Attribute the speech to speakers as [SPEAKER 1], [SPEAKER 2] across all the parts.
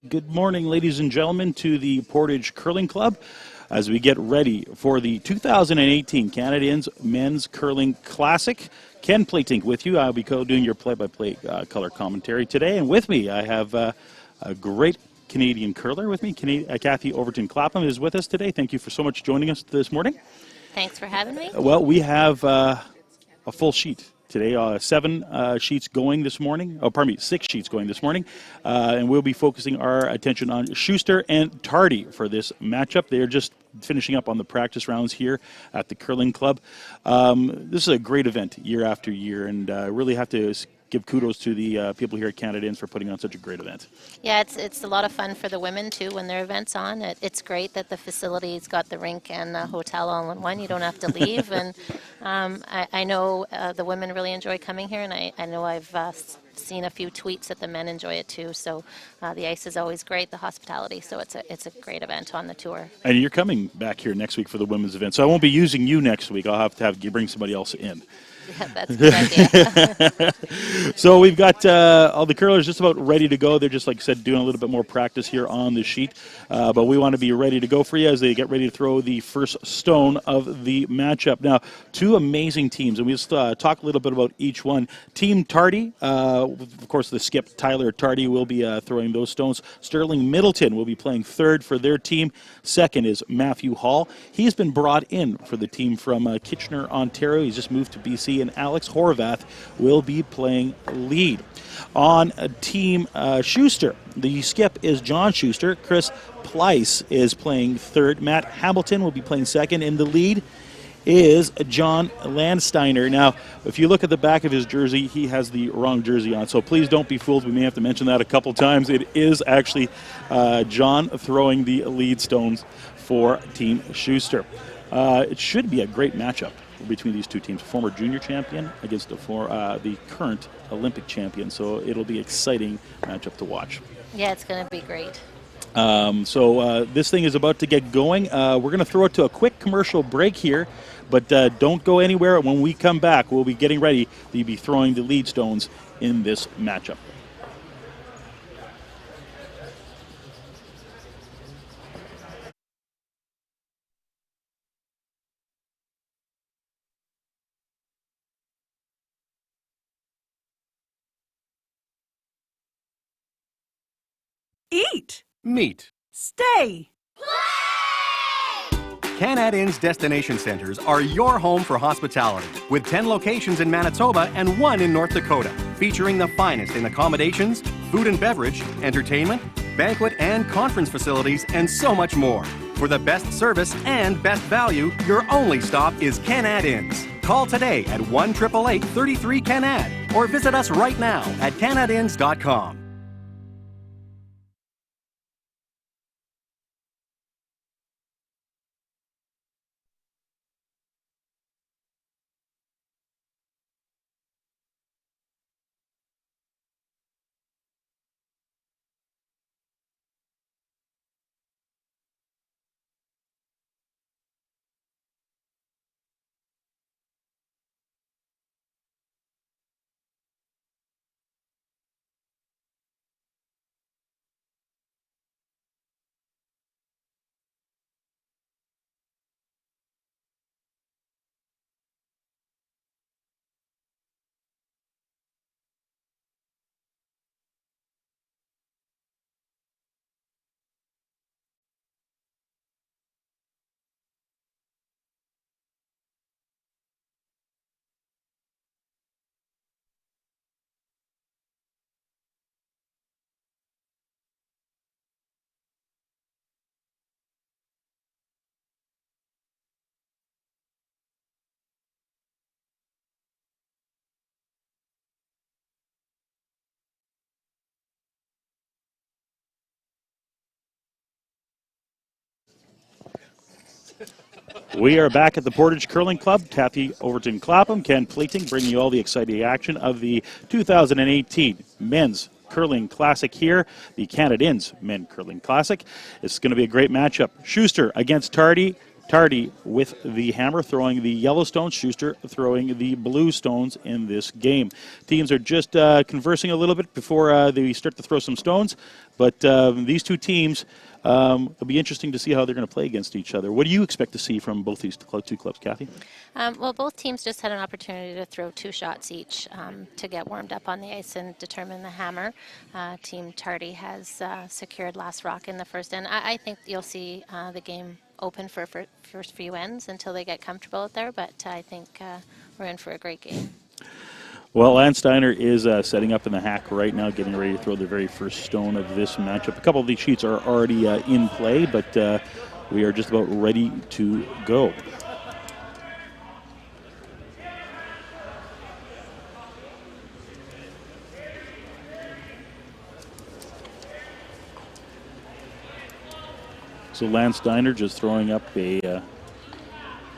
[SPEAKER 1] Good morning, ladies and gentlemen, to the Portage Curling Club as we get ready for the 2018 Canadians Men's Curling Classic. Ken Platink with you. I'll be doing your play-by-play color commentary today. And with me, I have a great Canadian curler with me. Kathy Overton Clapham is with us today. Thank you for so much joining us this morning.
[SPEAKER 2] Thanks for having me.
[SPEAKER 1] Well, we have a full sheet today, 7 sheets going this morning. 6 sheets going this morning. And we'll be focusing our attention on Schuster and Tardy for this matchup. They are just finishing up on the practice rounds here at the Curling Club. This is a great event year after year, and really have to give kudos to the people here at Canad for putting on such a great event.
[SPEAKER 2] Yeah, it's a lot of fun for the women, too, when their event's on. It's great that the facility's got the rink and the hotel all in one. You don't have to leave. And I know the women really enjoy coming here, and I know I've seen a few tweets that the men enjoy it, too. So the ice is always great, the hospitality. So it's a great event on the tour.
[SPEAKER 1] And you're coming back here next week for the women's event. So I won't be using you next week. I'll have to bring somebody else in.
[SPEAKER 2] Yeah, that's a good idea.
[SPEAKER 1] So we've got all the curlers just about ready to go. They're just, like I said, doing a little bit more practice here on the sheet. But we want to be ready to go for you as they get ready to throw the first stone of the matchup. Now, 2 amazing teams, and we'll just talk a little bit about each one. Team Tardy, of course, the skip Tyler Tardy will be throwing those stones. Sterling Middleton will be playing third for their team. Second is Matthew Hall. He's been brought in for the team from Kitchener, Ontario. He's just moved to BC. And Alex Horvath will be playing lead. On Team Schuster, the skip is John Schuster. Chris Pleiss is playing third. Matt Hamilton will be playing second. In the lead is John Landsteiner. Now, if you look at the back of his jersey, he has the wrong jersey on. So please don't be fooled. We may have to mention that a couple times. It is actually John throwing the lead stones for Team Schuster. It should be a great matchup between these 2 teams, former junior champion against the current Olympic champion. So it'll be an exciting matchup to watch.
[SPEAKER 2] Yeah, it's going to be great.
[SPEAKER 1] So this thing is about to get going. We're going to throw it to a quick commercial break here, but don't go anywhere. When we come back, we'll be getting ready to be throwing the lead stones in this matchup.
[SPEAKER 3] Eat.
[SPEAKER 4] Meet.
[SPEAKER 3] Stay.
[SPEAKER 4] Canad Inn's destination centers are your home for hospitality, with 10 locations in Manitoba and 1 in North Dakota, featuring the finest in accommodations, food and beverage, entertainment, banquet and conference facilities, and so much more. For the best service and best value, your only stop is Canad Inns. Call today at 1-888-33-CANAD or visit us right now at canadinns.com.
[SPEAKER 1] We are back at the Portage Curling Club. Kathy Overton Clapham, Ken Platink, bringing you all the exciting action of the 2018 Men's Curling Classic here, the Canad Inns Men Curling Classic. It's going to be a great matchup. Schuster against Tardy. Tardy with the hammer, throwing the yellow stones. Schuster throwing the blue stones in this game. Teams are just conversing a little bit before they start to throw some stones. But these two teams, it'll be interesting to see how they're going to play against each other. What do you expect to see from both these two clubs, Kathy?
[SPEAKER 2] Well, both teams just had an opportunity to throw 2 shots each to get warmed up on the ice and determine the hammer. Team Tardy has secured last rock in the first end. I think you'll see the game open for first few ends until they get comfortable out there, but I think we're in for a great game.
[SPEAKER 1] Well, Landsteiner is setting up in the hack right now, getting ready to throw the very first stone of this matchup. A couple of these sheets are already in play, but we are just about ready to go. So Landsteiner just throwing up a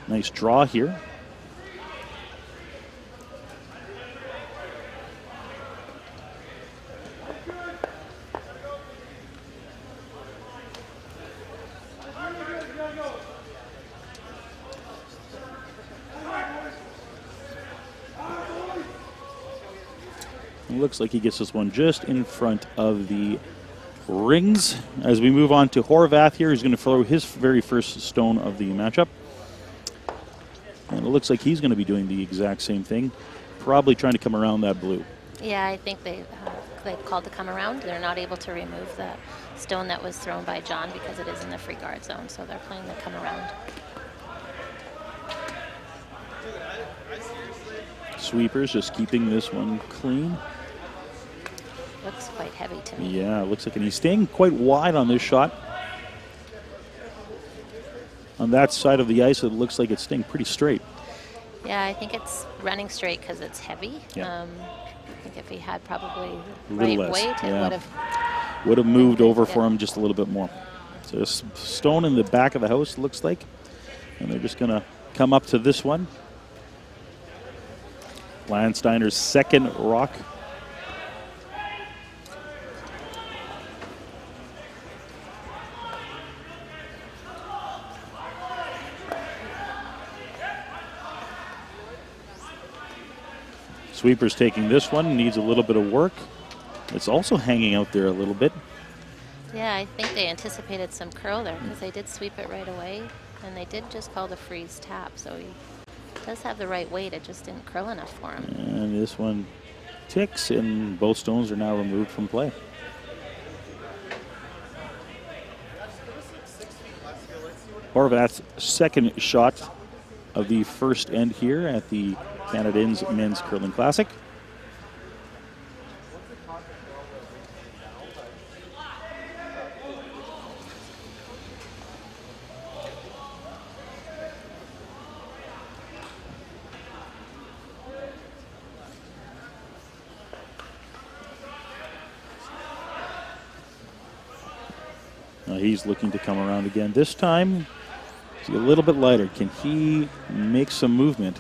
[SPEAKER 1] nice draw here. It looks like he gets this one just in front of the rings. As we move on to Horvath here, he's going to throw his very first stone of the matchup. And it looks like he's going to be doing the exact same thing, probably trying to come around that blue.
[SPEAKER 2] Yeah, I think they've called to come around. They're not able to remove the stone that was thrown by John because it is in the free guard zone, so they're playing the come around.
[SPEAKER 1] Sweepers just keeping this one clean.
[SPEAKER 2] Looks quite heavy to me.
[SPEAKER 1] Yeah, it looks like, and he's staying quite wide on this shot. On that side of the ice, it looks like it's staying pretty straight.
[SPEAKER 2] Yeah, I think it's running straight because it's heavy.
[SPEAKER 1] Yeah.
[SPEAKER 2] I think if he had probably
[SPEAKER 1] A little
[SPEAKER 2] right
[SPEAKER 1] less,
[SPEAKER 2] weight,
[SPEAKER 1] yeah.
[SPEAKER 2] it
[SPEAKER 1] would have moved over
[SPEAKER 2] yeah.
[SPEAKER 1] for him just a little bit more. So a stone in the back of the house, looks like. And they're just going to come up to this one. Landsteiner's second rock. Sweeper's taking this one, needs a little bit of work. It's also hanging out there a little bit.
[SPEAKER 2] Yeah, I think they anticipated some curl there because they did sweep it right away, and they did just call the freeze tap, so he does have the right weight. It just didn't curl enough for him.
[SPEAKER 1] And this one ticks, and both stones are now removed from play. Horvath's second shot of the first end here at the Canadians Men's Curling Classic. Now he's looking to come around again. This time, he's a little bit lighter. Can he make some movement?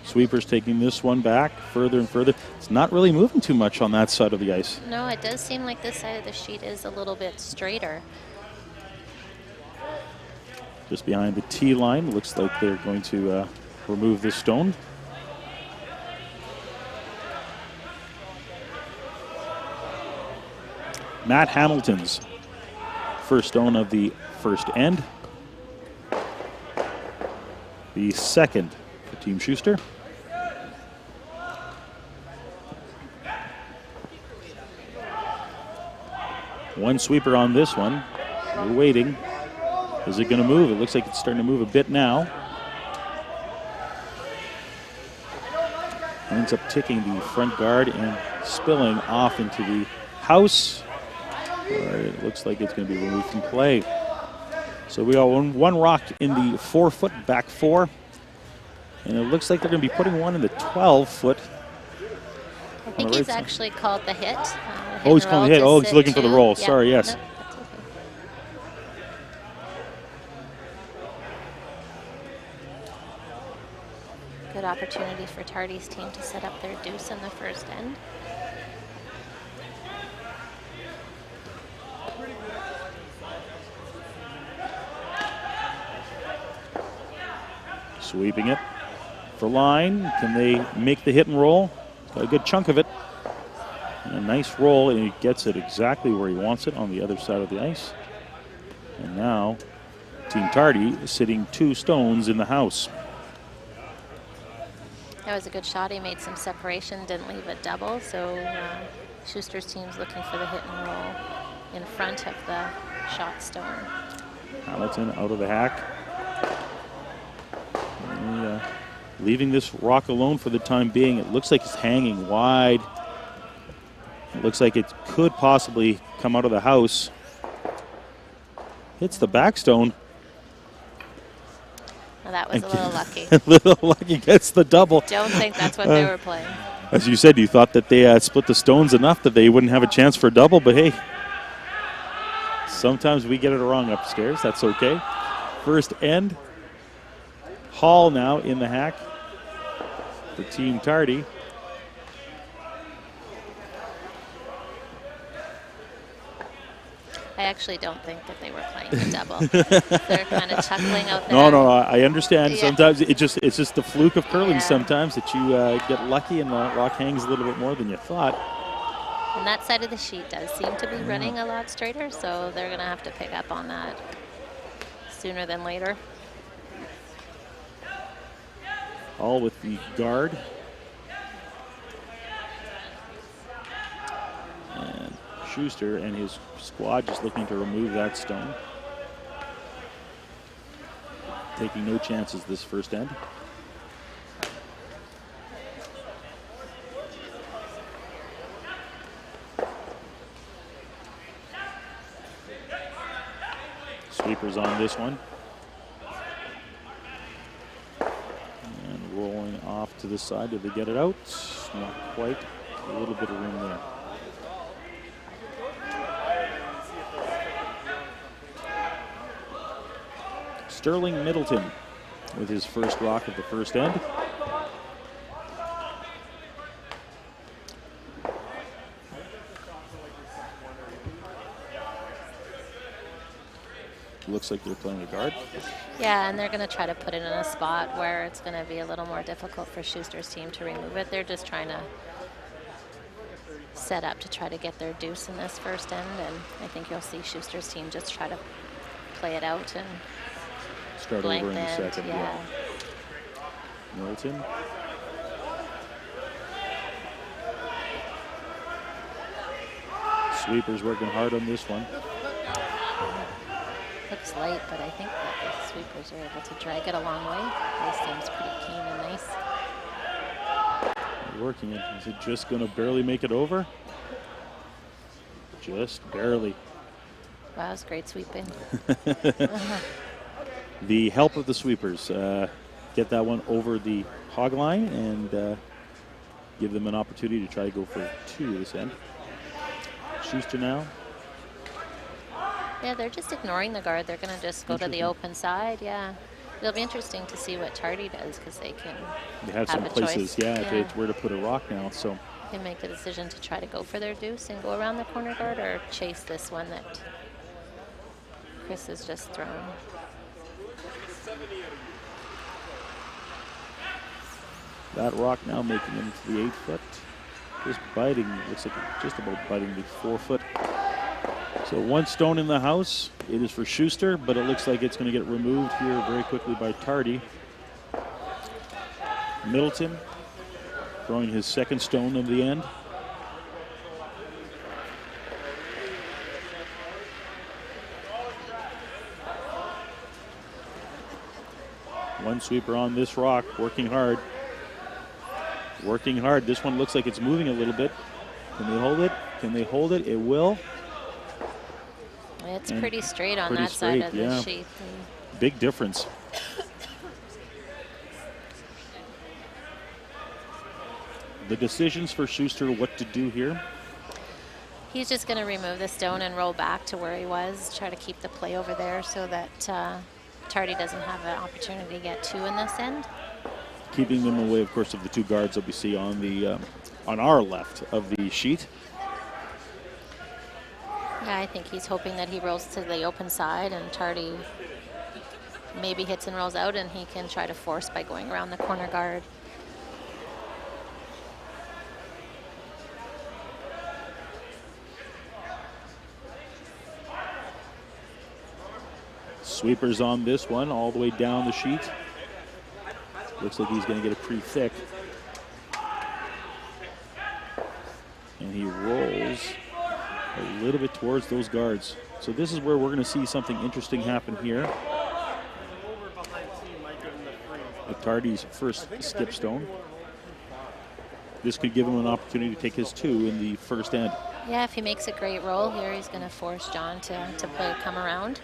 [SPEAKER 1] Sweeper's taking this one back further and further. It's not really moving too much on that side of the ice.
[SPEAKER 2] No, it does seem like this side of the sheet is a little bit straighter.
[SPEAKER 1] Just behind the tee line, looks like they're going to remove this stone. Matt Hamilton's first stone of the first end. The second for Team Schuster. One sweeper on this one. We're waiting. Is it going to move? It looks like it's starting to move a bit now. Ends up ticking the front guard and spilling off into the house. It looks like it's going to be removed from play. So we got one rock in the 4-foot back four. And it looks like they're going to be putting one in the 12-foot.
[SPEAKER 2] I think he's actually called the hit.
[SPEAKER 1] Oh, he's calling the hit. Oh, he's looking for the roll.
[SPEAKER 2] Yeah.
[SPEAKER 1] Sorry, yes.
[SPEAKER 2] No, that's okay. Good opportunity for Tardy's team to set up their deuce in the first end.
[SPEAKER 1] Sweeping it for line. Can they make the hit and roll? Got a good chunk of it. And a nice roll, and he gets it exactly where he wants it on the other side of the ice. And now Team Tardy is sitting 2 stones in the house.
[SPEAKER 2] That was a good shot. He made some separation, didn't leave it double. So Schuster's team's looking for the hit and roll in front of the shot stone.
[SPEAKER 1] Hamilton out of the hack. And, leaving this rock alone for the time being. It looks like it's hanging wide. It looks like it could possibly come out of the house. Hits the back stone.
[SPEAKER 2] Well, that was a little lucky.
[SPEAKER 1] A little lucky, gets the double.
[SPEAKER 2] Don't think that's what they were playing.
[SPEAKER 1] As you said, you thought that they split the stones enough that they wouldn't have a chance for a double, but hey, sometimes we get it wrong upstairs. That's okay. First end. Hall now in the hack for Team Tardy.
[SPEAKER 2] I actually don't think that they were playing the double. They're kind of chuckling out there.
[SPEAKER 1] No, I understand. Yeah. Sometimes it's just the fluke of curling.
[SPEAKER 2] Yeah.
[SPEAKER 1] Sometimes that you get lucky and the rock hangs a little bit more than you thought.
[SPEAKER 2] And that side of the sheet does seem to be running a lot straighter, so they're going to have to pick up on that sooner than later.
[SPEAKER 1] All with the guard. And Schuster and his squad just looking to remove that stone. Taking no chances this first end. Sweepers on this one. And rolling off to the side. Did they get it out? Not quite. A little bit of room there. Sterling Middleton with his first rock of the first end. Looks like they're playing a guard.
[SPEAKER 2] Yeah, and they're going to try to put it in a spot where it's going to be a little more difficult for Schuster's team to remove it. They're just trying to set up to try to get their deuce in this first end, and I think you'll see Schuster's team just try to play it out and
[SPEAKER 1] start over in the second.
[SPEAKER 2] Yeah.
[SPEAKER 1] Middleton. Sweepers working hard on this one.
[SPEAKER 2] Looks light, but I think that the sweepers are able to drag it a long way. This seems pretty keen and nice.
[SPEAKER 1] Working it. Is it just going to barely make it over? Just barely.
[SPEAKER 2] Wow, that was great sweeping.
[SPEAKER 1] The help of the sweepers get that one over the hog line and give them an opportunity to try to go for 2 this end. Schuster now.
[SPEAKER 2] Yeah, they're just ignoring the guard. They're going to just go to the open side. Yeah, it'll be interesting to see what Tardy does because they
[SPEAKER 1] have some places, where to put a rock now. So
[SPEAKER 2] they can make the decision to try to go for their deuce and go around the corner guard or chase this one that Chris has just thrown.
[SPEAKER 1] That rock now making it into the 8-foot. Just biting, looks like just about biting the 4-foot. So 1 stone in the house. It is for Schuster, but it looks like it's going to get removed here very quickly by Tardy. Middleton throwing his 2nd stone of the end. One sweeper on this rock, working hard. Working hard. This one looks like it's moving a little bit. Can they hold it? Can they hold it? It will.
[SPEAKER 2] It's pretty straight on that side of the sheet.
[SPEAKER 1] Big difference. The decisions for Schuster, what to do here?
[SPEAKER 2] He's just going to remove the stone and roll back to where he was, try to keep the play over there so that Tardy doesn't have an opportunity to get 2 in this end.
[SPEAKER 1] Keeping them away, of course, of the 2 guards that we see on the on our left of the sheet.
[SPEAKER 2] Yeah, I think he's hoping that he rolls to the open side and Tardy maybe hits and rolls out, and he can try to force by going around the corner guard.
[SPEAKER 1] Sweepers on this one, all the way down the sheet. Looks like he's going to get it pretty thick. And he rolls a little bit towards those guards. So this is where we're going to see something interesting happen here. Tardy's first skip stone. This could give him an opportunity to take his 2 in the first end.
[SPEAKER 2] Yeah, if he makes a great roll here, he's going to force John to play come around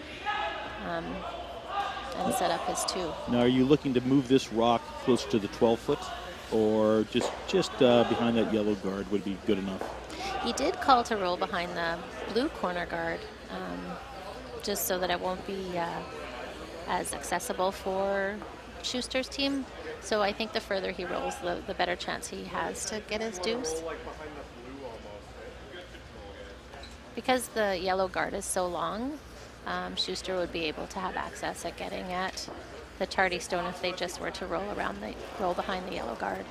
[SPEAKER 2] and set up his 2.
[SPEAKER 1] Now, are you looking to move this rock closer to the 12-foot, or just behind that yellow guard would be good enough?
[SPEAKER 2] He did call to roll behind the blue corner guard, just so that it won't be as accessible for Schuster's team. So I think the further he rolls, the better chance he has to get his deuce. Because the yellow guard is so long, Schuster would be able to have access at getting at the tardy stone if they just were to roll behind the yellow guard.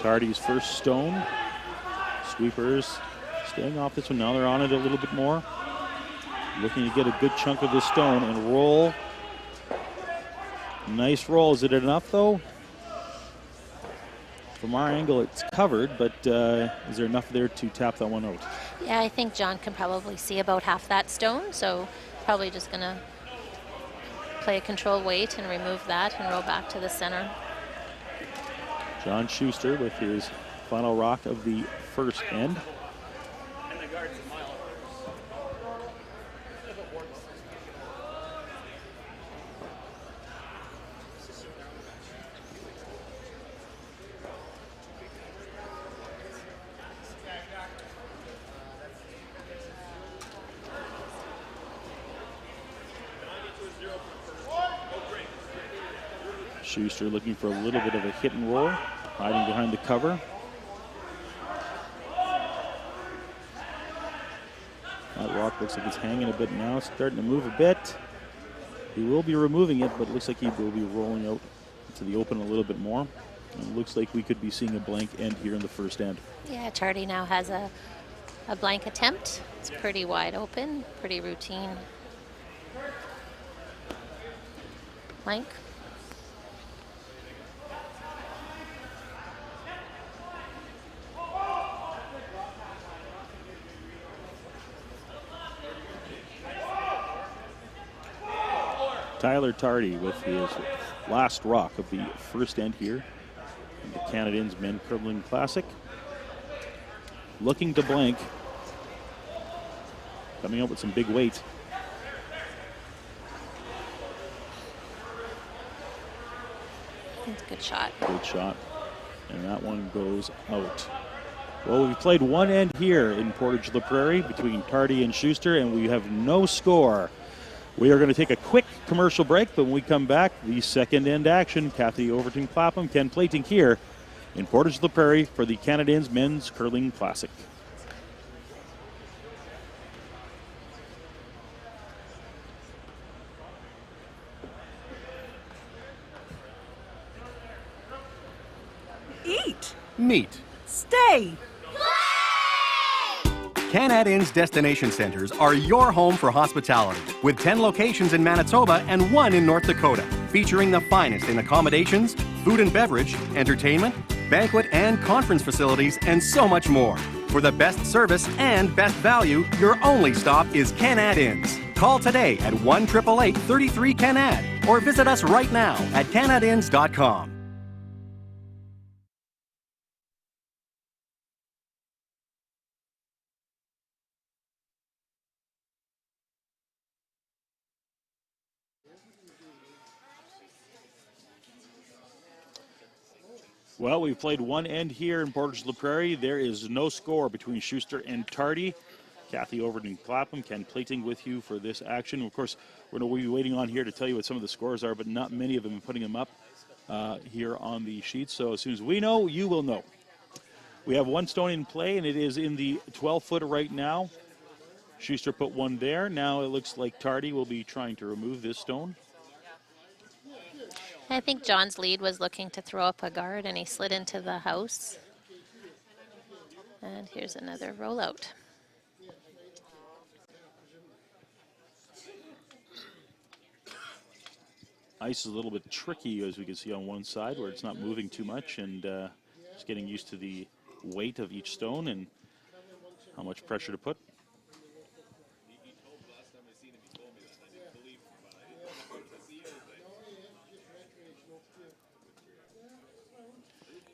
[SPEAKER 1] Tardy's first stone. Sweepers staying off this one. Now they're on it a little bit more. Looking to get a good chunk of this stone and roll. Nice roll. Is it enough, though? From our angle, it's covered, but is there enough there to tap that one out?
[SPEAKER 2] Yeah, I think John can probably see about half that stone, so probably just going to play a control weight and remove that and roll back to the center.
[SPEAKER 1] John Schuster with his final rock of the first end. Schuster looking for a little bit of a hit and roll, hiding behind the cover. That rock looks like it's hanging a bit now, it's starting to move a bit. He will be removing it, but it looks like he will be rolling out to the open a little bit more. And it looks like we could be seeing a blank end here in the first end.
[SPEAKER 2] Yeah, Tardy now has a blank attempt. It's pretty wide open, pretty routine. Blank.
[SPEAKER 1] Tyler Tardy with his last rock of the first end here in the Canadians Men Curling Classic. Looking to blank. Coming up with some big weight.
[SPEAKER 2] It's a good shot.
[SPEAKER 1] Good shot. And that one goes out. Well, we played one end here in Portage-La Prairie between Tardy and Schuster, and we have no score. We are going to take a quick commercial break, but when we come back, the second end action. Kathy Overton Clapham, Ken Plating here in Portage-La Prairie for the Canadians Men's Curling Classic.
[SPEAKER 3] Eat.
[SPEAKER 4] Meet.
[SPEAKER 3] Stay.
[SPEAKER 4] Canad Inn's destination centers are your home for hospitality, with 10 locations in Manitoba and 1 in North Dakota, featuring the finest in accommodations, food and beverage, entertainment, banquet and conference facilities, and so much more. For the best service and best value, your only stop is Canad Inns. Call today at 1-888-33-CANAD or visit us right now at canadinns.com.
[SPEAKER 1] Well, we've played one end here in Portage-La Prairie. There is no score between Schuster and Tardy. Kathy Overton Clapham, Ken Plating with you for this action. Of course, we're going to be waiting on here to tell you what some of the scores are, but not many of them have been putting them up here on the sheet. So as soon as we know, you will know. We have one stone in play, and it is in the 12-foot right now. Schuster put one there. Now it looks like Tardy will be trying to remove this stone.
[SPEAKER 2] I think John's lead was looking to throw up a guard, and he slid into the house. And here's another rollout.
[SPEAKER 1] Ice is a little bit tricky, as we can see on one side, where it's not moving too much, and just getting used to the weight of each stone and how much pressure to put.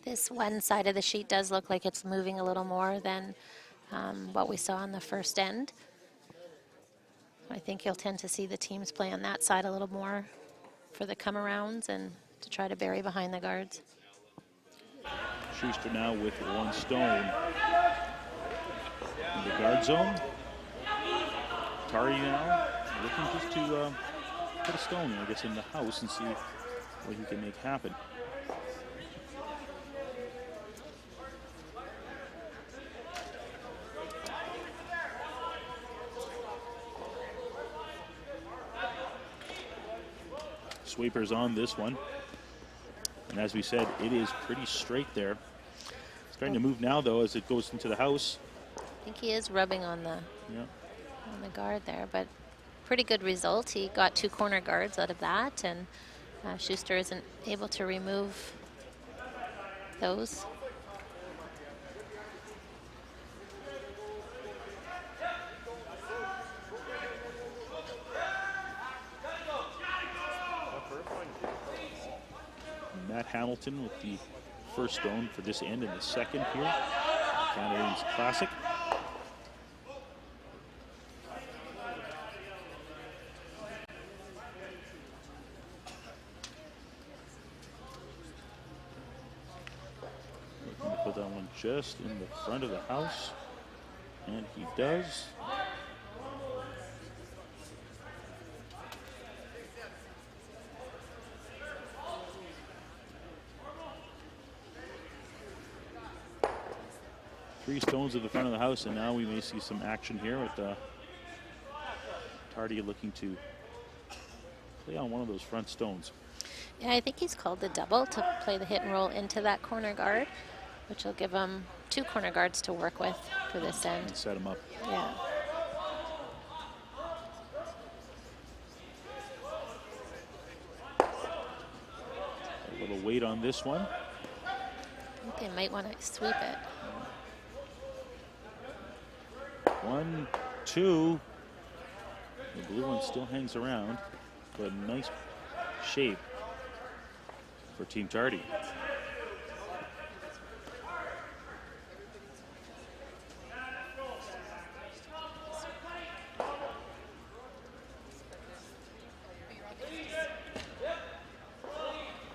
[SPEAKER 2] This one side of the sheet does look like it's moving a little more than what we saw on the first end. I think you'll tend to see the teams play on that side a little more for the come-arounds and to try to bury behind the guards.
[SPEAKER 1] Schuster now with one stone in the guard zone. Tardy now looking just to put a stone, I guess, in the house and see what he can make happen. Sweepers on this one. And as we said, it is pretty straight there. Starting to move now, though, as it goes into the house.
[SPEAKER 2] I think he is rubbing on the guard there, but pretty good result. He got 2 corner guards out of that, and Schuster isn't able to remove those.
[SPEAKER 1] Matt Hamilton with the first stone for this end and the second here. Canadians Classic. Looking to put that one just in the front of the house. And he does. Three stones at the front of the house, and now we may see some action here with Tardy looking to play on one of those front stones.
[SPEAKER 2] Yeah, I think he's called the double to play the hit and roll into that corner guard, which will give him 2 corner guards to work with for this end.
[SPEAKER 1] And set him up.
[SPEAKER 2] Yeah.
[SPEAKER 1] A little weight on this one.
[SPEAKER 2] I think they might want to sweep it.
[SPEAKER 1] 1, 2. The blue one still hangs around, but nice shape for Team Tardy.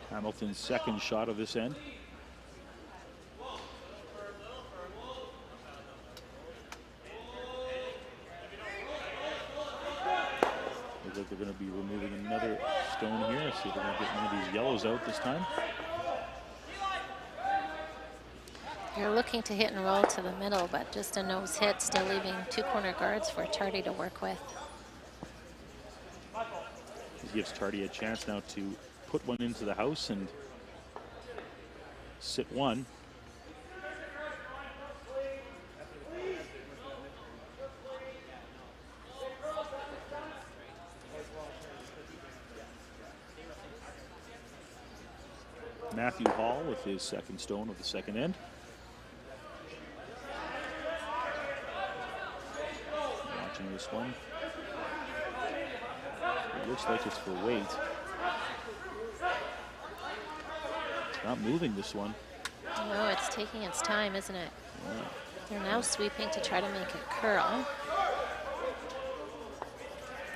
[SPEAKER 1] Hamilton's second shot of this end. Looks like they're going to be removing another stone here. See if they're going to get one of these yellows out this time.
[SPEAKER 2] You're looking to hit and roll to the middle, but just a nose hit, still leaving 2 corner guards for Tardy to work with.
[SPEAKER 1] This gives Tardy a chance now to put one into the house and sit one. Matthew Hall with his second stone of the second end. Watching this one. It looks like it's for weight. It's not moving, this one.
[SPEAKER 2] No, it's taking its time, isn't it?
[SPEAKER 1] Yeah.
[SPEAKER 2] They're now sweeping to try to make it curl.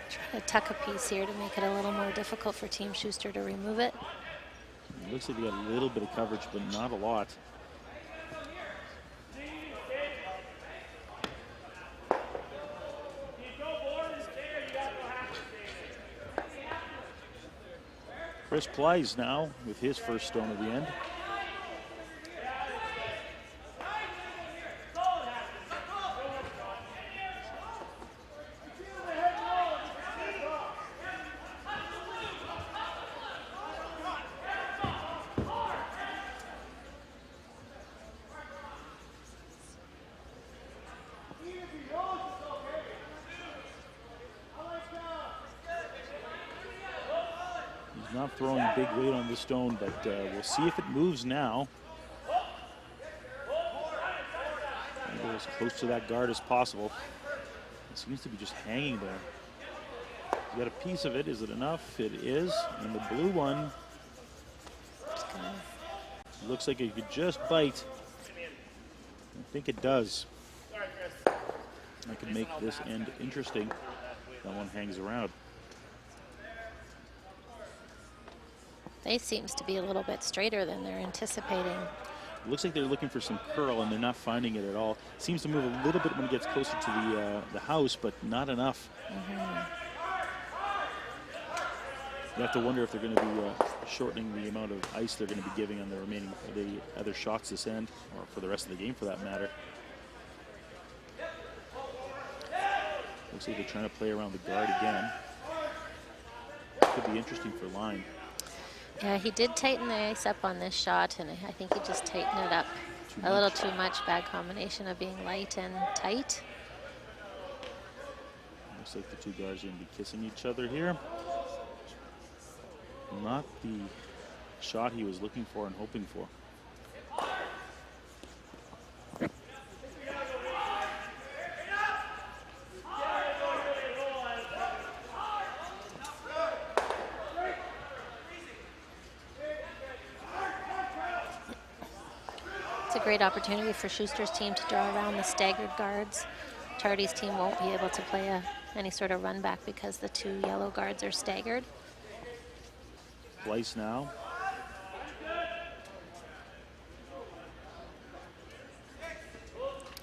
[SPEAKER 2] Try to tuck a piece here to make it a little more difficult for Team Schuster to remove it.
[SPEAKER 1] It looks like they got a little bit of coverage, but not a lot. Chris Plyes now with his first stone of the end. Not throwing big weight on the stone, but we'll see if it moves now. Go as close to that guard as possible. It seems to be just hanging there. You got a piece of it. Is it enough? It is. And the blue one looks like it could just bite. I think it does. I can make this end interesting. That one hangs around.
[SPEAKER 2] They seems to be a little bit straighter than they're anticipating.
[SPEAKER 1] It looks like they're looking for some curl, and they're not finding it at all. Seems to move a little bit when it gets closer to the house, but not enough. You have to wonder if they're going to be shortening the amount of ice they're going to be giving on the other shots this end, or for the rest of the game for that matter. Looks like they're trying to play around the guard again. Could be interesting for line.
[SPEAKER 2] Yeah, he did tighten the ice up on this shot, and I think he just tightened it up a little too much. Bad combination of being light and tight.
[SPEAKER 1] Looks like the two guards are going to be kissing each other here. Not the shot he was looking for and hoping for.
[SPEAKER 2] It's a great opportunity for Schuster's team to draw around the staggered guards. Tardy's team won't be able to play any sort of run back because the two yellow guards are staggered.
[SPEAKER 1] Place now.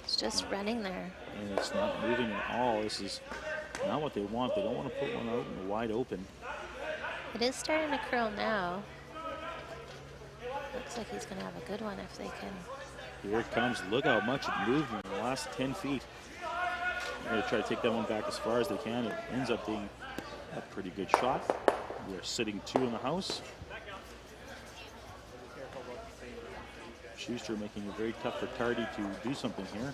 [SPEAKER 2] It's just running there.
[SPEAKER 1] And it's not moving at all. This is not what they want. They don't want to put one out in the wide open.
[SPEAKER 2] It is starting to curl now. Looks like he's going to have a good one if they can.
[SPEAKER 1] Here it comes. Look how much it moved in the last 10 feet. They're going to try to take that one back as far as they can. It ends up being a pretty good shot. We're sitting 2 in the house. Schuster making it very tough for Tardy to do something here.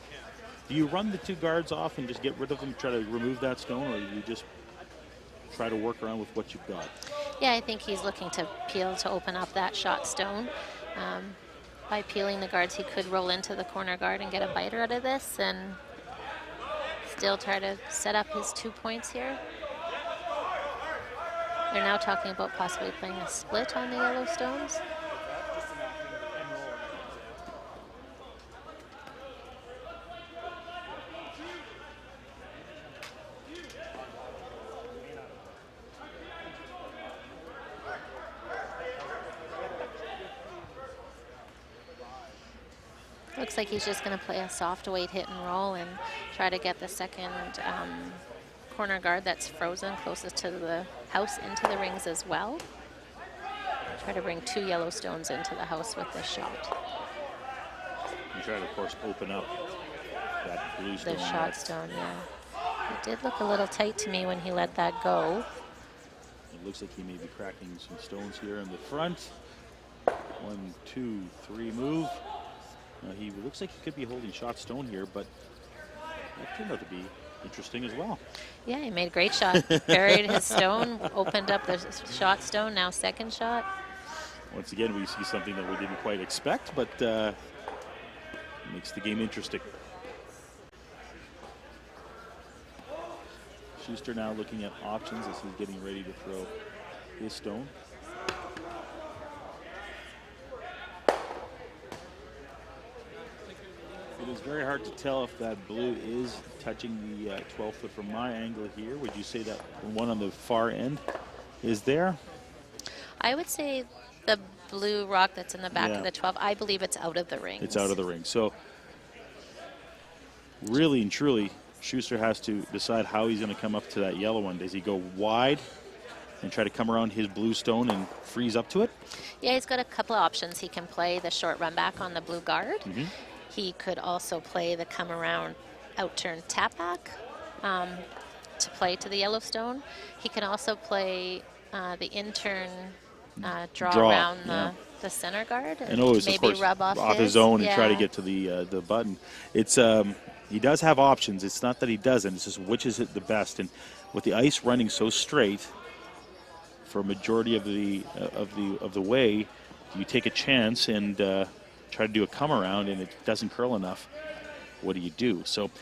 [SPEAKER 1] Do you run the two guards off and just get rid of them, try to remove that stone, or do you just try to work around with what you've got?
[SPEAKER 2] Yeah, I think he's looking to peel to open up that shot stone. By peeling the guards, he could roll into the corner guard and get a biter out of this and still try to set up his 2 points here. They're now talking about possibly playing a split on the yellow stones. Looks like he's just going to play a soft weight hit and roll and try to get the second corner guard that's frozen closest to the house into the rings as well. Try to bring 2 yellow stones into the house with this shot.
[SPEAKER 1] You try to, of course, open up that blue stone.
[SPEAKER 2] The shot stone, yeah. It did look a little tight to me when he let that go.
[SPEAKER 1] It looks like he may be cracking some stones here in the front. 1, 2, 3 move. He looks like he could be holding shot stone here, but that turned out to be interesting as well.
[SPEAKER 2] Yeah, he made a great shot. Buried his stone, opened up the shot stone, now second shot.
[SPEAKER 1] Once again, we see something that we didn't quite expect, but makes the game interesting. Schuster now looking at options as he's getting ready to throw his stone. It is very hard to tell if that blue is touching the 12-foot from my angle here. Would you say that one on the far end is there?
[SPEAKER 2] I would say the blue rock that's in the back of the 12, I believe it's out of the ring.
[SPEAKER 1] It's out of the ring. So really and truly, Schuster has to decide how he's going to come up to that yellow one. Does he go wide and try to come around his blue stone and freeze up to it?
[SPEAKER 2] Yeah, he's got a couple of options. He can play the short run back on the blue guard. He could also play the come around out turn tap back to play to the yellow stone. He can also play the in turn draw around the center guard and
[SPEAKER 1] always,
[SPEAKER 2] maybe
[SPEAKER 1] of course,
[SPEAKER 2] rub off
[SPEAKER 1] his own and try to get to the button. It's he does have options. It's not that he doesn't. It's just which is it the best. And with the ice running so straight, for a majority of the way, you take a chance and try to do a come around, and it doesn't curl enough. What do you do? So,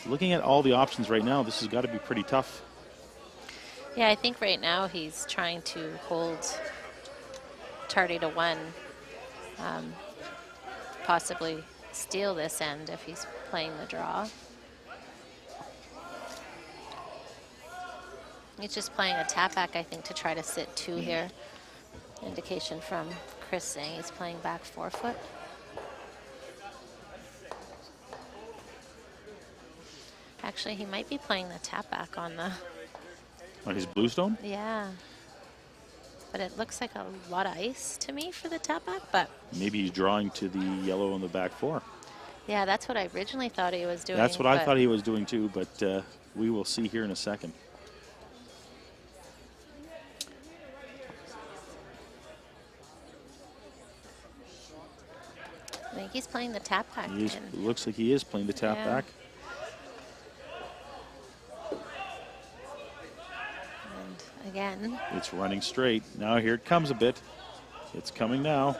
[SPEAKER 1] looking at all the options right now, this has got to be pretty tough.
[SPEAKER 2] Yeah, I think right now he's trying to hold Tardy to 1, possibly steal this end if he's playing the draw. He's just playing a tap back, I think, to try to sit 2 here. Indication from Chris saying he's playing back 4 foot. Actually, he might be playing the tap back on the...
[SPEAKER 1] On his bluestone?
[SPEAKER 2] Yeah. But it looks like a lot of ice to me for the tap back, but...
[SPEAKER 1] Maybe he's drawing to the yellow on the back 4.
[SPEAKER 2] Yeah, that's what I originally thought he was doing.
[SPEAKER 1] That's what I thought he was doing too, but we will see here in a second.
[SPEAKER 2] I think he's playing the tap back.
[SPEAKER 1] Looks like he is playing the tap back.
[SPEAKER 2] And again.
[SPEAKER 1] It's running straight. Now here it comes a bit. It's coming now.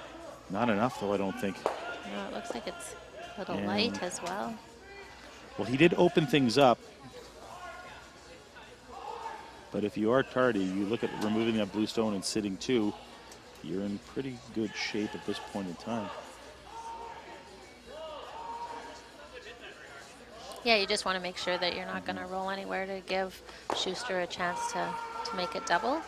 [SPEAKER 1] Not enough though, I don't think.
[SPEAKER 2] No, it looks like it's a little light as well.
[SPEAKER 1] Well, he did open things up. But if you are Tardy, you look at removing that blue stone and sitting 2, you're in pretty good shape at this point in time.
[SPEAKER 2] Yeah, you just want to make sure that you're not going to roll anywhere to give Schuster a chance to make it double.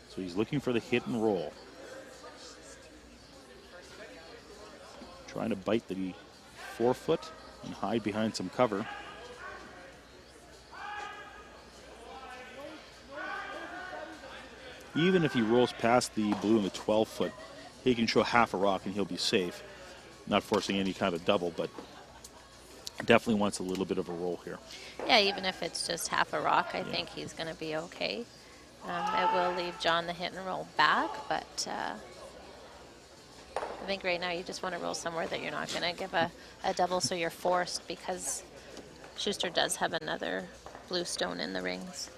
[SPEAKER 1] So he's looking for the hit and roll. Trying to bite the 4 foot and hide behind some cover. Even if he rolls past the blue and the 12 foot, he can show half a rock and he'll be safe. Not forcing any kind of double, but definitely wants a little bit of a roll here.
[SPEAKER 2] Yeah, even if it's just half a rock, I think he's going to be okay. It will leave John the hit and roll back, but I think right now you just want to roll somewhere that you're not going to give a double, so you're forced, because Schuster does have another blue stone in the rings.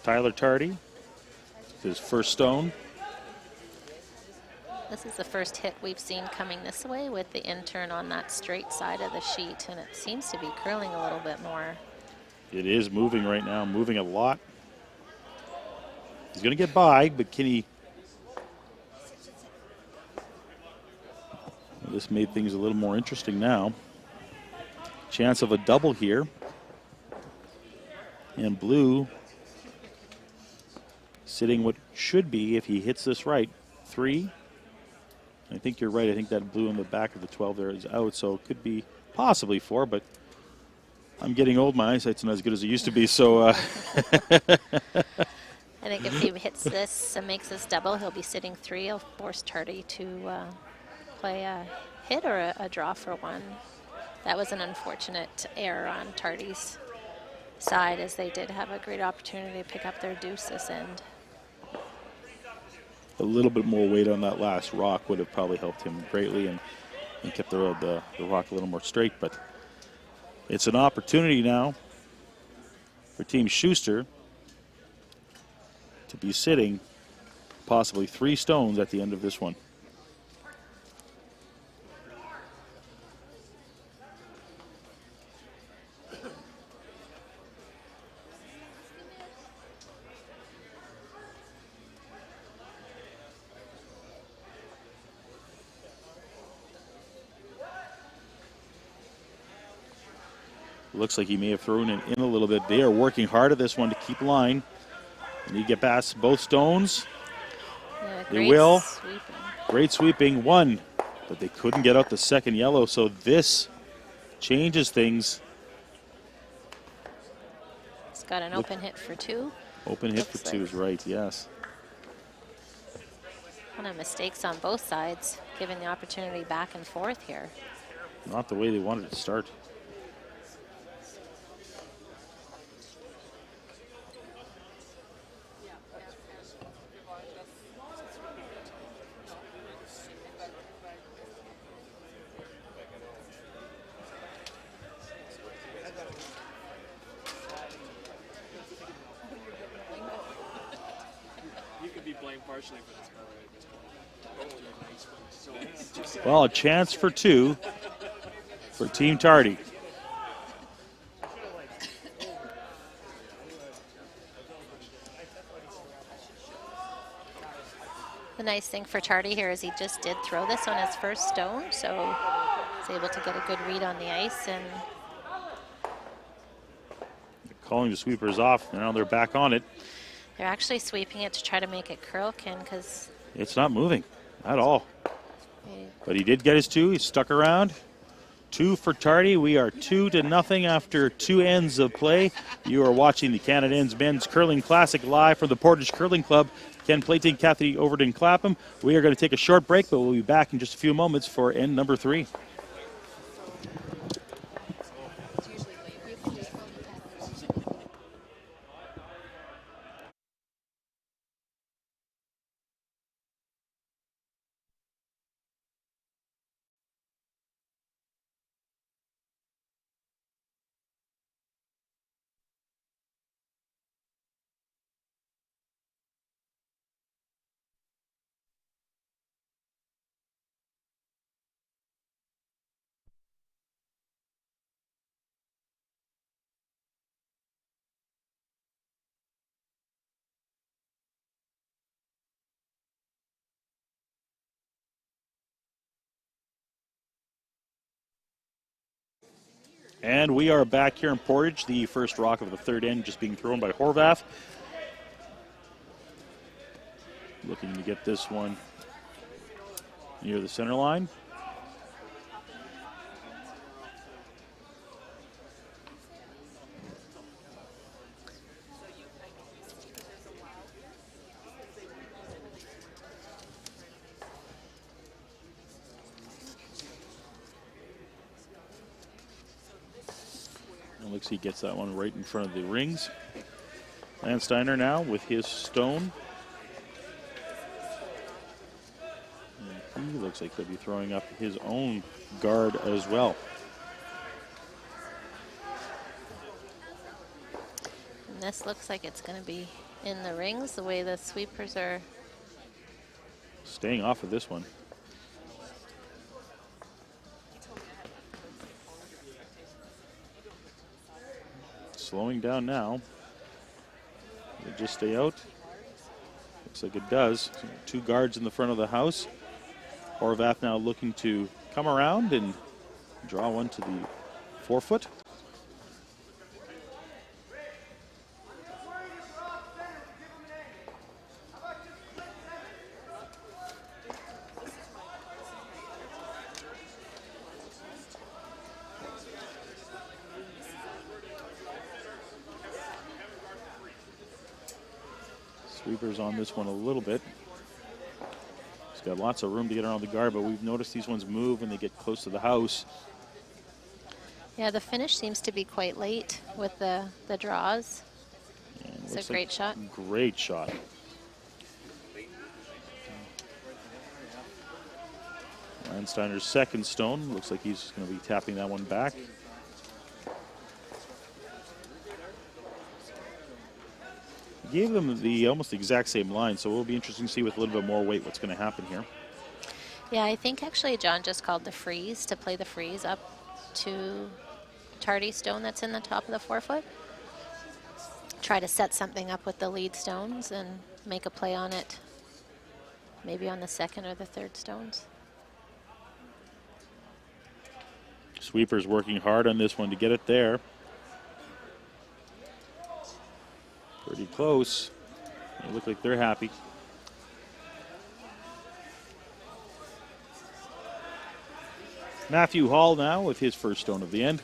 [SPEAKER 1] Tyler Tardy, his first stone.
[SPEAKER 2] This is the first hit we've seen coming this way with the intern on that straight side of the sheet, and it seems to be curling a little bit more.
[SPEAKER 1] It is moving right now, moving a lot. He's going to get by, but can he... This made things a little more interesting now. Chance of a double here. And blue sitting what should be, if he hits this right, 3. I think you're right. I think that blue in the back of the 12 there is out, so it could be possibly 4, but I'm getting old. My eyesight's not as good as it used to be, so...
[SPEAKER 2] I think if he hits this and makes this double, he'll be sitting 3. He'll force Tardy to play a hit or a draw for 1. That was an unfortunate error on Tardy's side, as they did have a great opportunity to pick up their deuce this end.
[SPEAKER 1] A little bit more weight on that last rock would have probably helped him greatly and kept the rock a little more straight. But it's an opportunity now for Team Schuster to be sitting possibly 3 stones at the end of this one. Looks like he may have thrown it in a little bit. They are working hard at this one to keep line. And you get past both stones.
[SPEAKER 2] Yeah,
[SPEAKER 1] they will.
[SPEAKER 2] Sweeping.
[SPEAKER 1] Great sweeping. 1, but they couldn't get out the second yellow, so this changes things.
[SPEAKER 2] It's got an open hit for 2.
[SPEAKER 1] Open hit for 2 is right, yes.
[SPEAKER 2] Kind of mistakes on both sides, giving the opportunity back and forth here.
[SPEAKER 1] Not the way they wanted to start. Well, a chance for two for Team Tardy.
[SPEAKER 2] The nice thing for Tardy here is he just did throw this on his first stone, so he's able to get a good read on the ice. And
[SPEAKER 1] Calling the sweepers off. Now they're back on it.
[SPEAKER 2] they're actually sweeping it to try to make it curl, Ken, because
[SPEAKER 1] It's not moving at all. But he did get his two. He stuck around. Two for Tardy. We are 2-0 after 2 ends of play. You are watching the Canad Men's Curling Classic live from the Portage Curling Club. Ken Playton, Kathy Overton Clapham. We are going to take a short break, but we'll be back in just a few moments for end number 3. And we are back here in Portage. The first rock of the third end just being thrown by Horvath. Looking to get this one near the center line. Looks he gets that one right in front of the rings. Landsteiner now with his stone. And he looks like he'll be throwing up his own guard as well.
[SPEAKER 2] and this looks like it's going to be in the rings the way the sweepers are.
[SPEAKER 1] Staying off of this one. Slowing down now. Will it just stay out? Looks like it does. 2 guards in the front of the house. Horvath now looking to come around and draw one to the forefoot. Sweepers on this one a little bit. He's got lots of room to get around the guard, but we've noticed these ones move when they get close to the house.
[SPEAKER 2] Yeah, the finish seems to be quite late with the draws. It's a great shot.
[SPEAKER 1] Great shot. Landsteiner's second stone. Looks like he's going to be tapping that one back. Gave them the almost the exact same line, so it'll be interesting to see with a little bit more weight what's going to happen here.
[SPEAKER 2] Yeah, I think actually John just called the freeze to play the freeze up to Tardy stone that's in the top of the forefoot. Try to set something up with the lead stones and make a play on it, maybe on the second or the third stones.
[SPEAKER 1] Sweepers working hard on this one to get it there. Pretty close. They look like they're happy. Matthew Hall now with his first stone of the end.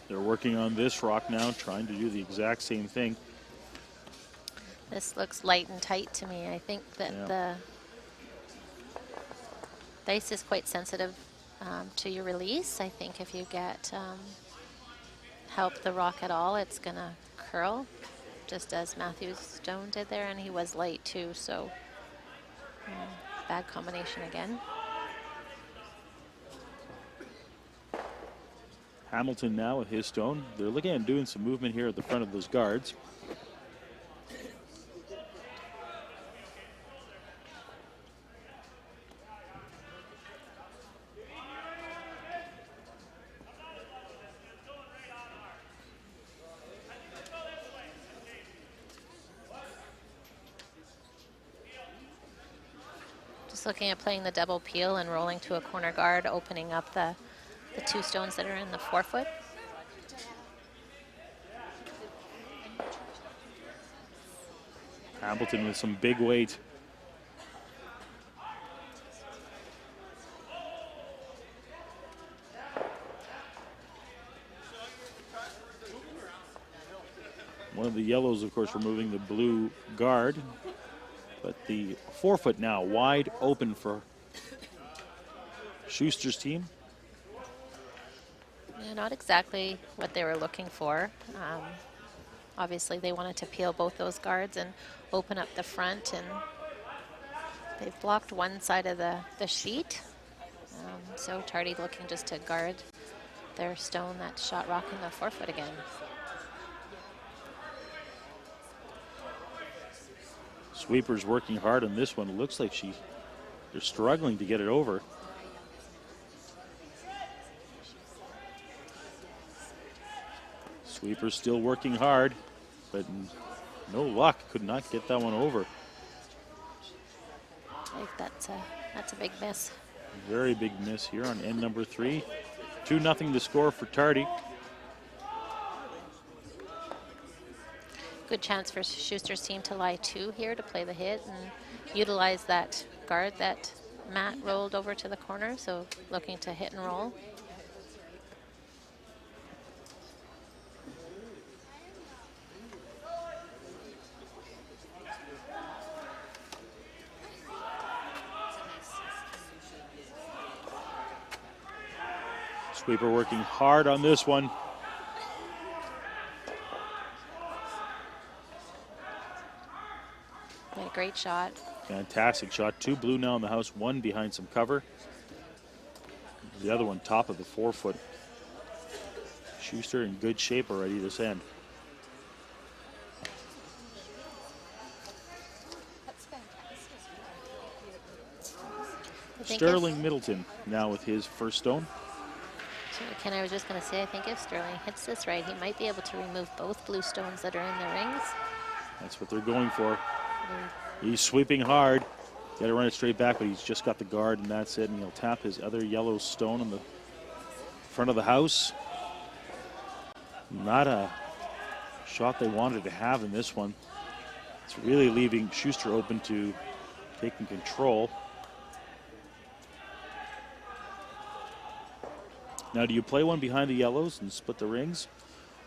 [SPEAKER 1] They're working on this rock now, trying to do the exact same thing.
[SPEAKER 2] This looks light and tight to me. I think that
[SPEAKER 1] Yeah.
[SPEAKER 2] the ice is quite sensitive to your release. I think if you get help the rock at all, it's going to curl, just as Matthew Stone did there, and he was light too, so bad combination again.
[SPEAKER 1] Hamilton now with his stone. They're looking at doing some movement here at the front of those guards.
[SPEAKER 2] Just looking at playing the double peel and rolling to a corner guard, opening up the two stones that are in the forefoot.
[SPEAKER 1] Hamilton with some big weight. One of the yellows, of course, removing the blue guard. But the forefoot now wide open for Schuster's team.
[SPEAKER 2] Yeah, not exactly what they were looking for. Obviously, they wanted to peel both those guards and open up the front, and they've blocked one side of the sheet. So Tardy looking just to guard their stone that shot rock in the forefoot again.
[SPEAKER 1] Sweeper's working hard on this one. It looks like they're struggling to get it over. Sweeper's still working hard, but no luck. Could not get that one over.
[SPEAKER 2] I think that's a big miss.
[SPEAKER 1] Very big miss here on end number 3. 2-0 to score for Tardy.
[SPEAKER 2] Good chance for Schuster's team to lie 2 here to play the hit and utilize that guard that Matt rolled over to the corner, so looking to hit and roll.
[SPEAKER 1] Sweeper working hard on this one.
[SPEAKER 2] Made a great shot.
[SPEAKER 1] Fantastic shot. 2 blue now in the house, 1 behind some cover. The other one top of the forefoot. Schuster in good shape already this end. Sterling Middleton now with his first stone.
[SPEAKER 2] So Ken, I was just going to say, I think if Sterling hits this right, he might be able to remove both blue stones that are in the rings.
[SPEAKER 1] That's what they're going for. He's sweeping hard. Got to run it straight back, but he's just got the guard, and that's it. And he'll tap his other yellow stone on the front of the house. Not a shot they wanted to have in this one. It's really leaving Schuster open to taking control. Now, do you play one behind the yellows and split the rings,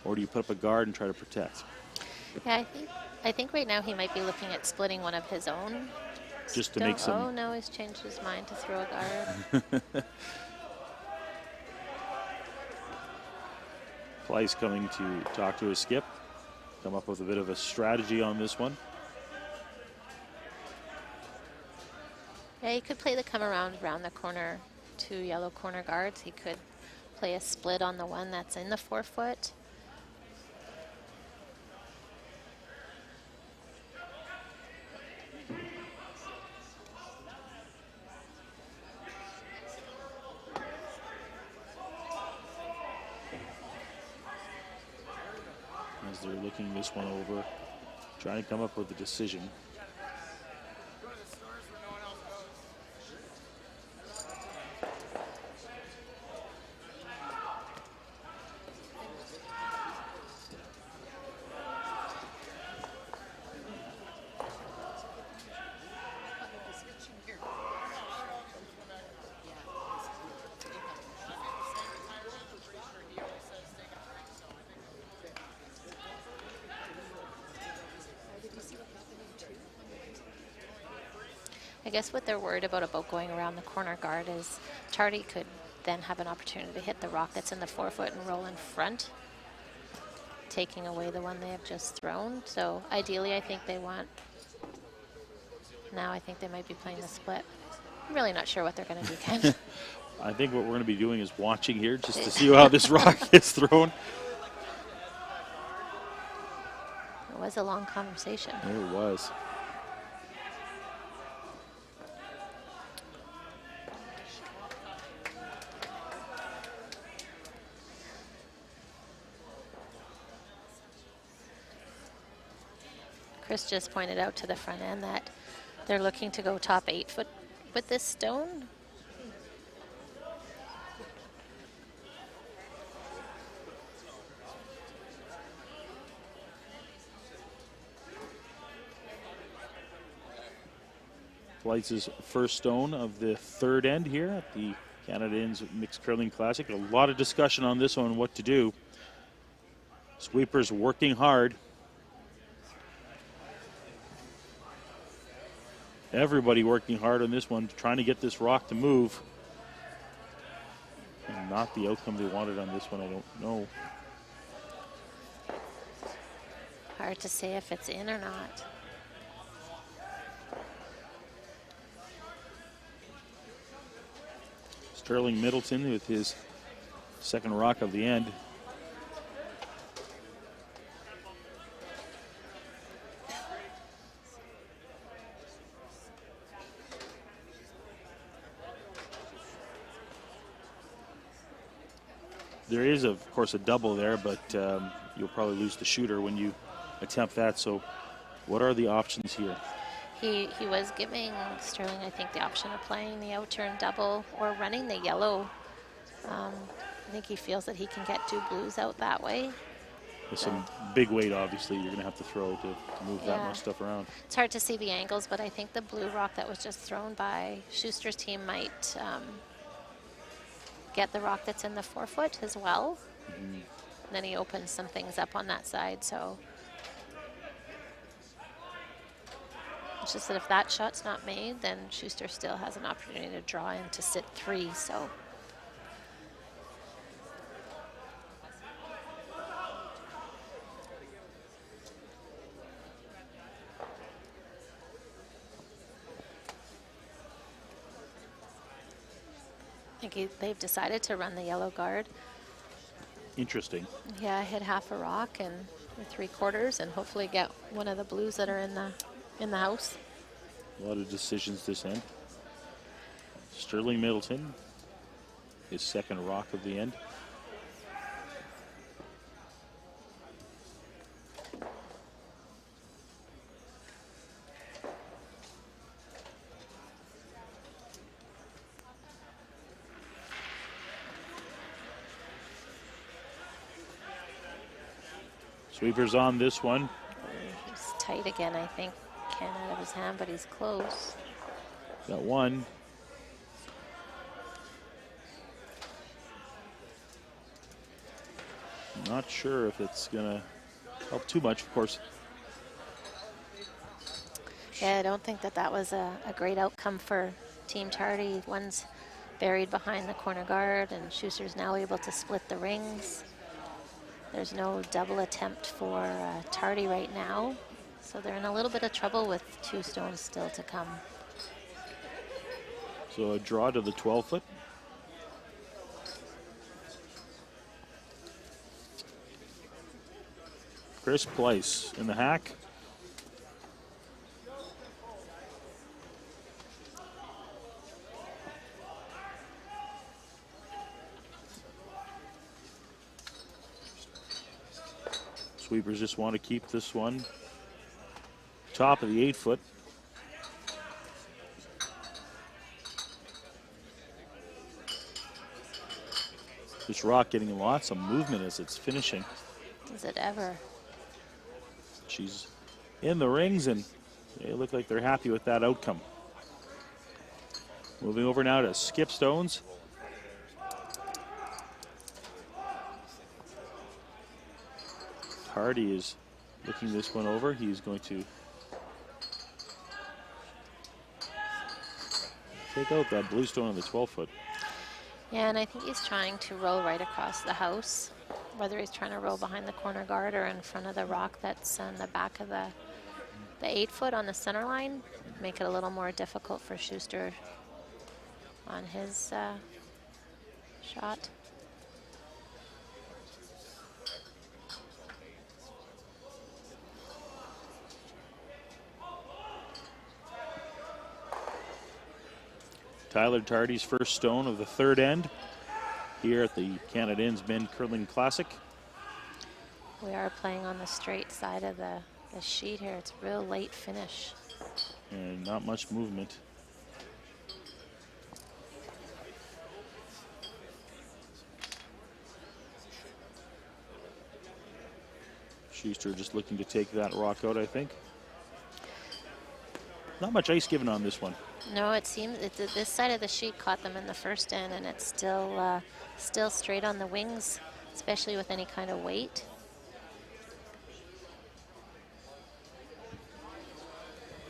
[SPEAKER 1] or do you put up a guard and try to protect?
[SPEAKER 2] Yeah, I think right now he might be looking at splitting one of his own.
[SPEAKER 1] Just to make some...
[SPEAKER 2] Oh, no, he's changed his mind to throw a guard.
[SPEAKER 1] Pleiss coming to talk to his skip, come up with a bit of a strategy on this one.
[SPEAKER 2] Yeah, he could play the come around the corner, 2 yellow corner guards. He could play a split on the one that's in the forefoot.
[SPEAKER 1] As they're looking this one over, trying to come up with a decision.
[SPEAKER 2] I guess what they're worried about going around the corner guard is Tardy could then have an opportunity to hit the rock that's in the 4-foot and roll in front, taking away the one they have just thrown. So ideally, I think they want. Now I think they might be playing the split. I'm really not sure what they're going to do, Ken.
[SPEAKER 1] I think what we're going to be doing is watching here just to see how this rock gets thrown.
[SPEAKER 2] It was a long conversation.
[SPEAKER 1] It was.
[SPEAKER 2] Chris just pointed out to the front end that they're looking to go top 8 foot with this stone.
[SPEAKER 1] Flights' first stone of the third end here at the Canada Inns Mixed Curling Classic. A lot of discussion on this one, what to do. Sweepers working hard. Everybody working hard on this one, trying to get this rock to move. And not the outcome they wanted on this one, I don't know.
[SPEAKER 2] Hard to say if it's in or not.
[SPEAKER 1] Sterling Middleton with his second rock of the end. There is, of course, a double there, but you'll probably lose the shooter when you attempt that. So what are the options here?
[SPEAKER 2] He was giving Sterling, I think, the option of playing the out-turn double or running the yellow. I think he feels that he can get 2 blues out that way.
[SPEAKER 1] With some big weight, obviously, you're going to have to throw to move that much stuff around.
[SPEAKER 2] It's hard to see the angles, but I think the blue rock that was just thrown by Schuster's team might get the rock that's in the 4-foot as well.
[SPEAKER 1] Mm-hmm.
[SPEAKER 2] And then he opens some things up on that side, so. It's just that if that shot's not made, then Schuster still has an opportunity to draw in to sit 3, so. I think they've decided to run the yellow guard.
[SPEAKER 1] Interesting.
[SPEAKER 2] Yeah, hit half a rock and 3/4 and hopefully get one of the blues that are in the house.
[SPEAKER 1] A lot of decisions this end. Sterling Middleton, his second rock of the end. Sweepers on this one.
[SPEAKER 2] He's tight again, I think. Can't out of his hand, but he's close.
[SPEAKER 1] Got one. Not sure if it's going to help too much, of course.
[SPEAKER 2] Yeah, I don't think that was a great outcome for Team Tardy. One's buried behind the corner guard, and Schuster's now able to split the rings. There's no double attempt for Tardy right now, so they're in a little bit of trouble with 2 stones still to come.
[SPEAKER 1] So a draw to the 12-foot. Chris Pleiss in the hack. Sweepers just want to keep this one top of the 8-foot. This rock getting lots of movement as it's finishing.
[SPEAKER 2] Does it ever?
[SPEAKER 1] She's in the rings, and they look like they're happy with that outcome. Moving over now to skip stones. Hardy is looking this one over. He's going to take out that blue stone on the 12-foot.
[SPEAKER 2] Yeah, and I think he's trying to roll right across the house, whether he's trying to roll behind the corner guard or in front of the rock that's on the back of the 8-foot on the center line. Make it a little more difficult for Schuster on his shot.
[SPEAKER 1] Tyler Tardy's first stone of the third end here at the Canad Inns Men Curling Classic.
[SPEAKER 2] We are playing on the straight side of the sheet here. It's a real late finish.
[SPEAKER 1] And not much movement. Schuster just looking to take that rock out, I think. Not much ice given on this one.
[SPEAKER 2] No, it seems this side of the sheet caught them in the first end, and it's still straight on the wings, especially with any kind of weight.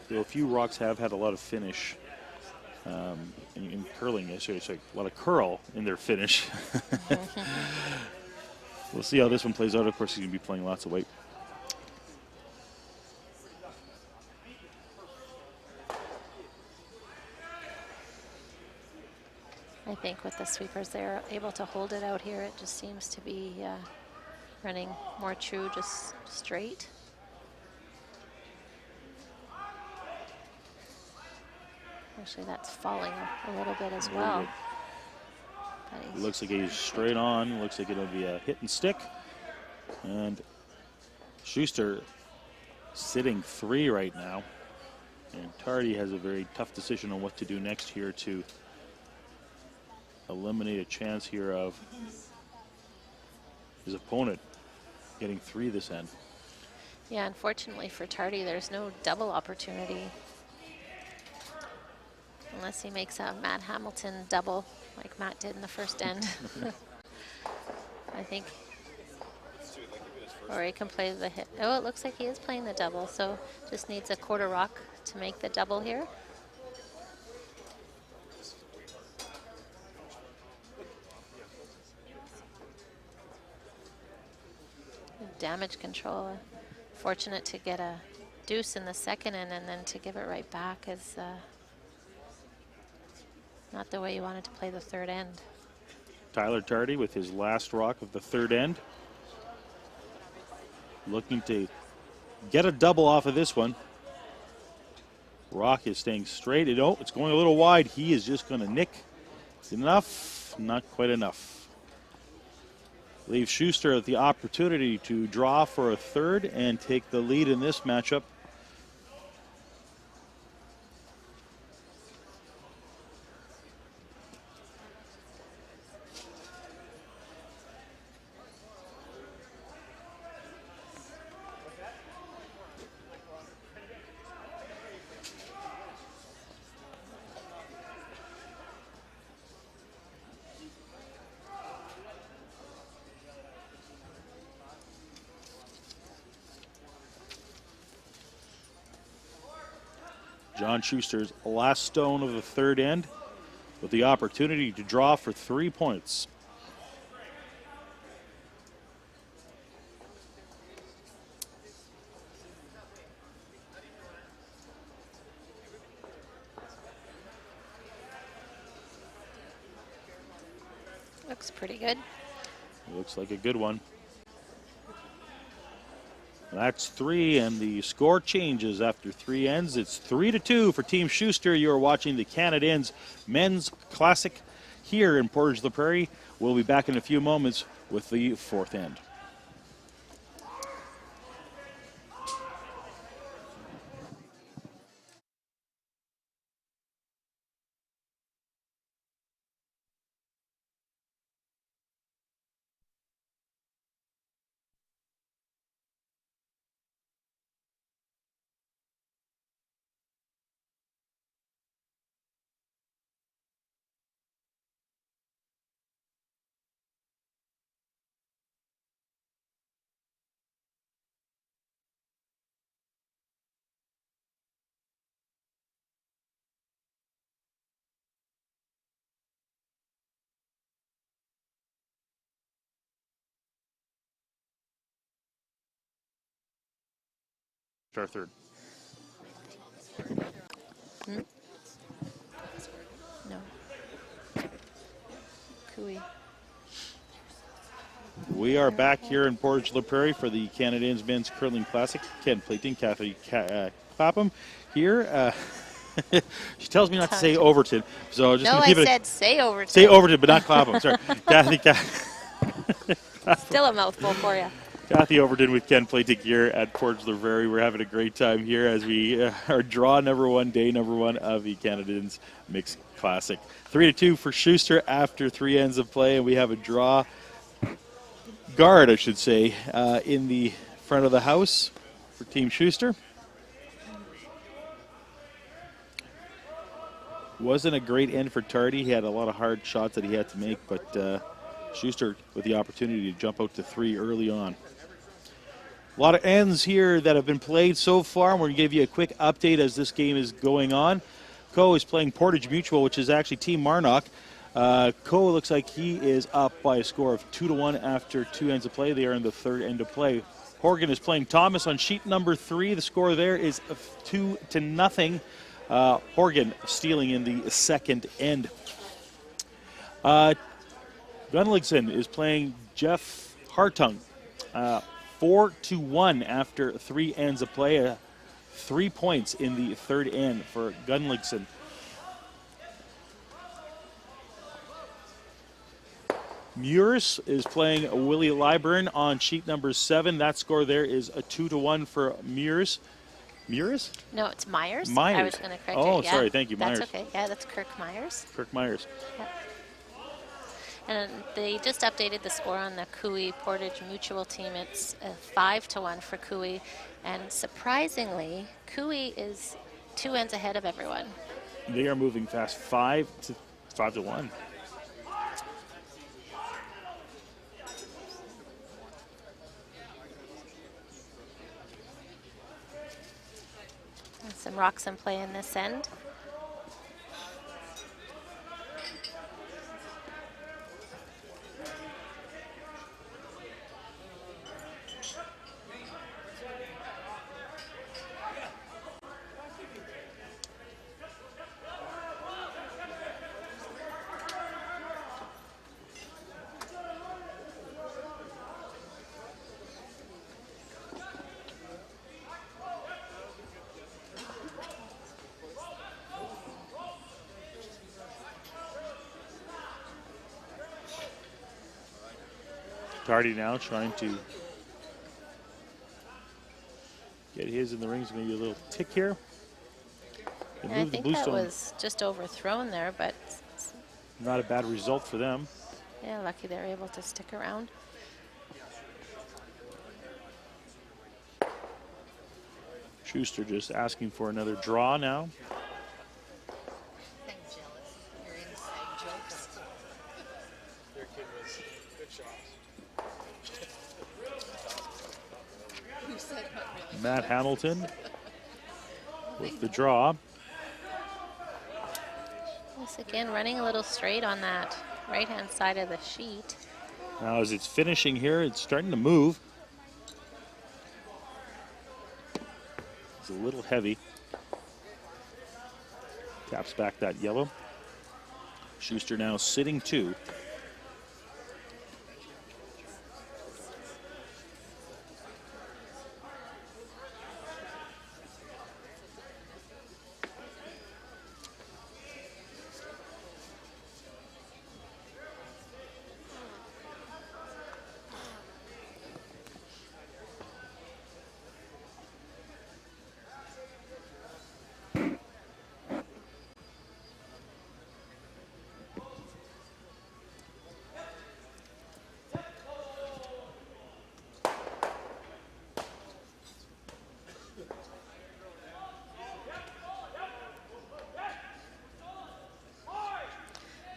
[SPEAKER 1] So a few rocks have had a lot of finish in curling. Sorry, a lot of curl in their finish. We'll see how this one plays out. Of course, he's going to be playing lots of weight.
[SPEAKER 2] I think with the sweepers, they're able to hold it out here. It just seems to be running more true, just straight. Actually, that's falling a little bit as well.
[SPEAKER 1] It looks like he's straight on. Looks like it'll be a hit and stick. And Schuster sitting 3 right now. And Tardy has a very tough decision on what to do next here to eliminate a chance here of his opponent getting 3 this end.
[SPEAKER 2] Yeah, unfortunately for Tardy, there's no double opportunity. Unless he makes a Matt Hamilton double like Matt did in the first end. I think. Or he can play the hit. Oh, it looks like he is playing the double, so just needs a quarter rock to make the double here. Damage control. Fortunate to get a deuce in the second end, and then to give it right back is not the way you wanted to play the third end.
[SPEAKER 1] Tyler Tardy with his last rock of the third end. Looking to get a double off of this one. Rock is staying straight. It's going a little wide. He is just going to nick. It's enough, not quite enough. Leaves Schuster the opportunity to draw for a third and take the lead in this matchup. John Schuster's last stone of the third end with the opportunity to draw for 3 points.
[SPEAKER 2] Looks pretty good.
[SPEAKER 1] Looks like a good one. That's 3, and the score changes after 3 ends. It's 3-2 for Team Schuster. You are watching the Canad Inns Men's Classic here in Portage la Prairie. We'll be back in a few moments with the 4th end. Our third.
[SPEAKER 2] No. Cooey.
[SPEAKER 1] We are back here in Portage La Prairie for the Canadians Men's Curling Classic. Ken Playton, Kathy Clapham here. She tells me not to say Overton, so just
[SPEAKER 2] no,
[SPEAKER 1] keep
[SPEAKER 2] I
[SPEAKER 1] it.
[SPEAKER 2] said say Overton.
[SPEAKER 1] Say Overton, but not Clapham. Sorry, Kathy.
[SPEAKER 2] Still a mouthful for you.
[SPEAKER 1] Kathy Overton with Ken Playton here at Portage La Prairie. We're having a great time here as we are draw number one, day number one of the Canadians Mixed Classic. 3-2 for Schuster after 3 ends of play, and we have a draw guard, I should say, in the front of the house for Team Schuster. Wasn't a great end for Tardy. He had a lot of hard shots that he had to make, but Schuster with the opportunity to jump out to 3 early on. A lot of ends here that have been played so far. We're going to give you a quick update as this game is going on. Co is playing Portage Mutual, which is actually Team Marnock. Co looks like he is up by a score of 2-1 after 2 ends of play. They are in the third end of play. Horgan is playing Thomas on sheet number 3. The score there is 2-0. Horgan stealing in the second end. Gunlickson is playing Jeff Hartung. 4-1 after 3 ends of play. 3 points in the third end for Gunlickson. Mures is playing Willie Lyburn on sheet number 7. That score there is a 2-1 for Mures. Mures?
[SPEAKER 2] No, it's Myers.
[SPEAKER 1] Myers.
[SPEAKER 2] I was going to correct you.
[SPEAKER 1] Oh,
[SPEAKER 2] Yeah,
[SPEAKER 1] sorry. Thank you, Myers.
[SPEAKER 2] That's okay. Yeah, that's Kirk Myers.
[SPEAKER 1] Kirk Myers.
[SPEAKER 2] Yep. And they just updated the score on the Cooey Portage Mutual team. It's 5-1 for Cooey. And surprisingly, Cooey is 2 ends ahead of everyone.
[SPEAKER 1] They are moving fast. 5-1.
[SPEAKER 2] And some rocks in play in this end.
[SPEAKER 1] Tardy now trying to get his in the rings. Maybe a little tick here.
[SPEAKER 2] And I think that was just overthrown there, but
[SPEAKER 1] not a bad result for them.
[SPEAKER 2] Yeah, lucky they're able to stick around.
[SPEAKER 1] Schuster just asking for another draw now.
[SPEAKER 3] I'm jealous. Your inside jokes. Their kid was good shots. Who said what really?
[SPEAKER 1] Matt Hamilton with the draw.
[SPEAKER 2] Once again, running a little straight on that right-hand side of the sheet.
[SPEAKER 1] Now as it's finishing here, it's starting to move. It's a little heavy. Taps back that yellow. Schuster now sitting 2.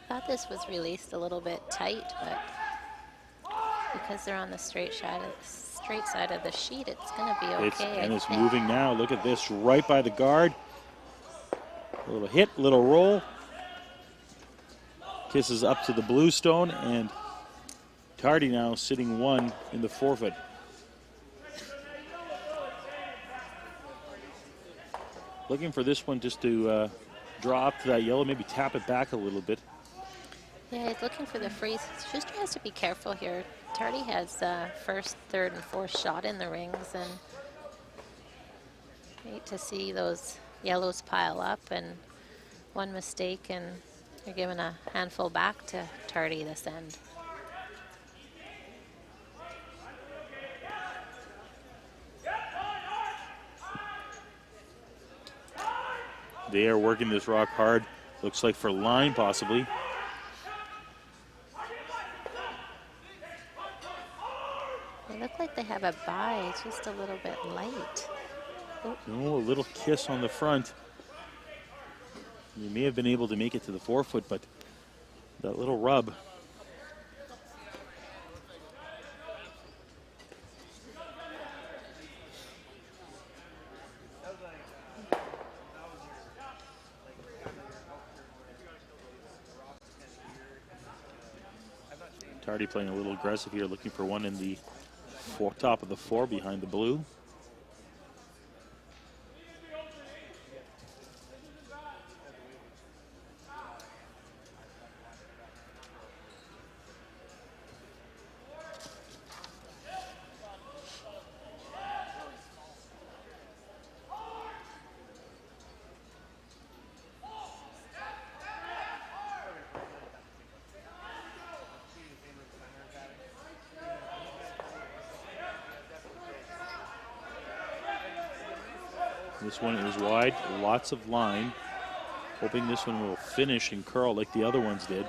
[SPEAKER 2] Thought this was released a little bit tight, but because they're on the straight side of the sheet, it's going to be okay.
[SPEAKER 1] It's moving now. Look at this, right by the guard. A little hit, little roll. Kisses up to the blue stone, and Tardy now sitting 1 in the forfeit. Looking for this one just to draw up to that yellow, maybe tap it back a little bit.
[SPEAKER 2] Yeah, he's looking for the freeze. Schuster has to be careful here. Tardy has first, third, and fourth shot in the rings, and hate to see those yellows pile up, and one mistake and you're giving a handful back to Tardy this end.
[SPEAKER 1] They are working this rock hard. Looks like for line possibly.
[SPEAKER 2] They look like they have a bye. It's just a little bit light.
[SPEAKER 1] Oh, a little kiss on the front. They may have been able to make it to the forefoot, but that little rub. Tardy playing a little aggressive here, looking for one in the top of the four behind the blue. This one is wide, lots of line. Hoping this one will finish and curl like the other ones did.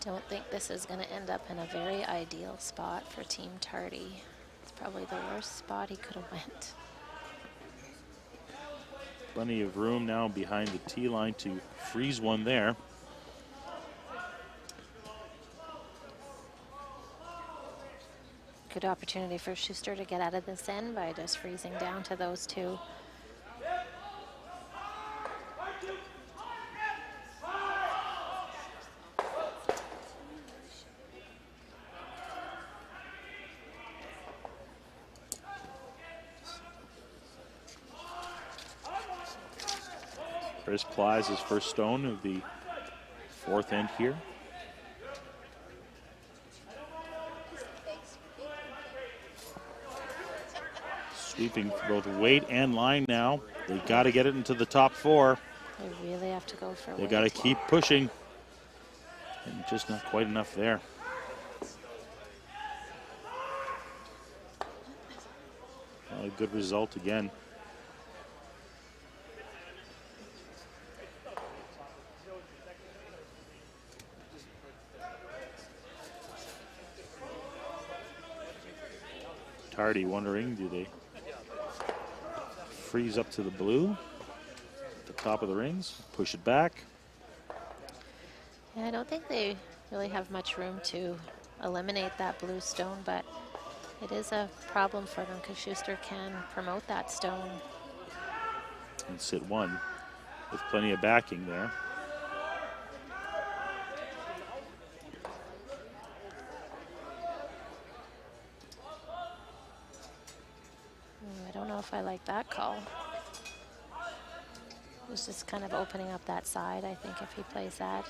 [SPEAKER 2] Don't think this is going to end up in a very ideal spot for Team Tardy. It's probably the worst spot he could have went.
[SPEAKER 1] Plenty of room now behind the tee line to freeze one there.
[SPEAKER 2] Good opportunity for Schuster to get out of this end by just freezing down to those two.
[SPEAKER 1] Chris plies his first stone of the fourth end here. Sweeping for both weight and line now. They got to get it into the top four.
[SPEAKER 2] They really have to go for
[SPEAKER 1] They
[SPEAKER 2] weight.
[SPEAKER 1] got to keep pushing. And just not quite enough there. A good result again. Tardy wondering, do they freeze up to the blue at the top of the rings, push it back?
[SPEAKER 2] Yeah, I don't think they really have much room to eliminate that blue stone, but it is a problem for them because Schuster can promote that stone.
[SPEAKER 1] And sit one with plenty of backing there.
[SPEAKER 2] I don't know if I like that call. He's just kind of opening up that side, I think, if he plays that.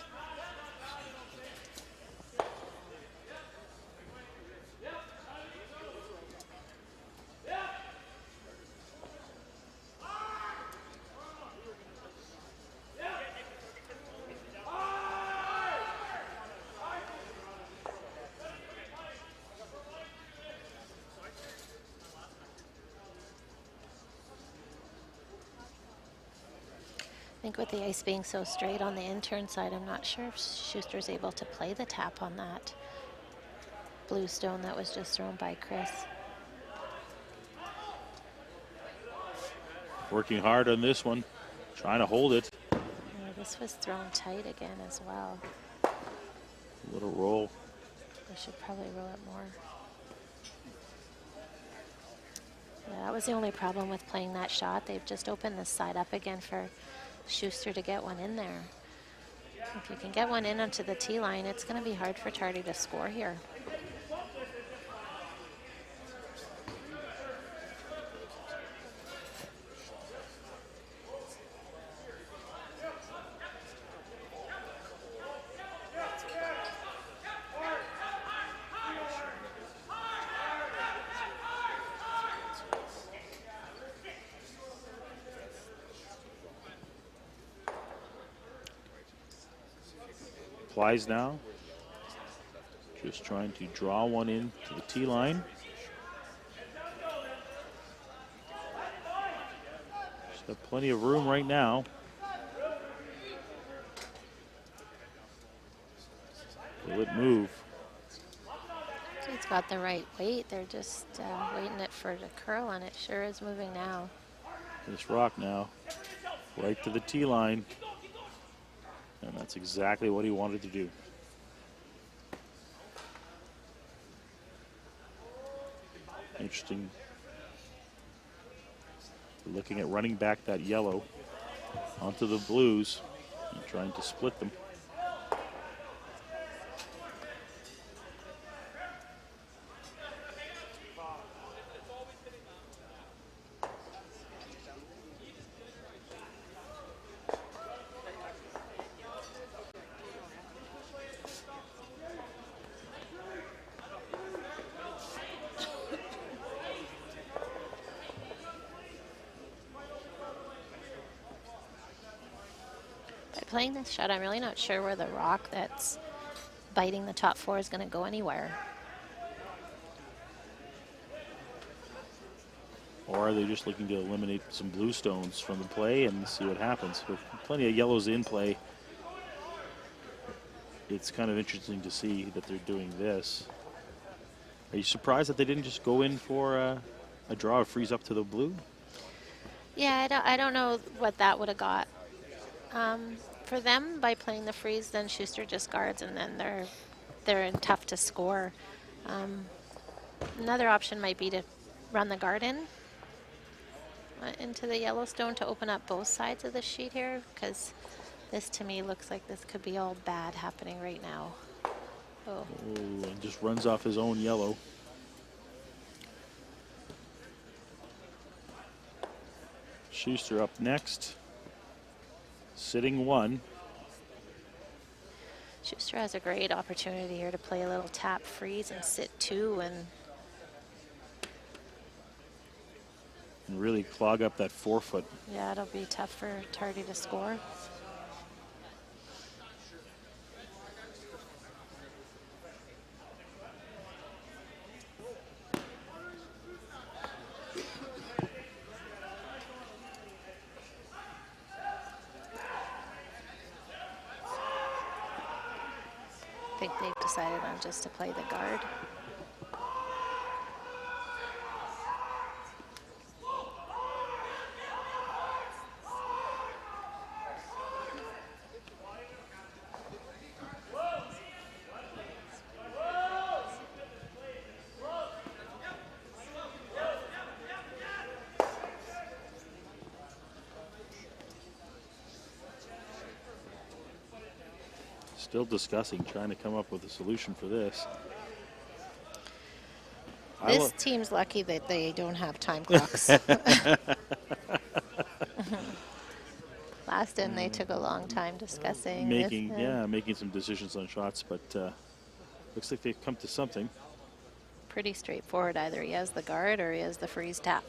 [SPEAKER 2] I think with the ice being so straight on the intern side, I'm not sure if Schuster's able to play the tap on that blue stone that was just thrown by Chris.
[SPEAKER 1] Working hard on this one, trying to hold it.
[SPEAKER 2] Yeah, this was thrown tight again as well.
[SPEAKER 1] A little roll.
[SPEAKER 2] They should probably roll it more. Yeah, that was the only problem with playing that shot. They've just opened this side up again for Schuster to get one in there. If you can get one in onto the tee line, it's going to be hard for Tardy to score here.
[SPEAKER 1] Applies now. Just trying to draw one in to the tee line. She's got plenty of room right now. Will it move?
[SPEAKER 2] It's got the right weight. They're just waiting it for it to curl, and it sure is moving now.
[SPEAKER 1] This rock now, right to the tee line. And that's exactly what he wanted to do. Interesting. Looking at running back that yellow onto the blues and trying to split them.
[SPEAKER 2] Playing this shot, I'm really not sure where the rock that's biting the top four is going to go anywhere.
[SPEAKER 1] Or are they just looking to eliminate some blue stones from the play and see what happens? With plenty of yellows in play, it's kind of interesting to see that they're doing this. Are you surprised that they didn't just go in for a draw or freeze up to the blue?
[SPEAKER 2] Yeah, I don't know what that would have got. For them, by playing the freeze, then Schuster just guards, and then they're in tough to score. Another option might be to run the guard in into the Yellowstone to open up both sides of the sheet here, because this to me looks like this could be all bad happening right now. Oh,
[SPEAKER 1] And just runs off his own yellow. Schuster up next. Sitting one.
[SPEAKER 2] Schuster has a great opportunity here to play a little tap freeze and sit two and
[SPEAKER 1] really clog up that 4 foot.
[SPEAKER 2] yeah, it'll be tough for Tardy to score. I think they've decided on just to play the guard.
[SPEAKER 1] Still discussing, trying to come up with a solution for this.
[SPEAKER 2] This team's lucky that they don't have time clocks. Last in, they took a long time discussing
[SPEAKER 1] making
[SPEAKER 2] this.
[SPEAKER 1] making some decisions on shots, but looks like they've come to something.
[SPEAKER 2] Pretty straightforward. Either he has the guard or he has the freeze tap.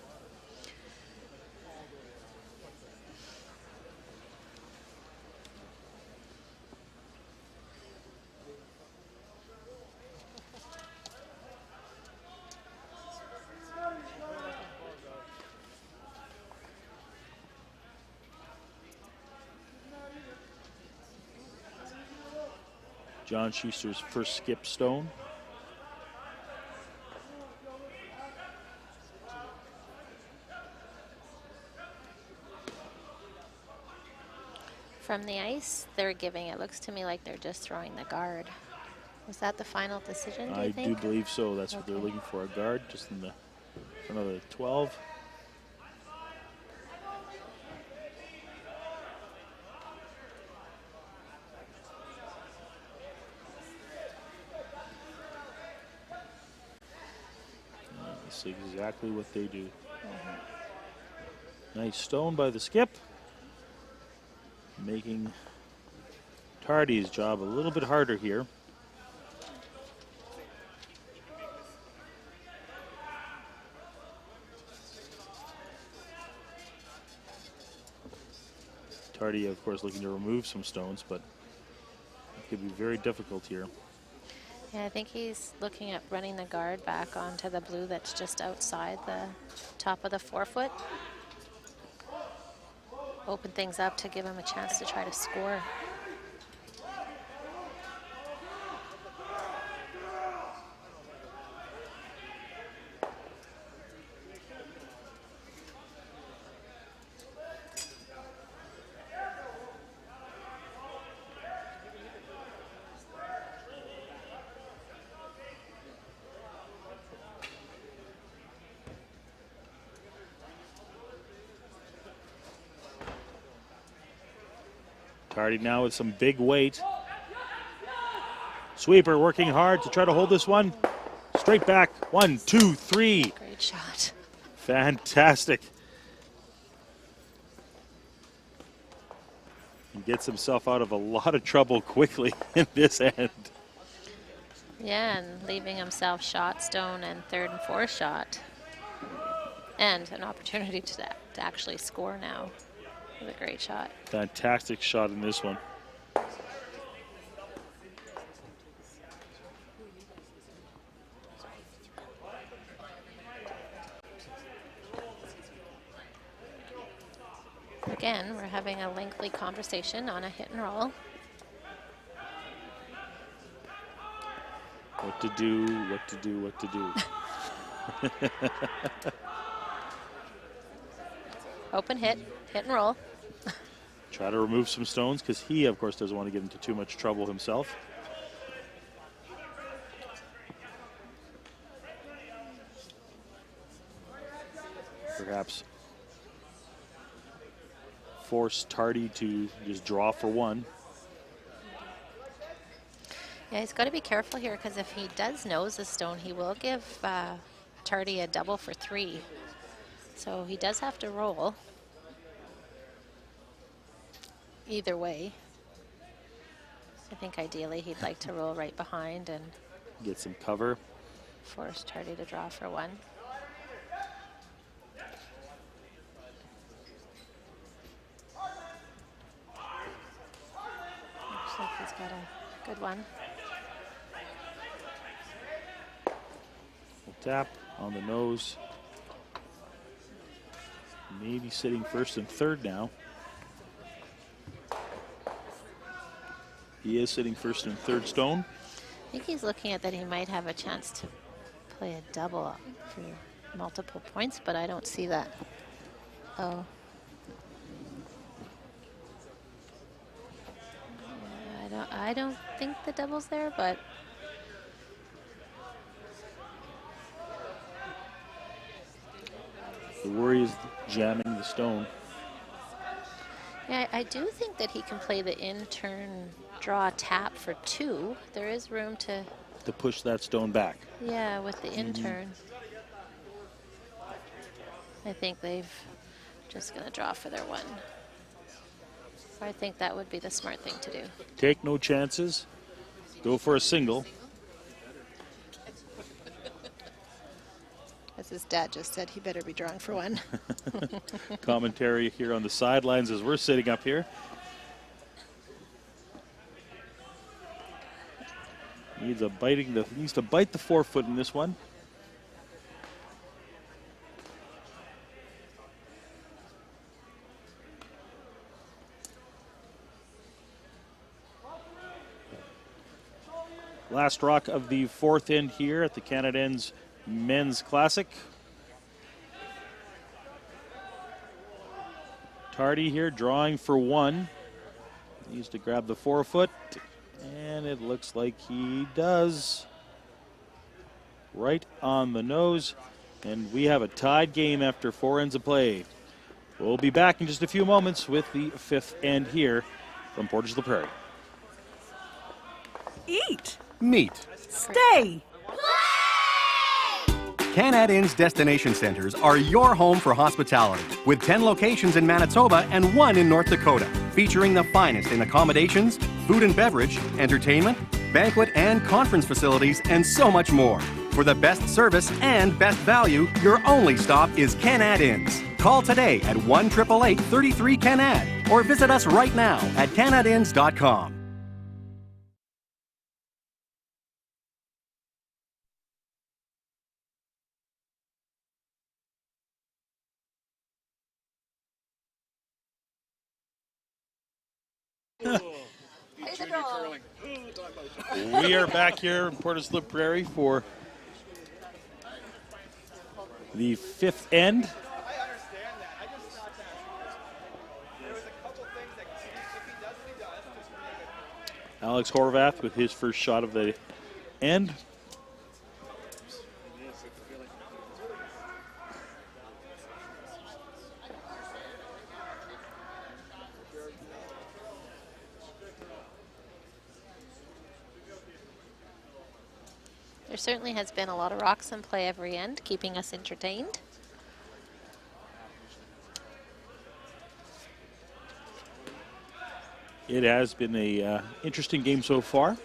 [SPEAKER 1] John Schuster's first skip stone.
[SPEAKER 2] From the ice, they're giving, it looks to me like they're just throwing the guard. Was that the final decision, do you
[SPEAKER 1] I
[SPEAKER 2] think?
[SPEAKER 1] do believe so. That's what they're looking for, a guard just in the front of the 12. That's exactly what they do. Nice stone by the skip, making Tardy's job a little bit harder here. Tardy, of course, looking to remove some stones, but it could be very difficult here.
[SPEAKER 2] Yeah, I think he's looking at running the guard back onto the blue that's just outside the top of the 4-foot. Open things up to give him a chance to try to score.
[SPEAKER 1] Tardy now with some big weight. Sweeper working hard to try to hold this one. Straight back. 1, 2, 3.
[SPEAKER 2] Great shot.
[SPEAKER 1] Fantastic. He gets himself out of a lot of trouble quickly in this end.
[SPEAKER 2] Yeah, and leaving himself shot, stone, and 3rd and 4th shot. And an opportunity to actually score now. With a great shot.
[SPEAKER 1] Fantastic shot in this one.
[SPEAKER 2] Again, we're having a lengthy conversation on a hit and roll.
[SPEAKER 1] What to do, what to do, what to do.
[SPEAKER 2] Open hit and roll.
[SPEAKER 1] Try to remove some stones because he, of course, doesn't want to get into too much trouble himself. Perhaps force Tardy to just draw for one.
[SPEAKER 2] Yeah, he's got to be careful here because if he does nose a stone, he will give Tardy a double for 3. So he does have to roll. Either way. I think ideally he'd like to roll right behind and
[SPEAKER 1] Get some cover.
[SPEAKER 2] force Tardy to draw for 1. Looks like he's got a good one.
[SPEAKER 1] We'll tap on the nose. Maybe sitting 1st and 3rd now. He is sitting 1st and 3rd stone.
[SPEAKER 2] I think he's looking at that he might have a chance to play a double for multiple points, but I don't see that. Oh. Yeah, I don't think the double's there, but
[SPEAKER 1] The worry is jamming the stone.
[SPEAKER 2] yeah, I do think that he can play the in-turn draw tap for 2. There is room to,
[SPEAKER 1] Push that stone back.
[SPEAKER 2] yeah, with the in-turn. I think they've just going to draw for their 1. I think that would be the smart thing to do.
[SPEAKER 1] Take no chances. Go for a single.
[SPEAKER 2] As his dad just said, he better be drawing for 1.
[SPEAKER 1] Commentary here on the sidelines as we're sitting up here. Needs to bite the 4-foot in this one. Last rock of the 4th end here at the Canad Men's Classic. Tardy here drawing for 1. Needs to grab the 4-foot, and it looks like he does. Right on the nose, and we have a tied game after 4 ends of play. We'll be back in just a few moments with the 5th end here from Portage la Prairie.
[SPEAKER 5] Eat.
[SPEAKER 4] Meet.
[SPEAKER 5] Stay.
[SPEAKER 4] Canad Inn's destination centers are your home for hospitality, with 10 locations in Manitoba and 1 in North Dakota, featuring the finest in accommodations, food and beverage, entertainment, banquet and conference facilities, and so much more. For the best service and best value, your only stop is Canad Inns. Call today at 1-888-33-CANAD or visit us right now at canadinns.com.
[SPEAKER 1] We are back here in Port of Slip Prairie for the 5th end. Alex Horvath with his first shot of the end.
[SPEAKER 2] There certainly has been a lot of rocks in play every end, keeping us entertained.
[SPEAKER 1] It has been a interesting game so far.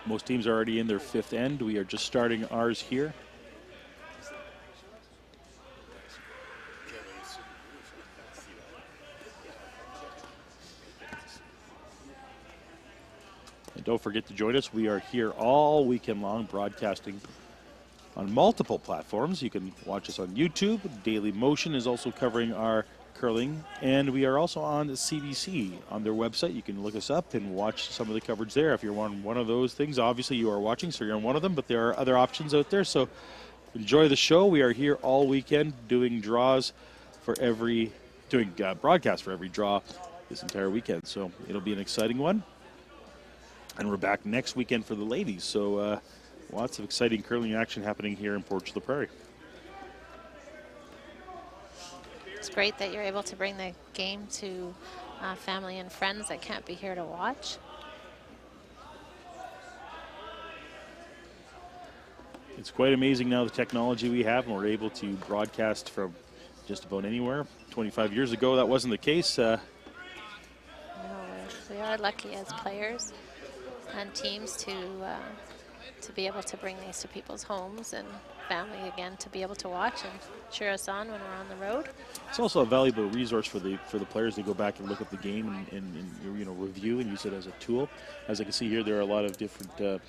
[SPEAKER 1] Most teams are already in their 5th end. We are just starting ours here. And don't forget to join us. We are here all weekend long, broadcasting on multiple platforms. You can watch us on YouTube. Daily Motion is also covering our curling, and we are also on CBC on their website. You can look us up and watch some of the coverage there. If you're on one of those things, obviously you are watching, so you're on one of them, but there are other options out there. So enjoy the show. We are here all weekend doing draws for broadcasts for every draw this entire weekend. So it'll be an exciting one. And we're back next weekend for the ladies. So lots of exciting curling action happening here in Port of the Prairie.
[SPEAKER 2] It's great that you're able to bring the game to family and friends that can't be here to watch.
[SPEAKER 1] It's quite amazing now the technology we have, and we're able to broadcast from just about anywhere. 25 years ago, that wasn't the case.
[SPEAKER 2] No, we are lucky as players and teams to be able to bring these to people's homes and family again to be able to watch and cheer us on when we're on the road.
[SPEAKER 1] It's also a valuable resource for the players to go back and look at the game and review and use it as a tool. As I can see here, there are a lot of different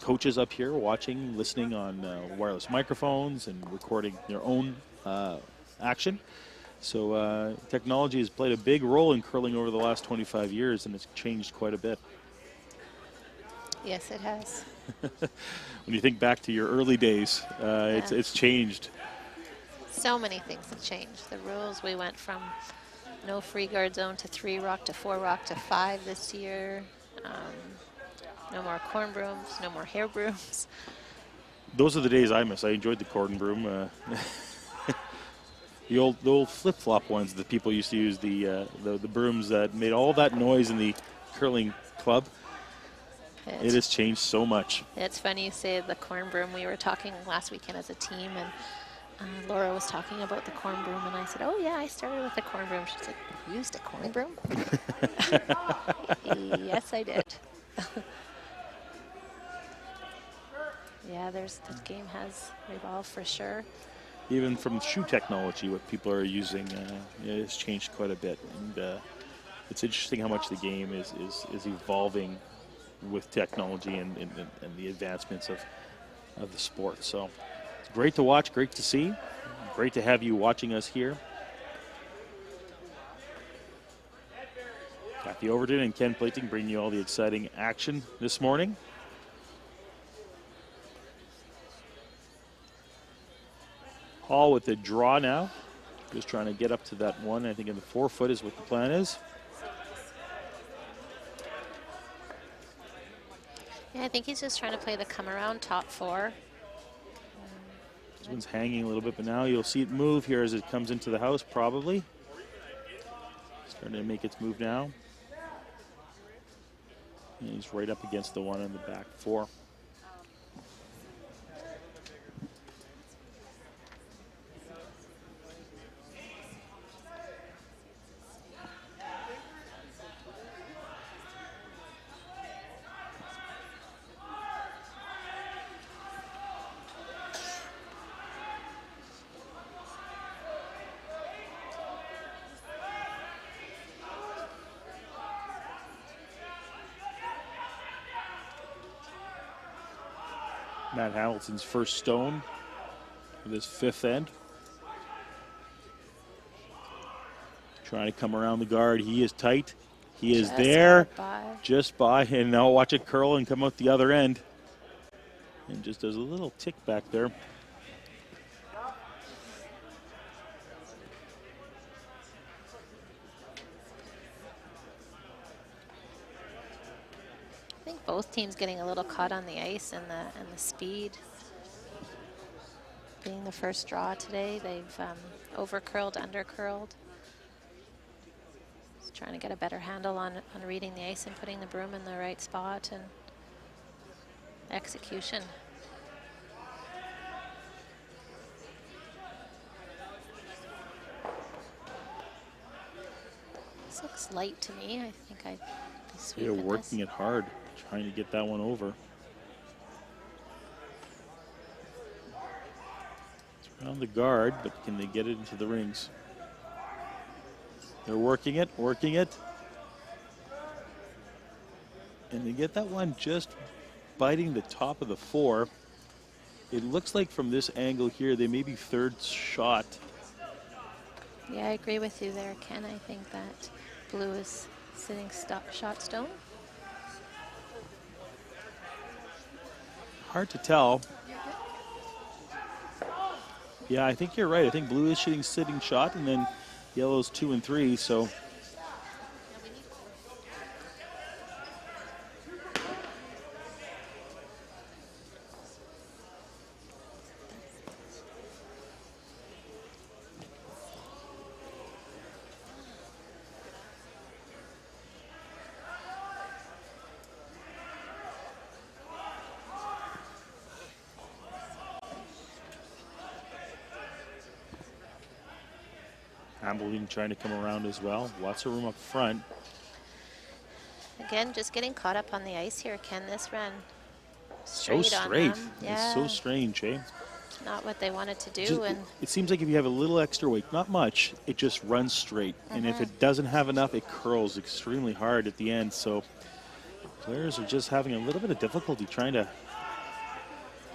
[SPEAKER 1] coaches up here watching, listening on wireless microphones and recording their own action. So technology has played a big role in curling over the last 25 years, and it's changed quite a bit.
[SPEAKER 2] Yes, it has.
[SPEAKER 1] When you think back to your early days, it's changed.
[SPEAKER 2] So many things have changed. The rules, we went from no free guard zone to 3 rock to 4 rock to 5 this year. No more corn brooms, no more hair brooms.
[SPEAKER 1] Those are the days I miss. I enjoyed the corn broom. The old flip-flop ones that people used to use, the brooms that made all that noise in the curling club. It has changed so much.
[SPEAKER 2] It's funny you say the corn broom. We were talking last weekend as a team, and Laura was talking about the corn broom, and I said, oh yeah, I started with the corn broom. She said, you used a corn broom? Yes, I did. Yeah, the game has evolved for sure.
[SPEAKER 1] Even from shoe technology, what people are using has changed quite a bit. And it's interesting how much the game is evolving with technology and the advancements of the sport. So great to watch, great to see, great to have you watching us here. Kathy Overton and Ken Plating bringing you all the exciting action this morning. Hall with the draw now. Just trying to get up to that one. I think in the 4 foot is what the plan is.
[SPEAKER 2] Yeah, I think he's just trying to play the come around top 4.
[SPEAKER 1] This one's hanging a little bit, but now you'll see it move here as it comes into the house, probably. Starting to make its move now. And he's right up against the one in the back 4. Matt Hamilton's first stone with his fifth end. Trying to come around the guard. He is tight. He is there. Just by. And now watch it curl and come out the other end. And just does a little tick back there.
[SPEAKER 2] I think both teams getting a little caught on the ice and the speed. Being the first draw today, they've over curled, under curled. Just trying to get a better handle on reading the ice and putting the broom in the right spot and execution. This looks light to me. I think I'd be sweeping
[SPEAKER 1] They're working it hard, trying to get that one over. It's around the guard, but can they get it into the rings? They're working it, and they get that one just biting the top of the four. It looks like from this angle here, they may be third shot.
[SPEAKER 2] Yeah, I agree with you there, Ken. I think that blue is sitting shot stone.
[SPEAKER 1] Hard to tell. Yeah, I think you're right. I think blue is sitting shot, and then yellow's 2 and 3, so. Hamilton trying to come around as well. Lots of room up front.
[SPEAKER 2] Again, just getting caught up on the ice here, Ken. This ran
[SPEAKER 1] So
[SPEAKER 2] straight on
[SPEAKER 1] straight.
[SPEAKER 2] them.
[SPEAKER 1] It's so strange, eh?
[SPEAKER 2] Not what they wanted to do.
[SPEAKER 1] It seems like if you have a little extra weight, not much, it just runs straight. And if it doesn't have enough, it curls extremely hard at the end. So players are just having a little bit of difficulty trying to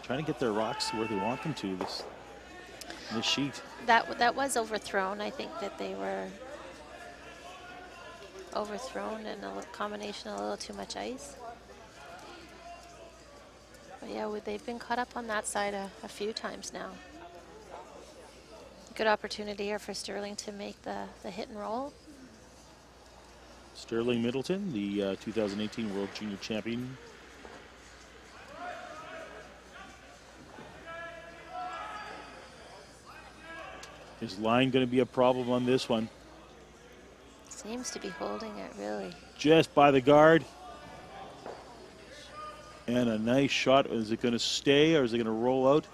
[SPEAKER 1] get their rocks where they want them to. This sheet.
[SPEAKER 2] That was overthrown. I think that they were overthrown in a combination of a little too much ice. But yeah, they've been caught up on that side a few times now. Good opportunity here for Sterling to make the hit and roll.
[SPEAKER 1] Sterling Middleton, the 2018 World Junior Champion. Is line going to be a problem on this one?
[SPEAKER 2] Seems to be holding it, really.
[SPEAKER 1] Just by the guard. And a nice shot. Is it going to stay or is it going to roll out?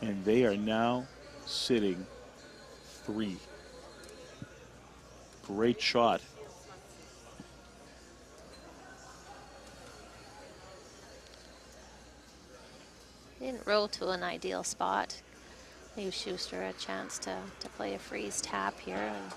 [SPEAKER 1] And they are now sitting 3. Great shot.
[SPEAKER 2] Didn't roll to an ideal spot. Leave Schuster a chance to play a freeze tap here. And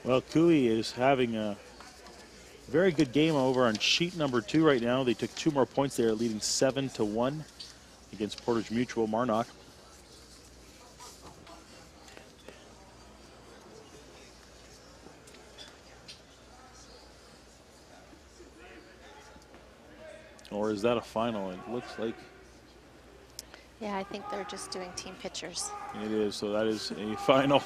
[SPEAKER 1] well, Cooey is having a very good game over on sheet number 2 right now. They took 2 more points there, leading 7-1 against Portage Mutual Marnock. Or is that a final? It looks like.
[SPEAKER 2] yeah, I think they're just doing team pictures.
[SPEAKER 1] It is, so that is a final.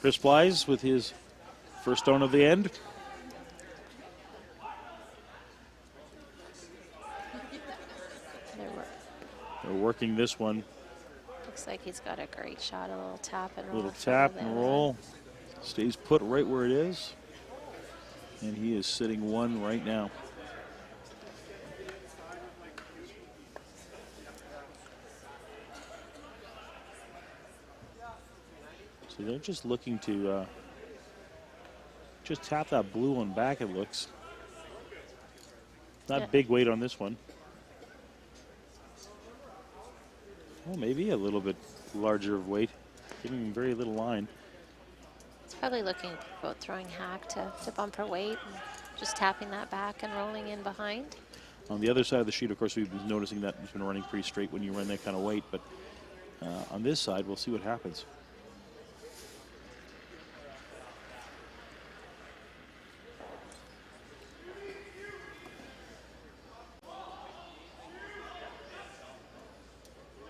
[SPEAKER 1] Chris Blyes with his first stone of the end. They're working this one.
[SPEAKER 2] Looks like he's got a great shot, a little tap and roll.
[SPEAKER 1] Little tap and roll. Stays put right where it is. And he is sitting 1 right now. So they're just looking to just tap that blue one back, it looks. Not
[SPEAKER 2] Yeah.
[SPEAKER 1] big weight on this one. Well, maybe a little bit larger of weight. Giving him very little line.
[SPEAKER 2] It's probably looking about throwing hack to bumper weight and just tapping that back and rolling in behind.
[SPEAKER 1] On the other side of the sheet, of course, we've been noticing that it's been running pretty straight when you run that kind of weight. But on this side, we'll see what happens.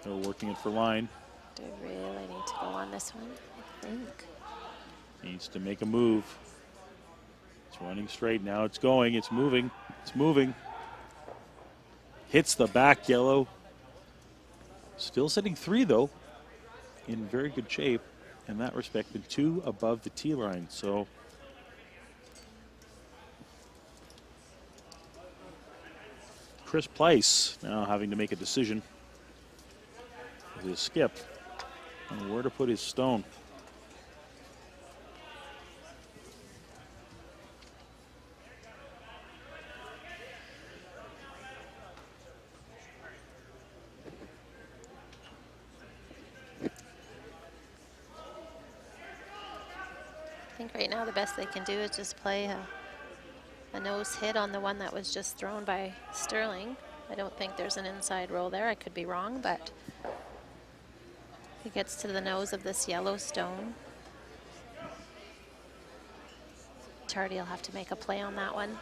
[SPEAKER 1] They're working it for line.
[SPEAKER 2] Do we really need to go on this one? I think.
[SPEAKER 1] Needs to make a move. It's running straight. Now it's going. It's moving. It's moving. Hits the back yellow. Still sitting 3, though. In very good shape in that respect. And 2 above the tee line. So Chris Pleiss now having to make a decision. His skip and where to put his stone.
[SPEAKER 2] I think right now the best they can do is just play a nose hit on the one that was just thrown by Sterling. I don't think there's an inside roll there. I could be wrong, but he gets to the nose of this yellow stone. Tardy will have to make a play on that one.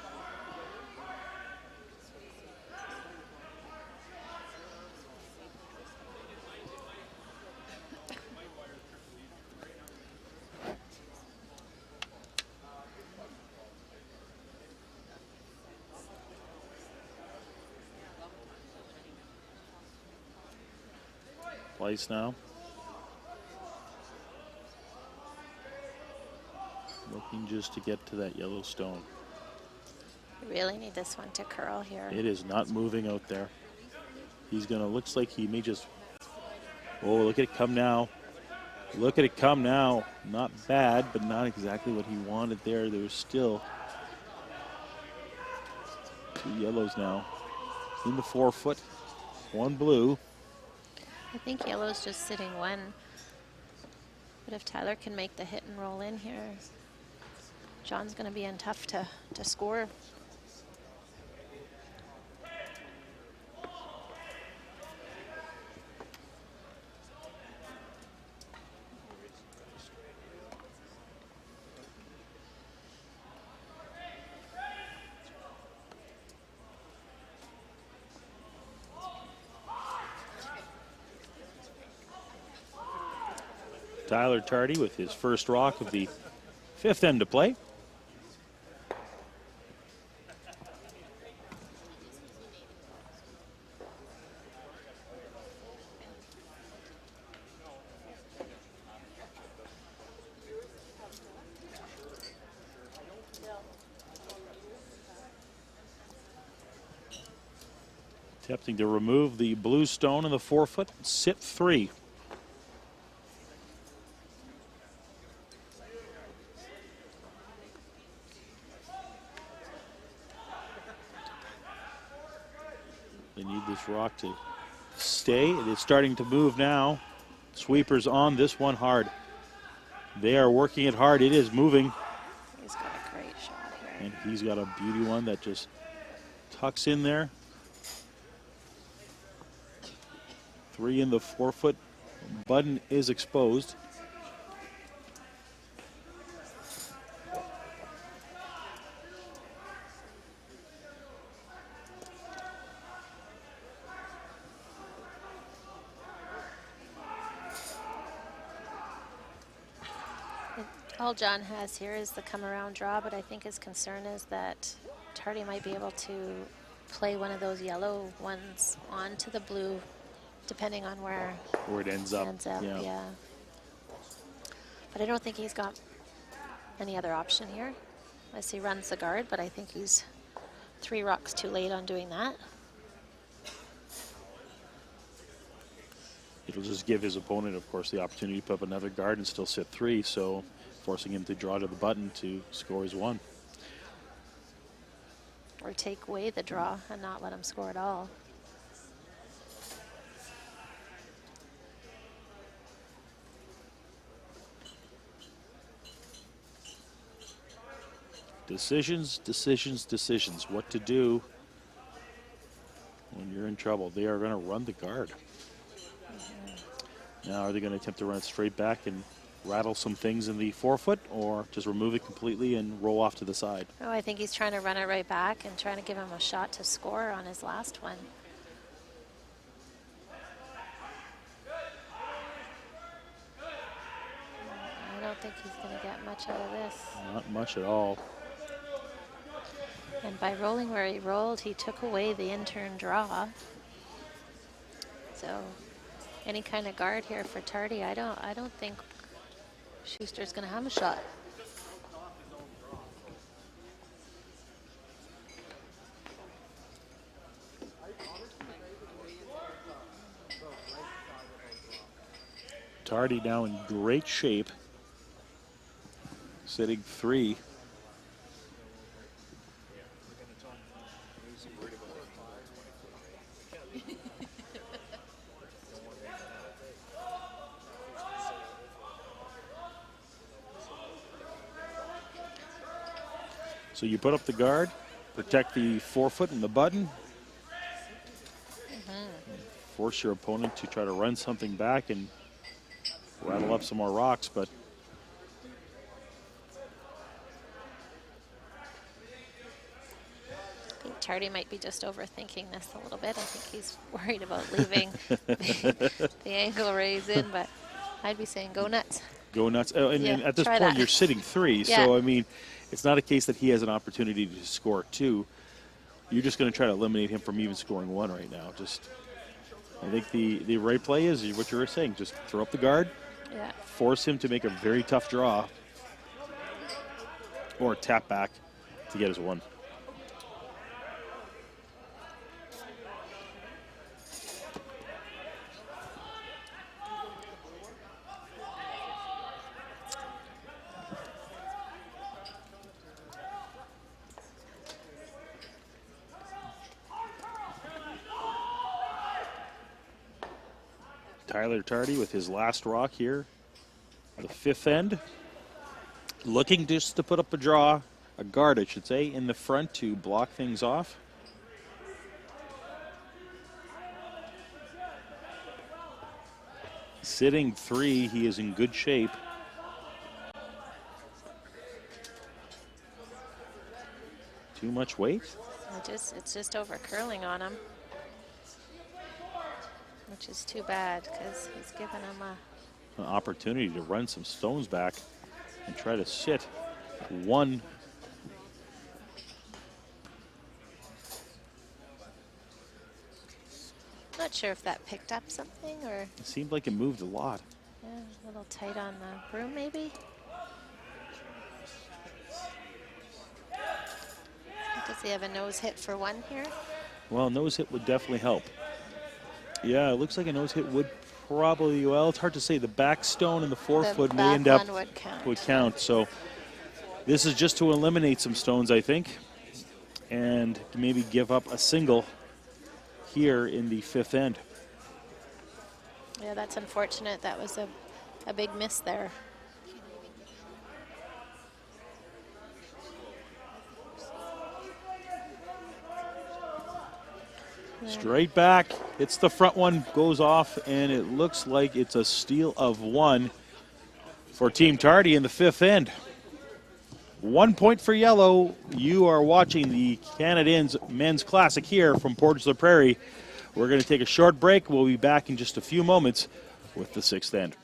[SPEAKER 1] Place now. Looking just to get to that yellow stone.
[SPEAKER 2] We really need this one to curl here.
[SPEAKER 1] It is not moving out there. He's gonna, looks like he may just, oh, look at it come now. Look at it come now. Not bad, but not exactly what he wanted there. There's still 2 yellows now. In the 4-foot, 1 blue.
[SPEAKER 2] I think yellow's just sitting 1. But if Tyler can make the hit and roll in here, John's going to be in tough to score.
[SPEAKER 1] Tyler Tardy with his first rock of the 5th end to play. Attempting to remove the blue stone in the 4-foot, sit 3. They need this rock to stay. It is starting to move now. Sweepers on this one hard. They are working it hard. It is moving.
[SPEAKER 2] He's got a great shot here.
[SPEAKER 1] And he's got a beauty one that just tucks in there. 3 in the 4-foot. Button is exposed.
[SPEAKER 2] All John has here is the come around draw, but I think his concern is that Tardy might be able to play one of those yellow ones onto the blue, depending on where
[SPEAKER 1] it ends up.
[SPEAKER 2] Yeah. But I don't think he's got any other option here, unless he runs the guard, but I think he's 3 rocks too late on doing that.
[SPEAKER 1] It'll just give his opponent, of course, the opportunity to put up another guard and still sit 3. So forcing him to draw to the button to score his one.
[SPEAKER 2] Or take away the draw and not let him score at all.
[SPEAKER 1] Decisions, decisions, decisions. What to do when you're in trouble. They are going to run the guard. Now, are they going to attempt to run it straight back and rattle some things in the forefoot, or just remove it completely and roll off to the side?
[SPEAKER 2] Oh, I think he's trying to run it right back and trying to give him a shot to score on his last one. I don't think he's going to get much out of this.
[SPEAKER 1] Not much at all.
[SPEAKER 2] And by rolling where he rolled, he took away the in-turn draw. So any kind of guard here for Tardy, I don't think Schuster's going to have a shot.
[SPEAKER 1] Tardy now in great shape, sitting 3. So you put up the guard, protect the forefoot and the button, force your opponent to try to run something back and rattle up some more rocks, but
[SPEAKER 2] I think Tardy might be just overthinking this a little bit. I think he's worried about leaving the angle raise in, but I'd be saying go nuts.
[SPEAKER 1] go nuts. And
[SPEAKER 2] Yeah,
[SPEAKER 1] at this
[SPEAKER 2] try
[SPEAKER 1] point,
[SPEAKER 2] that.
[SPEAKER 1] you're sitting 3,
[SPEAKER 2] Yeah.
[SPEAKER 1] so I mean, it's not a case that he has an opportunity to score 2. You're just going to try to eliminate him from even scoring 1 right now. I think the right play is what you were saying. Just throw up the guard,
[SPEAKER 2] Yeah.
[SPEAKER 1] force him to make a very tough draw, or tap back to get his 1. Tyler Tardy with his last rock here, the 5th end. Looking just to put up a guard, I should say, in the front to block things off. Sitting 3, he is in good shape. Too much weight?
[SPEAKER 2] It's just over curling on him, which is too bad because he's given him
[SPEAKER 1] An opportunity to run some stones back and try to sit 1.
[SPEAKER 2] not sure if that picked up something or
[SPEAKER 1] It seemed like it moved a lot.
[SPEAKER 2] yeah, a little tight on the broom maybe. Does he have a nose hit for 1 here?
[SPEAKER 1] Well, a nose hit would definitely help. Yeah, it looks like a nose hit would probably, well, it's hard to say. The back stone and the forefoot may
[SPEAKER 2] back
[SPEAKER 1] end up
[SPEAKER 2] one would count.
[SPEAKER 1] So this is just to eliminate some stones, I think, and maybe give up a single here in the 5th end.
[SPEAKER 2] Yeah, that's unfortunate. That was a big miss there.
[SPEAKER 1] Straight back, hits the front one, goes off, and it looks like it's a steal of 1 for Team Tardy in the 5th end. 1 point for yellow. You are watching the Canadians Men's Classic here from Portage la Prairie. We're going to take a short break. We'll be back in just a few moments with the 6th end.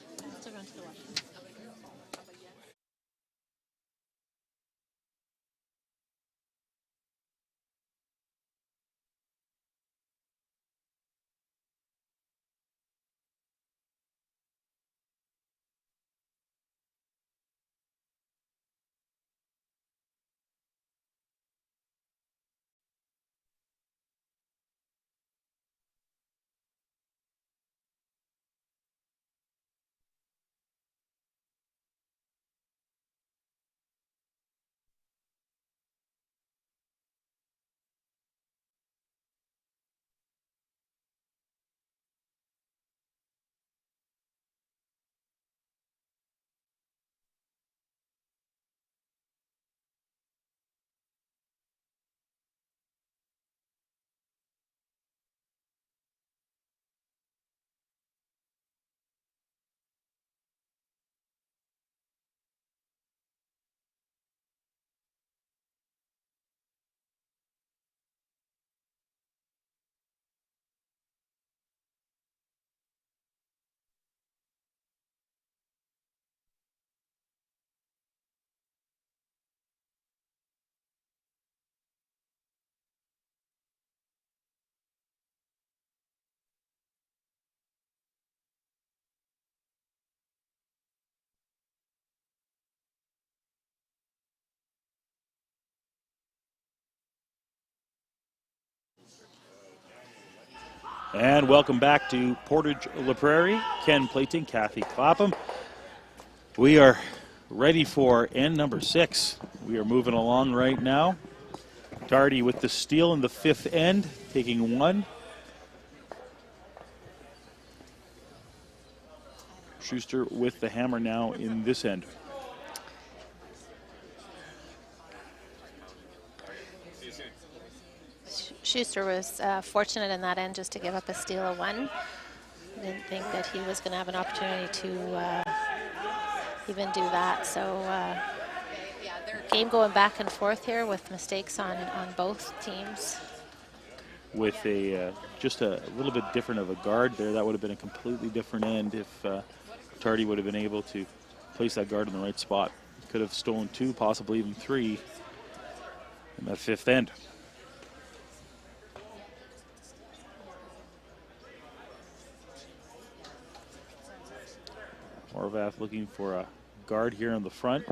[SPEAKER 1] And welcome back to Portage La Prairie. Ken Playton, Kathy Clapham. We are ready for end number 6. We are moving along right now. Tardy with the steal in the 5th end, taking 1. Schuster with the hammer now in this end.
[SPEAKER 2] Schuster was fortunate in that end just to give up a steal of 1. Didn't think that he was going to have an opportunity to even do that. So game going back and forth here with mistakes on both teams.
[SPEAKER 1] With a just a little bit different of a guard there, that would have been a completely different end if Tardy would have been able to place that guard in the right spot. Could have stolen 2, possibly even 3 in that 5th end. Horvath looking for a guard here in the front.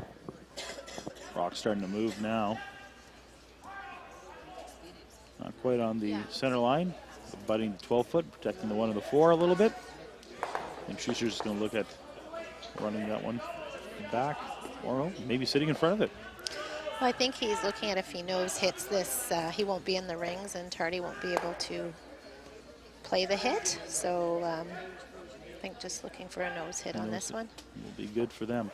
[SPEAKER 1] Rock starting to move now. Not quite on the center line, but butting the 12-foot, protecting the 1 and the 4 a little bit. And Schuster's just going to look at running that one back, or maybe sitting in front of it.
[SPEAKER 2] Well, I think he's looking at if he nose hits this, he won't be in the rings, and Tardy won't be able to play the hit. So I think just looking for a nose hit on this one.
[SPEAKER 1] Will be good for them.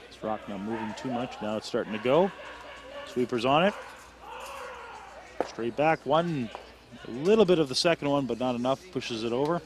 [SPEAKER 1] This rock not moving too much. Now it's starting to go. Sweeper's on it. Straight back. 1, a little bit of the second one, but not enough. Pushes it over.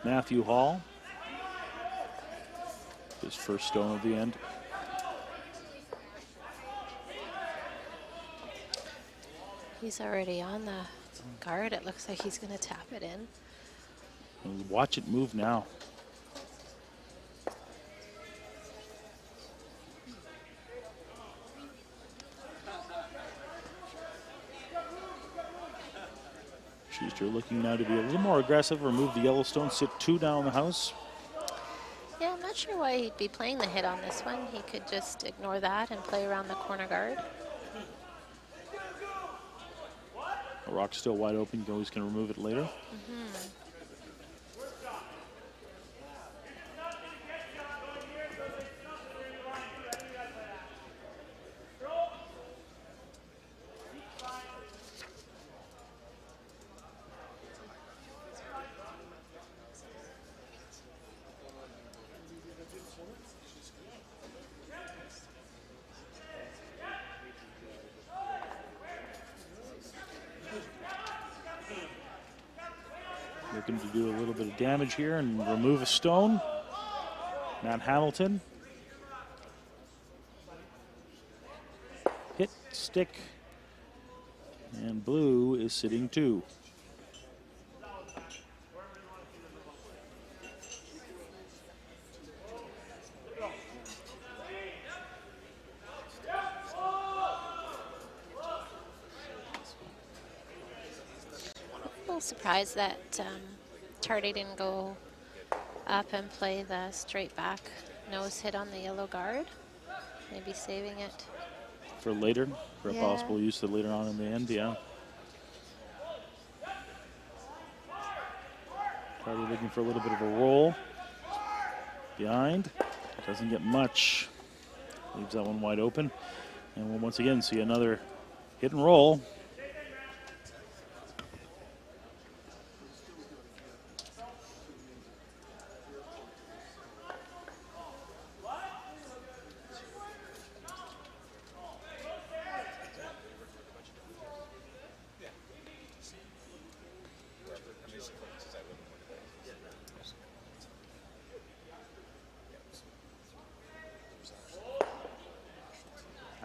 [SPEAKER 1] Matthew Hall, his first stone of the end.
[SPEAKER 2] He's already on the guard. It looks like he's going to tap it in.
[SPEAKER 1] And watch it move now. Schuster looking now to be a little more aggressive, remove the Yellowstone, sit 2 down the house.
[SPEAKER 2] Yeah, I'm not sure why he'd be playing the hit on this one. He could just ignore that and play around the corner guard.
[SPEAKER 1] The rock's still wide open. You always can remove it later. Looking to do a little bit of damage here and remove a stone. Matt Hamilton. Hit, stick, and blue is sitting 2.
[SPEAKER 2] Surprised that Tardy didn't go up and play the straight back nose hit on the yellow guard. Maybe saving it
[SPEAKER 1] for later, for a possible use of later on in the end, yeah. Tardy looking for a little bit of a roll. Behind, doesn't get much. Leaves that one wide open. And we'll once again see another hit and roll.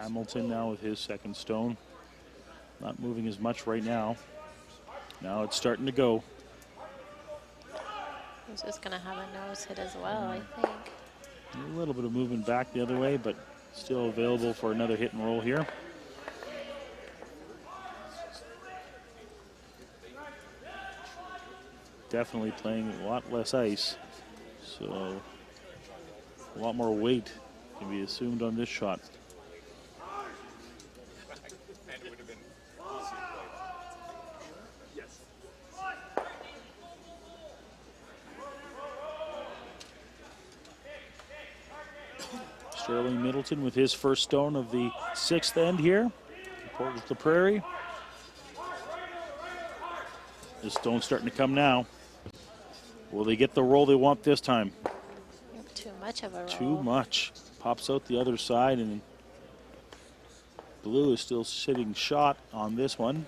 [SPEAKER 1] Hamilton now with his second stone. Not moving as much right now. Now it's starting to go.
[SPEAKER 2] He's just going to have a nose hit as well, I think.
[SPEAKER 1] A little bit of movement back the other way, but still available for another hit and roll here. Definitely playing a lot less ice, so a lot more weight can be assumed on this shot. Sterling Middleton with his first stone of the sixth end here. Portage the Prairie. This stone's starting to come now. Will they get the roll they want this time?
[SPEAKER 2] Too much of a roll.
[SPEAKER 1] Too much. Pops out the other side, and blue is still sitting shot on this one.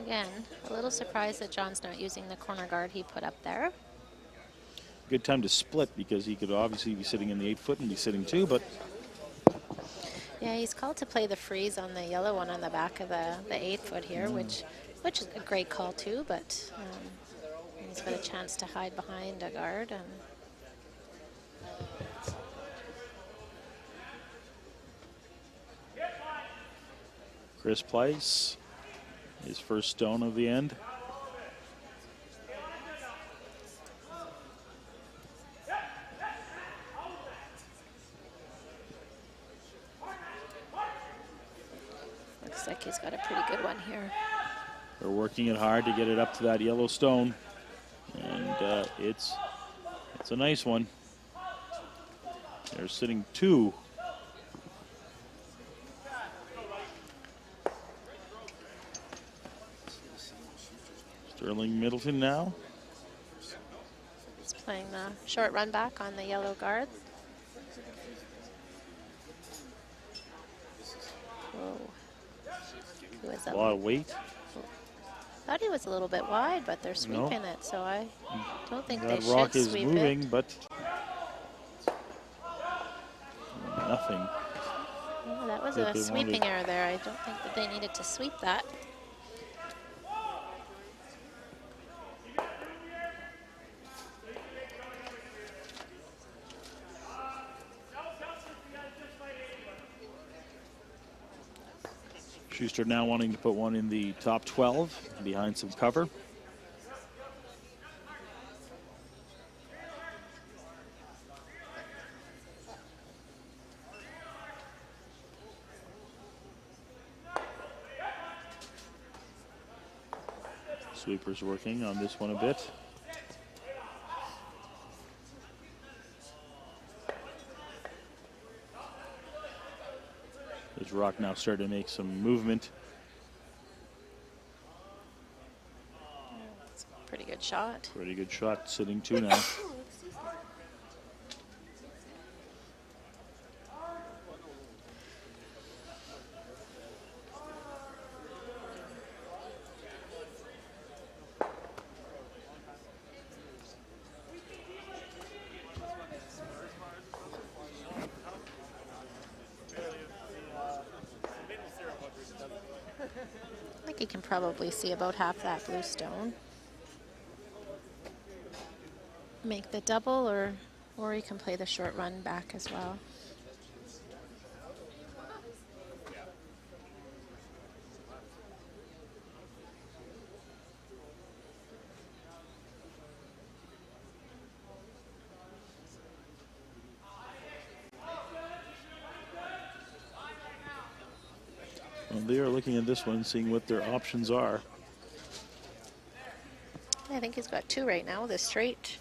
[SPEAKER 2] Again, a little surprised that John's not using the corner guard he put up there.
[SPEAKER 1] Good time to split because he could obviously be sitting in the 8-foot and be sitting too, but
[SPEAKER 2] yeah, he's called to play the freeze on the yellow one on the back of the 8-foot here, which is a great call too, but he's got a chance to hide behind a guard. And
[SPEAKER 1] Chris Pleiss, his first stone of the end.
[SPEAKER 2] looks like he's got a pretty good one here.
[SPEAKER 1] They're working it hard to get it up to that yellow stone, and it's a nice one. They're sitting 2. Sterling Middleton now.
[SPEAKER 2] He's playing the short run back on the yellow guard. Whoa. He was
[SPEAKER 1] A lot of weight.
[SPEAKER 2] Thought he was a little bit wide, but they're sweeping it, so I don't think they
[SPEAKER 1] That
[SPEAKER 2] should
[SPEAKER 1] rock is
[SPEAKER 2] sweep
[SPEAKER 1] moving,
[SPEAKER 2] it.
[SPEAKER 1] but nothing.
[SPEAKER 2] Oh, that was
[SPEAKER 1] that
[SPEAKER 2] a
[SPEAKER 1] they
[SPEAKER 2] sweeping
[SPEAKER 1] wanted.
[SPEAKER 2] error there. I don't think that they needed to sweep that.
[SPEAKER 1] Schuster now wanting to put one in the top 12 behind some cover. Sweeper's working on this one a bit. As Rock now starting to make some movement.
[SPEAKER 2] It's a pretty good shot.
[SPEAKER 1] Pretty good shot, sitting 2 now.
[SPEAKER 2] I think you can probably see about half that blue stone. Make the double, or you can play the short run back as well.
[SPEAKER 1] Well, they are looking at this one, seeing what their options are.
[SPEAKER 2] I think he's got 2 right now, the straight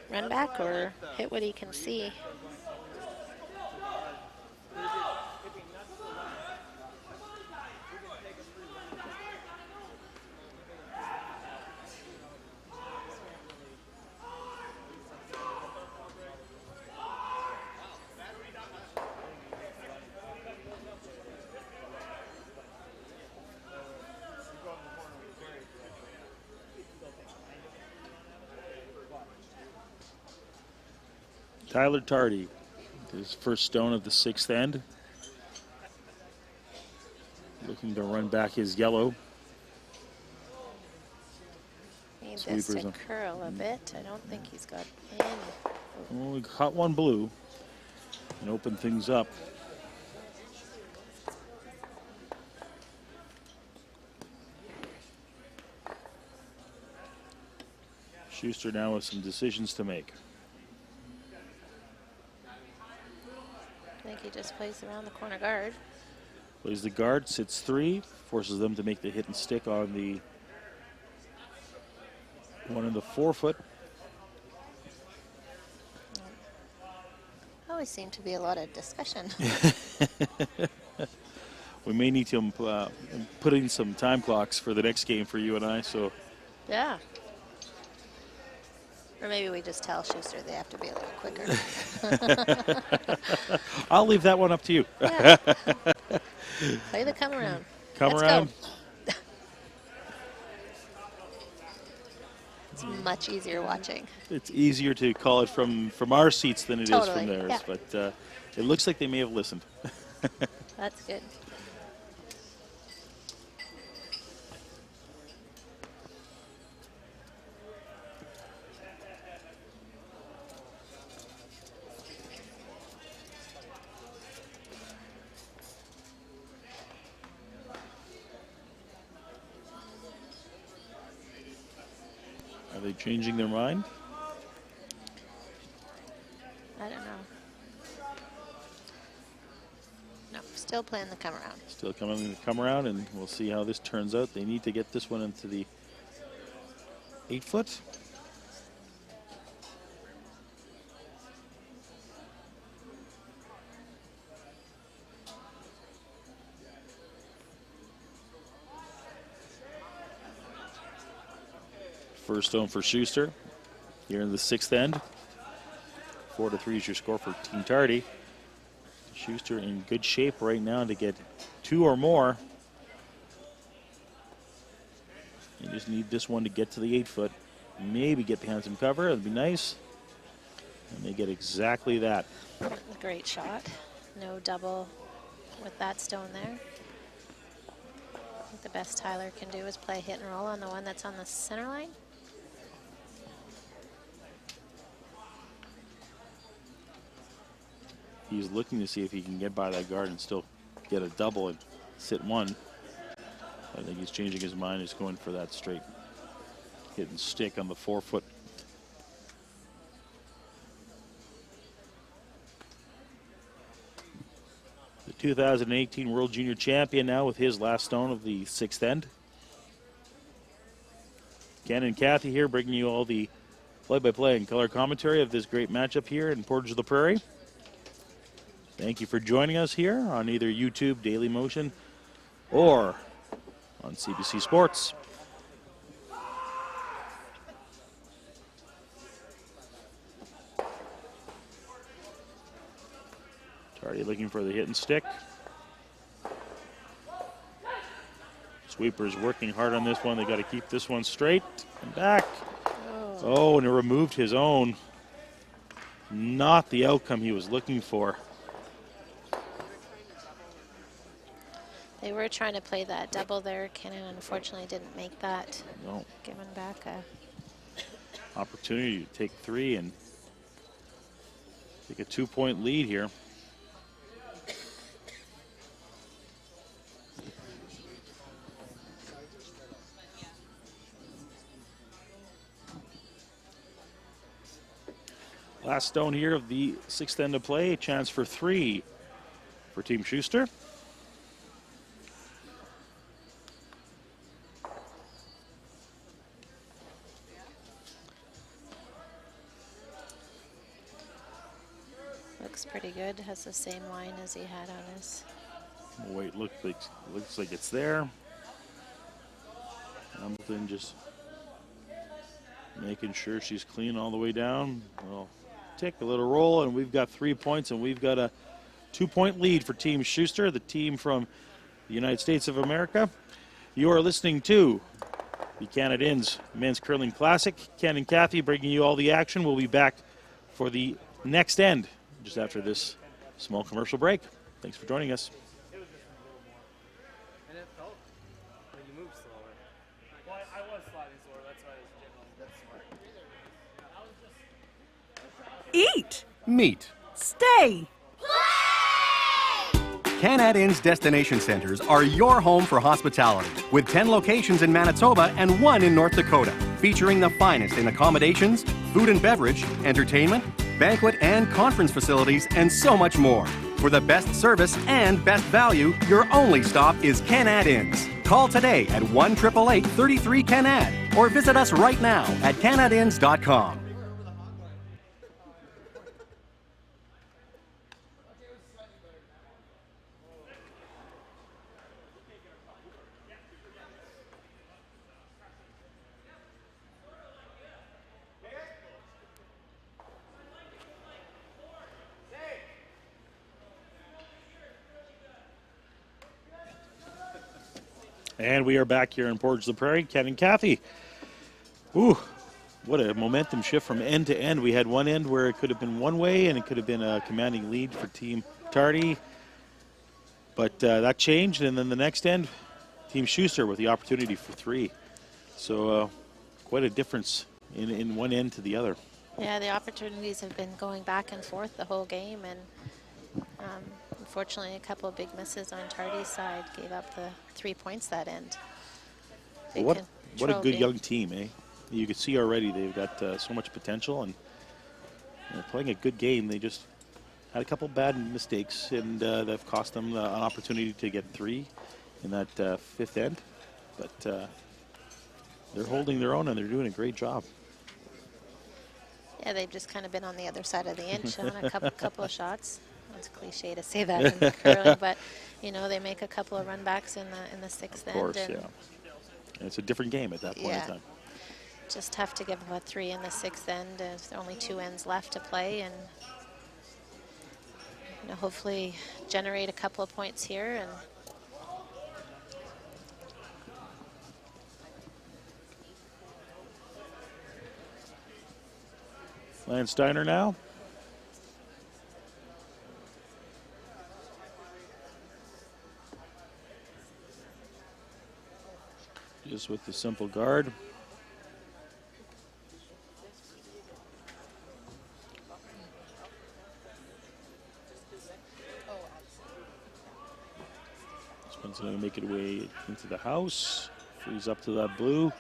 [SPEAKER 2] run back or hit what he can see.
[SPEAKER 1] Tyler Tardy, his first stone of the 6th end. Looking to run back his yellow.
[SPEAKER 2] Need this to curl a bit. I don't think he's got any.
[SPEAKER 1] Well, we caught one blue and opened things up. Schuster now with some decisions to make.
[SPEAKER 2] I think he just plays around the corner guard.
[SPEAKER 1] Plays the guard, sits 3, forces them to make the hit and stick on the one in the 4-foot.
[SPEAKER 2] Always seem to be a lot of discussion.
[SPEAKER 1] We may need to put in some time clocks for the next game for you and I. So
[SPEAKER 2] Yeah. Or maybe we just tell Schuster they have to be a little quicker.
[SPEAKER 1] I'll leave that one up to you.
[SPEAKER 2] Yeah. Play the come around.
[SPEAKER 1] Come
[SPEAKER 2] Let's
[SPEAKER 1] around.
[SPEAKER 2] Go. It's much easier watching.
[SPEAKER 1] It's easier to call it from our seats than it is
[SPEAKER 2] Totally,
[SPEAKER 1] from theirs.
[SPEAKER 2] yeah.
[SPEAKER 1] But it looks like they may have listened.
[SPEAKER 2] That's good.
[SPEAKER 1] Are they changing their mind?
[SPEAKER 2] I don't know. No, still playing the come around.
[SPEAKER 1] Still coming to come around, and we'll see how this turns out. They need to get this one into the 8-foot. First stone for Schuster here in the 6th end. 4-3 is your score for Team Tardy. Schuster in good shape right now to get 2 or more. You just need this one to get to the 8-foot. Maybe get behind some cover. That'd be nice. And they get exactly that.
[SPEAKER 2] Great shot. No double with that stone there. I think the best Tyler can do is play hit and roll on the one that's on the center line.
[SPEAKER 1] He's looking to see if he can get by that guard and still get a double and sit 1. I think he's changing his mind. He's going for that straight hit and stick on the 4-foot. The 2018 World Junior Champion now with his last stone of the 6th end. Ken and Kathy here bringing you all the play-by-play and color commentary of this great matchup here in Portage la Prairie. Thank you for joining us here on either YouTube, Daily Motion, or on CBC Sports. Tardy looking for the hit and stick. Sweeper's working hard on this one. They got to keep this one straight and back. Oh, and he removed his own. Not the outcome he was looking for.
[SPEAKER 2] They were trying to play that double there. Canad unfortunately didn't make that.
[SPEAKER 1] No.
[SPEAKER 2] Giving back a
[SPEAKER 1] Opportunity to take 3 and take a 2-point lead here. Last stone here of the 6th end of play. A chance for 3 for Team Schuster.
[SPEAKER 2] looks pretty good. Has the same line as he had on his.
[SPEAKER 1] Wait, looks like it's there. Hamilton just making sure she's clean all the way down. We'll take a little roll, and we've got 3 points, and we've got a 2-point lead for Team Schuster, the team from the United States of America. You are listening to the Canad Men's Curling Classic. Ken and Kathy bringing you all the action. We'll be back for the next end, just after this small commercial break. Thanks for joining us.
[SPEAKER 3] And it felt like you moved slower. Well, I was sliding slower. That's why I was generally that's smart.
[SPEAKER 5] Eat,
[SPEAKER 4] Meet.
[SPEAKER 5] stay.
[SPEAKER 4] Canad Inn's destination centers are your home for hospitality, with 10 locations in Manitoba and 1 in North Dakota, featuring the finest in accommodations, food and beverage, entertainment, banquet and conference facilities, and so much more. For the best service and best value, your only stop is Canad Inns. Call today at 1-888-33-CANAD or visit us right now at canadinns.com.
[SPEAKER 1] And we are back here in Portage la Prairie. Ken and Kathy. Ooh, what a momentum shift from end to end. We had one end where it could have been one way and it could have been a commanding lead for Team Tardy. But that changed, and then the next end, Team Schuster with the opportunity for 3. So quite a difference in one end to the other.
[SPEAKER 2] Yeah, the opportunities have been going back and forth the whole game, and unfortunately a couple of big misses on Tardy's side gave up the 3 points that end.
[SPEAKER 1] What a good young team, eh? You can see already they've got so much potential, and they're playing a good game. They just had a couple bad mistakes, and they've cost them an opportunity to get 3 in that 5th end. But they're holding their own, and they're doing a great job.
[SPEAKER 2] Yeah, they've just kind of been on the other side of the inch on a couple of shots. It's cliche to say that in curling, but you know, they make a couple of run backs in the 6th end.
[SPEAKER 1] Of course,
[SPEAKER 2] and
[SPEAKER 1] yeah. And it's a different game at that point in time.
[SPEAKER 2] Just tough to give them a 3 in the 6th end. There's only 2 ends left to play, and you know, hopefully generate a couple of points here. And
[SPEAKER 1] Lance Steiner now. Just with the simple guard. This one's going to make it way into the house. Frees up to that blue.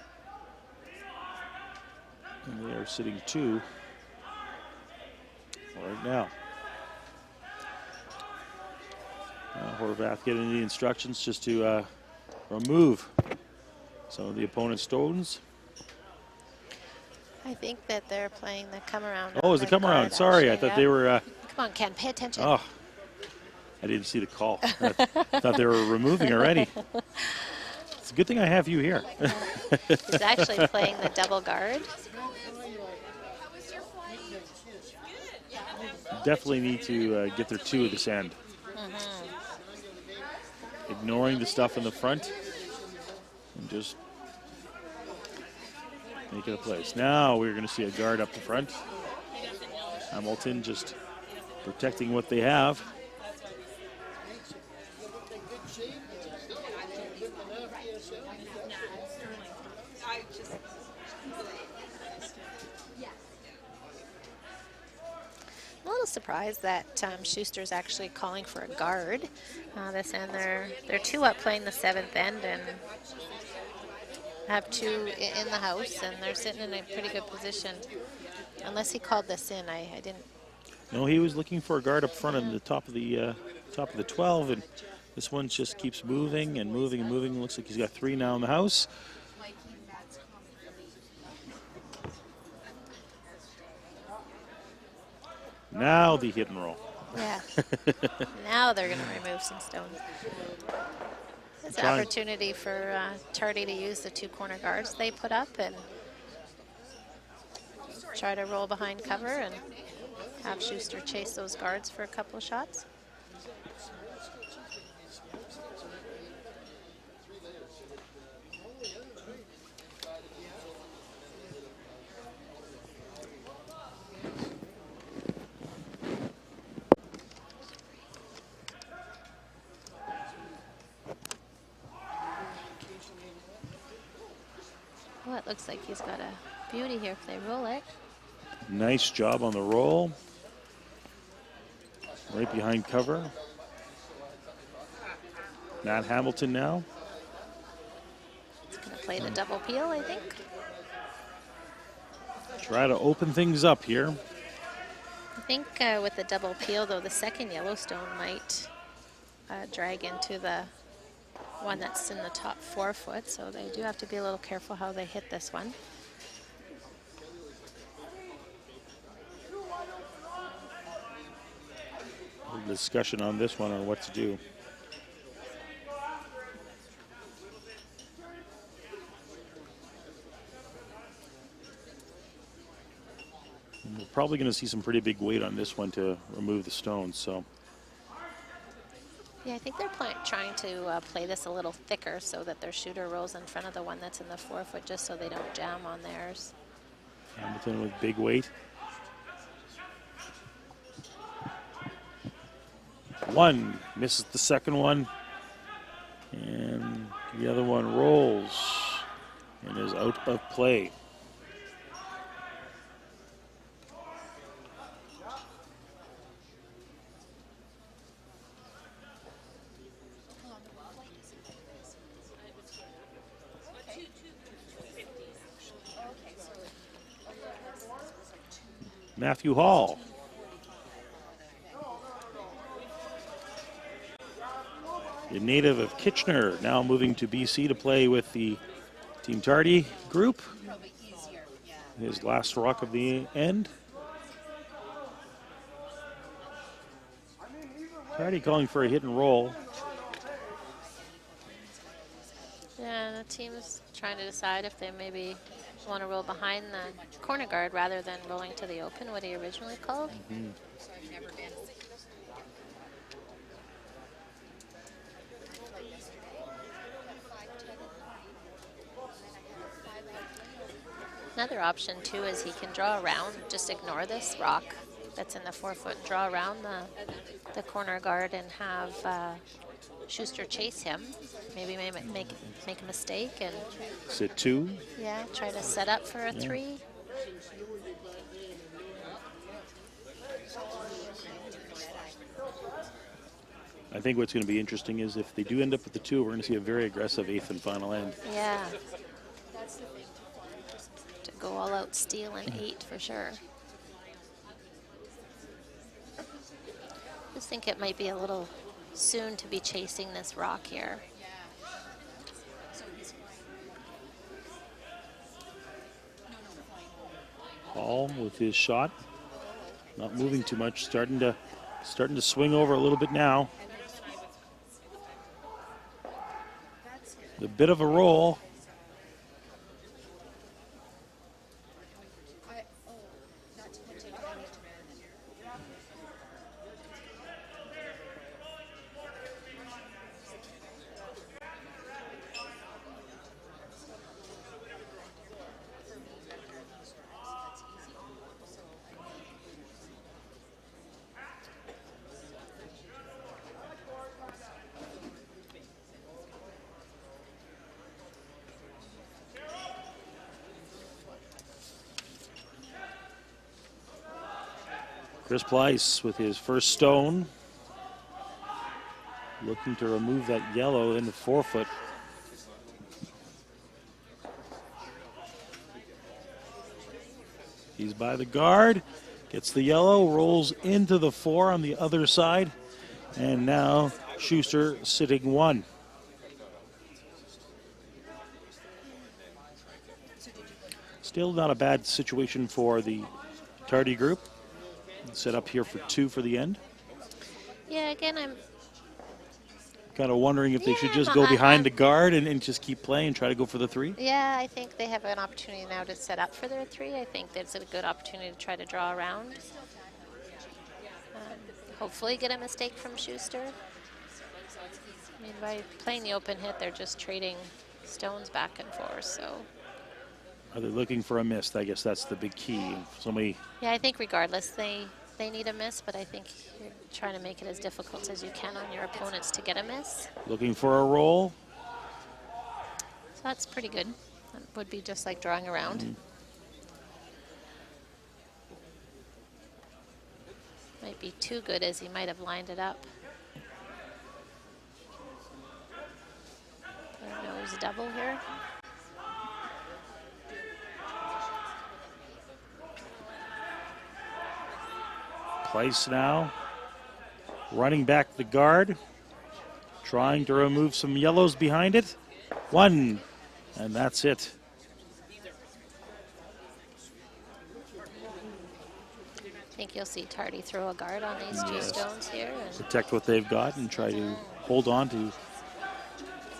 [SPEAKER 1] And they are sitting 2 right now. Horvath getting the instructions just to remove some of the opponent's stones.
[SPEAKER 2] I think that they're playing the come around.
[SPEAKER 1] Oh, it was the come around. Sorry, I thought they were.
[SPEAKER 2] Come on, Ken, pay attention.
[SPEAKER 1] Oh, I didn't see the call. I thought they were removing already. It's a good thing I have you here.
[SPEAKER 2] He's actually playing the double guard.
[SPEAKER 1] Definitely need to get their 2 at this end. Ignoring the stuff in the front and just make it a place. Now we're going to see a guard up the front. Hamilton just protecting what they have.
[SPEAKER 2] I'm a little surprised that Schuster's actually calling for a guard. This end, they're 2 up playing the 7th end and have 2 in the house, and they're sitting in a pretty good position. Unless he called this in, I didn't.
[SPEAKER 1] No, he was looking for a guard up front in the top of the 12, and this one just keeps moving and moving and moving. Looks like he's got 3 now in the house. Now the hit and roll.
[SPEAKER 2] Yeah. Now they're going to remove some stones. It's an opportunity for Tardy to use the 2 corner guards they put up and try to roll behind cover and have Schuster chase those guards for a couple of shots. looks like he's got a beauty here if they roll it.
[SPEAKER 1] Nice job on the roll. Right behind cover. Matt Hamilton now.
[SPEAKER 2] He's going to play the double peel, I think.
[SPEAKER 1] Try to open things up here.
[SPEAKER 2] I think with the double peel, though, the second Yellowstone might drag into the one that's in the top 4 foot, so they do have to be a little careful how they hit this one.
[SPEAKER 1] Discussion on this one on what to do. And we're probably going to see some pretty big weight on this one to remove the stones. So
[SPEAKER 2] Yeah, I think they're trying to play this a little thicker so that their shooter rolls in front of the one that's in the 4 foot, just so they don't jam on theirs.
[SPEAKER 1] Hamilton with big weight. One misses the second one, and the other one rolls and is out of play. Matthew Hall. The native of Kitchener, now moving to BC to play with the Team Tardy group. His last rock of the end. Tardy calling for a hit and roll.
[SPEAKER 2] Yeah, the team's trying to decide if they maybe want to roll behind the corner guard rather than rolling to the open, what he originally called.
[SPEAKER 1] Mm-hmm.
[SPEAKER 2] Another option too is he can draw around, just ignore this rock that's in the 4 foot, draw around the corner guard and have Schuster chase him. Maybe make a mistake and
[SPEAKER 1] Sit 2.
[SPEAKER 2] yeah, try to set up for a 3.
[SPEAKER 1] I think what's going to be interesting is if they do end up with the 2, we're going to see a very aggressive 8th and final end.
[SPEAKER 2] Yeah. To go all out, steal an 8 for sure. Just think it might be a little soon to be chasing this rock here.
[SPEAKER 1] Hall with his shot, not moving too much, starting to swing over a little bit now. A bit of a roll. Chris Pleiss with his first stone. Looking to remove that yellow in the 4 foot. He's by the guard, gets the yellow, rolls into the 4 on the other side, and now Schuster sitting 1. Still not a bad situation for the Tardy group. Set up here for 2 for the end.
[SPEAKER 2] Yeah, again, I'm
[SPEAKER 1] kind of wondering if they should just go behind the guard and just keep playing and try to go for the 3.
[SPEAKER 2] Yeah, I think they have an opportunity now to set up for their 3. I think that's a good opportunity to try to draw around. Hopefully get a mistake from Schuster. I mean, by playing the open hit, they're just trading stones back and forth, so.
[SPEAKER 1] Are they looking for a miss? I guess that's the big key. Somebody.
[SPEAKER 2] Yeah, I think regardless, they need a miss, but I think you're trying to make it as difficult as you can on your opponents to get a miss.
[SPEAKER 1] Looking for a roll.
[SPEAKER 2] So that's pretty good. That would be just like drawing around. Might be too good as he might have lined it up. Nose double here.
[SPEAKER 1] Place now. Running back the guard. Trying to remove some yellows behind it. One. And that's it.
[SPEAKER 2] I think you'll see Tardy throw a guard on these two stones here. And
[SPEAKER 1] Protect what they've got and try to hold on to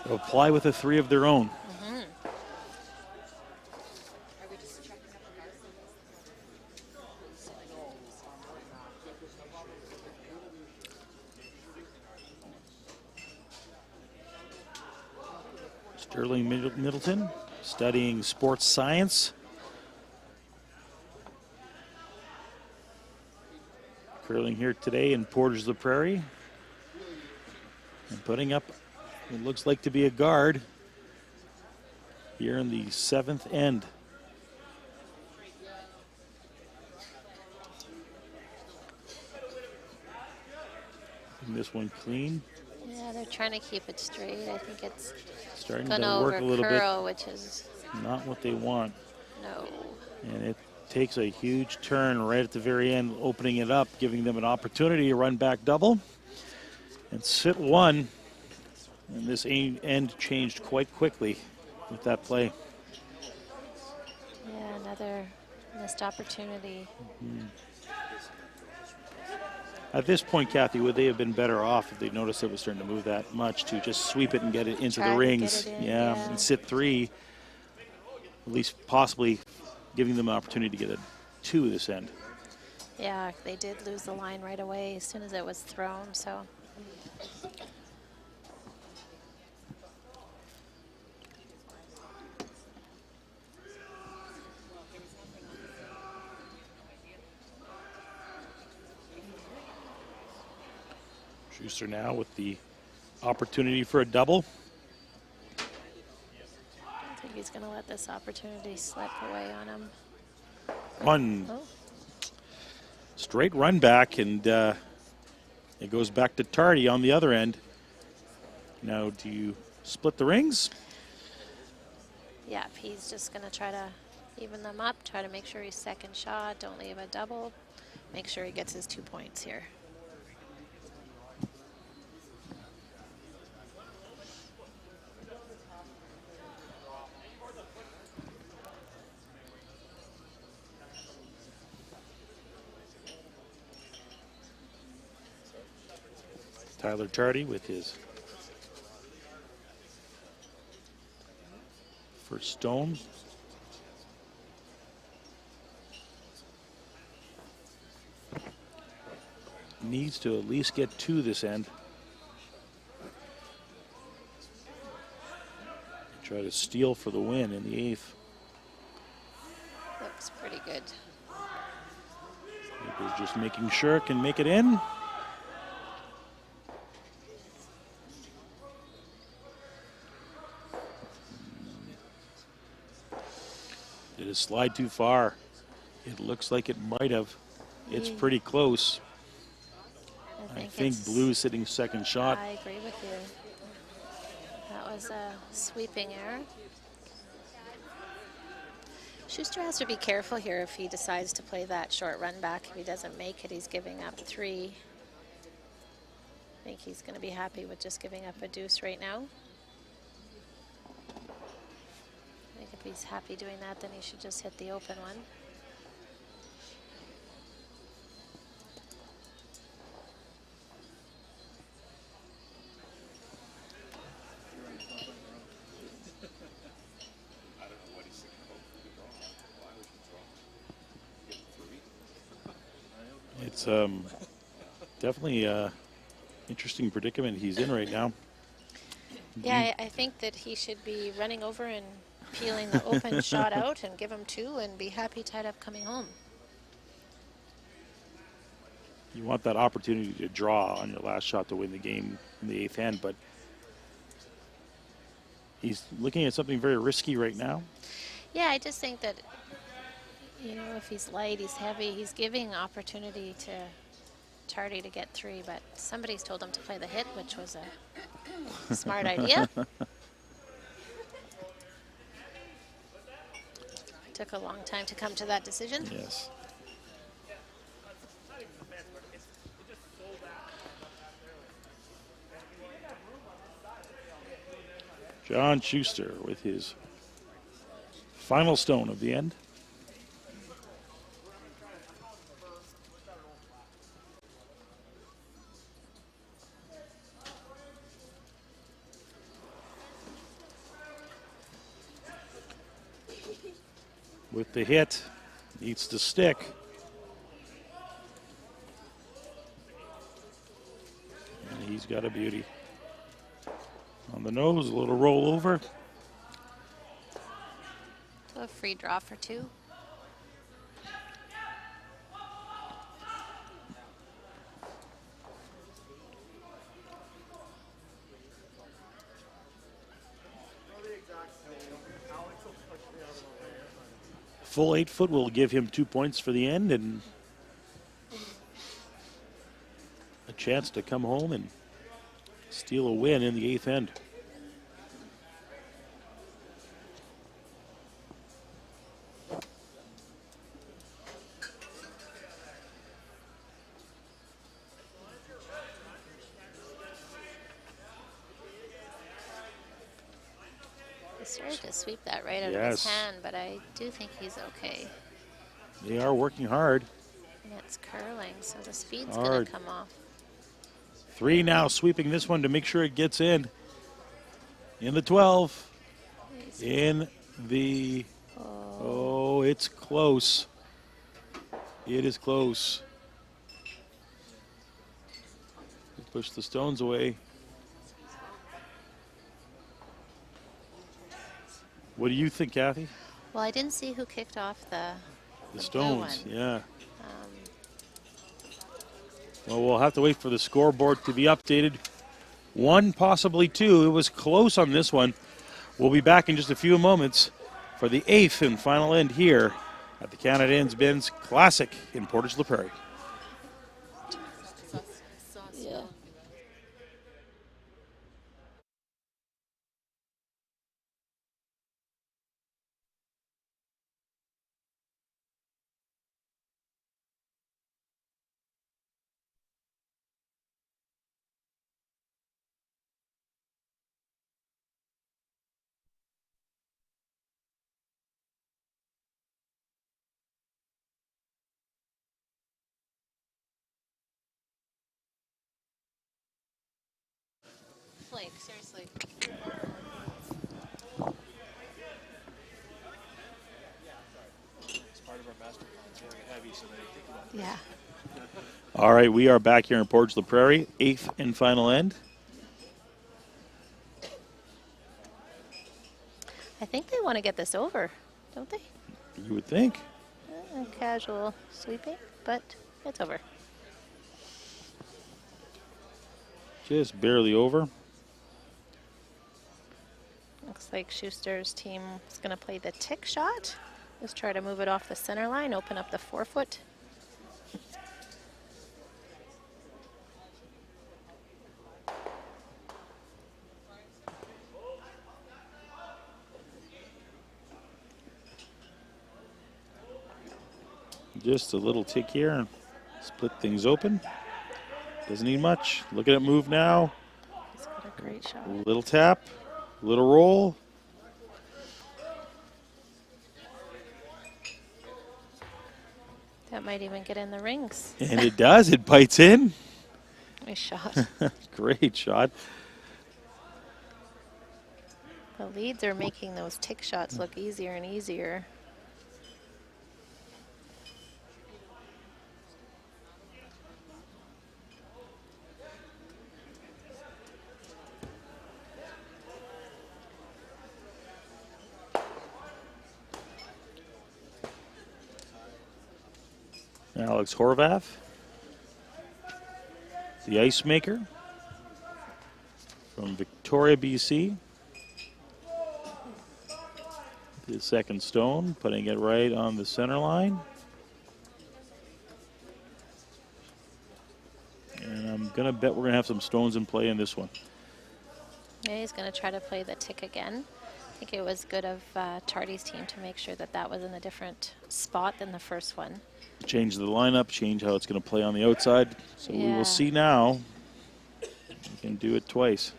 [SPEAKER 1] apply with the three of their own. Sterling Middleton studying sports science. Curling here today in Portage la Prairie. And putting up what looks like to be a guard here in the 7th end. And this one clean.
[SPEAKER 2] yeah, they're trying to keep it straight. I think it's
[SPEAKER 1] Starting
[SPEAKER 2] going to
[SPEAKER 1] to work a little bit.
[SPEAKER 2] overcurl, which is
[SPEAKER 1] Not what they want.
[SPEAKER 2] no.
[SPEAKER 1] And it takes a huge turn right at the very end, opening it up, giving them an opportunity to run back double and sit one. And this end changed quite quickly with that play.
[SPEAKER 2] Yeah, another missed opportunity.
[SPEAKER 1] At this point, Kathy, would they have been better off if they noticed it was starting to move that much to just sweep it and get it into
[SPEAKER 2] Try
[SPEAKER 1] the
[SPEAKER 2] to get
[SPEAKER 1] rings?
[SPEAKER 2] it in,
[SPEAKER 1] Yeah,
[SPEAKER 2] yeah.
[SPEAKER 1] and sit three, at least possibly giving them an opportunity to get a two this end.
[SPEAKER 2] Yeah, they did lose the line right away as soon as it was thrown, so.
[SPEAKER 1] Schuster now with the opportunity for a double.
[SPEAKER 2] I think he's going to let this opportunity slip away on him.
[SPEAKER 1] One.
[SPEAKER 2] Oh.
[SPEAKER 1] Straight run back, and it goes back to Tardy on the other end. Now, do you split the rings?
[SPEAKER 2] Yeah, he's just going to try to even them up, try to make sure he's second shot, don't leave a double, make sure he gets his 2 points here.
[SPEAKER 1] Tyler Tardy with his first stone. Needs to at least get two this end. Try to steal for the win in the 8th.
[SPEAKER 2] Looks pretty good.
[SPEAKER 1] Baker's just making sure it can make it in. Did it slide too far? It looks like it might have. It's pretty close. I think
[SPEAKER 2] it's-
[SPEAKER 1] Blue's sitting second shot.
[SPEAKER 2] I agree with you. That was a sweeping error. Schuster has to be careful here if he decides to play that short run back. If he doesn't make it, he's giving up 3. I think he's going to be happy with just giving up a deuce right now. I think if he's happy doing that, then he should just hit the open one.
[SPEAKER 1] It's definitely an interesting predicament he's in right now.
[SPEAKER 2] Yeah, I think that he should be running over and peeling the open shot out and give him 2 and be happy tied up coming home.
[SPEAKER 1] You want that opportunity to draw on your last shot to win the game in the 8th end, but He's looking at something very risky right now.
[SPEAKER 2] Yeah, I just think that, you know, if he's light, he's heavy, he's giving opportunity to Tardy to get 3, but somebody's told him to play the hit, which was a smart idea. Took a long time to come to that decision.
[SPEAKER 1] Yes. John Schuster with his final stone of the end. With the hit, needs to stick. And he's got a beauty. On the nose, a little roll over.
[SPEAKER 2] So a free draw for 2.
[SPEAKER 1] Full 8 foot will give him 2 points for the end and a chance to come home and steal a win in the 8th end.
[SPEAKER 2] He started to sweep that right out of
[SPEAKER 1] Yes.
[SPEAKER 2] his hand, but I do think he's okay.
[SPEAKER 1] They are working hard.
[SPEAKER 2] And it's curling, so the speed's going
[SPEAKER 1] Hard.
[SPEAKER 2] to come off.
[SPEAKER 1] 3 now, sweeping this one to make sure it gets in. In the 12. In the... Oh, it's close. It is close. Push the stones away. What do you think, Kathy?
[SPEAKER 2] Well, I didn't see who kicked off the blue
[SPEAKER 1] Stones,
[SPEAKER 2] one.
[SPEAKER 1] yeah. Well, we'll have to wait for the scoreboard to be updated. 1, possibly 2. It was close on this one. We'll be back in just a few moments for the 8th and final end here at the Canad Inns Benz Classic in Portage La Prairie.
[SPEAKER 2] Yeah. Like, seriously. Yeah.
[SPEAKER 1] All right, we are back here in Portage La Prairie, 8th and final end.
[SPEAKER 2] I think they want to get this over, don't they?
[SPEAKER 1] You would think.
[SPEAKER 2] Casual sweeping, but it's over.
[SPEAKER 1] Just barely over.
[SPEAKER 2] Looks like Schuster's team is going to play the tick shot. Just try to move it off the center line, open up the 4 foot.
[SPEAKER 1] Just a little tick here and split things open. Doesn't need much. Look at it move now.
[SPEAKER 2] He's got a great shot.
[SPEAKER 1] Little tap, little roll.
[SPEAKER 2] That might even get in the rings.
[SPEAKER 1] And it does. It bites in.
[SPEAKER 2] Nice shot.
[SPEAKER 1] Great shot.
[SPEAKER 2] The leads are making those tick shots look easier and easier.
[SPEAKER 1] Alex Horvath, the ice maker from Victoria, BC. The second stone, putting it right on the center line. And I'm going to bet we're going to have some stones in play in this one.
[SPEAKER 2] Yeah, he's going to try to play the tick again. I think it was good of Tardy's team to make sure that that was in a different spot than the first one.
[SPEAKER 1] Change the lineup, change how it's going to play on the outside. So we
[SPEAKER 2] Yeah.
[SPEAKER 1] will see now. We can do it twice.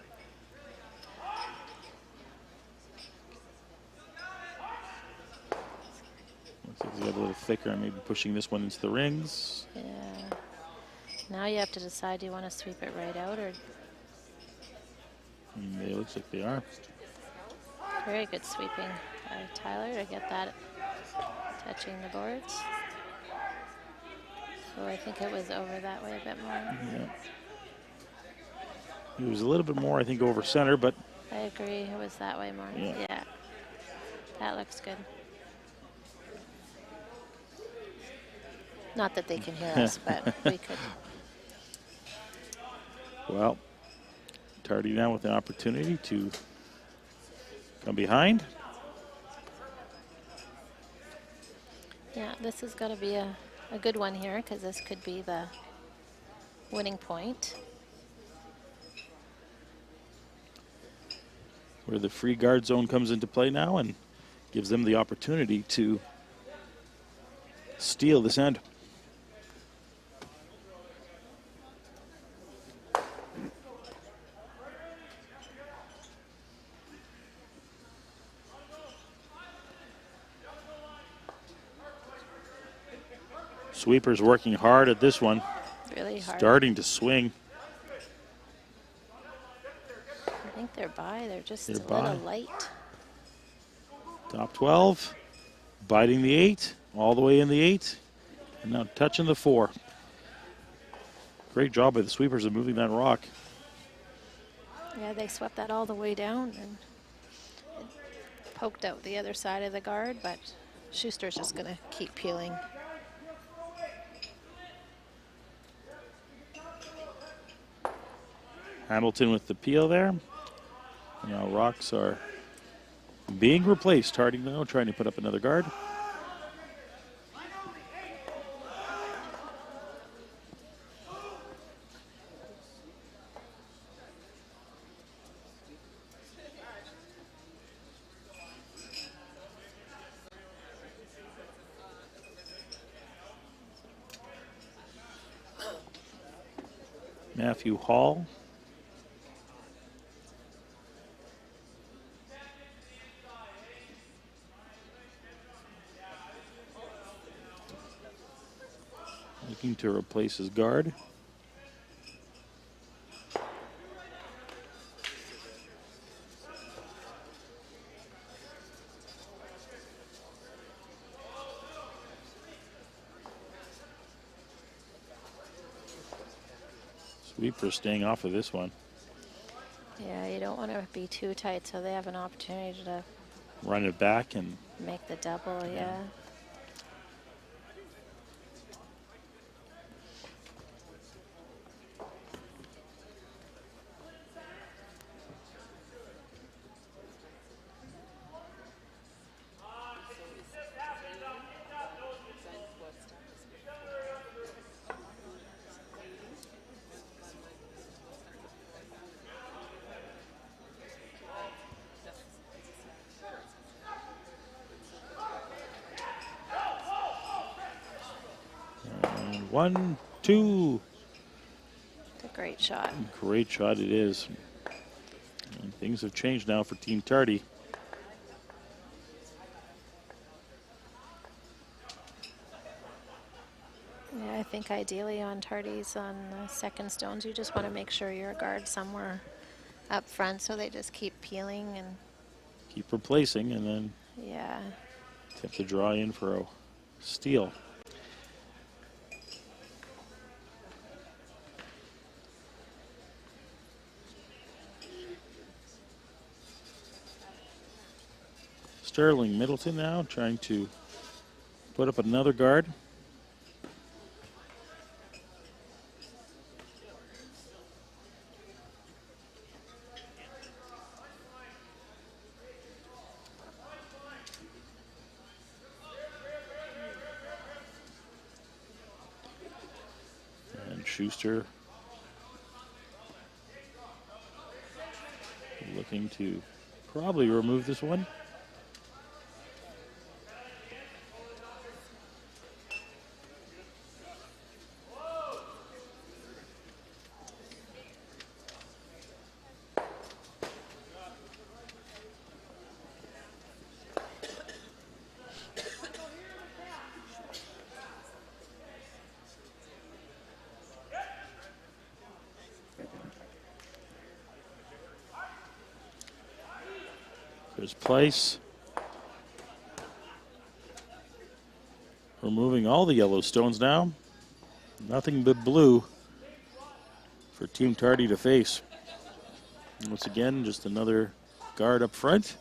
[SPEAKER 1] Looks like he's got a little thicker and maybe pushing this one into the rings.
[SPEAKER 2] Yeah. Now you have to decide, do you want to sweep it right out or...
[SPEAKER 1] It looks like they are.
[SPEAKER 2] Very good sweeping by Tyler to get that touching the boards. So I think it was over that way a bit more.
[SPEAKER 1] Yeah. It was a little bit more, I think, over center, but...
[SPEAKER 2] I agree, it was that way more. Yeah. That looks good. Not that they can hear us, but we could.
[SPEAKER 1] Well, Tardy now with an opportunity to come behind.
[SPEAKER 2] Yeah, this has got to be a good one here because this could be the winning point.
[SPEAKER 1] Where the free guard zone comes into play now and gives them the opportunity to steal this end. Sweepers working hard at this one.
[SPEAKER 2] Really hard.
[SPEAKER 1] Starting to swing.
[SPEAKER 2] I think they're by. They're just
[SPEAKER 1] They're
[SPEAKER 2] a
[SPEAKER 1] by.
[SPEAKER 2] little light.
[SPEAKER 1] Top 12. Biting the 8. All the way in the 8. And now touching the 4. Great job by the sweepers of moving that rock.
[SPEAKER 2] Yeah, they swept that all the way down and it poked out the other side of the guard, but Schuster's just going to keep peeling.
[SPEAKER 1] Hamilton with the peel there. Now rocks are being replaced. Harding now trying to put up another guard. Matthew Hall. Looking to replace his guard. Sweeper staying off of this one.
[SPEAKER 2] Yeah, you don't want to be too tight so they have an opportunity to
[SPEAKER 1] Run it back and
[SPEAKER 2] make the double, yeah.
[SPEAKER 1] and 1, 2.
[SPEAKER 2] It's a great shot.
[SPEAKER 1] Great shot it is. And things have changed now for Team Tardy.
[SPEAKER 2] Yeah, I think ideally on Tardies on the second stones, you just want to make sure you're a guard somewhere up front so they just keep peeling and
[SPEAKER 1] Keep replacing and then
[SPEAKER 2] yeah.
[SPEAKER 1] attempt to draw in for a steal. Sterling Middleton now trying to put up another guard. Schuster looking to probably remove this one. There's Place. Removing all the yellow stones now. Nothing but blue for Team Tardy to face. Once again, just another guard up front.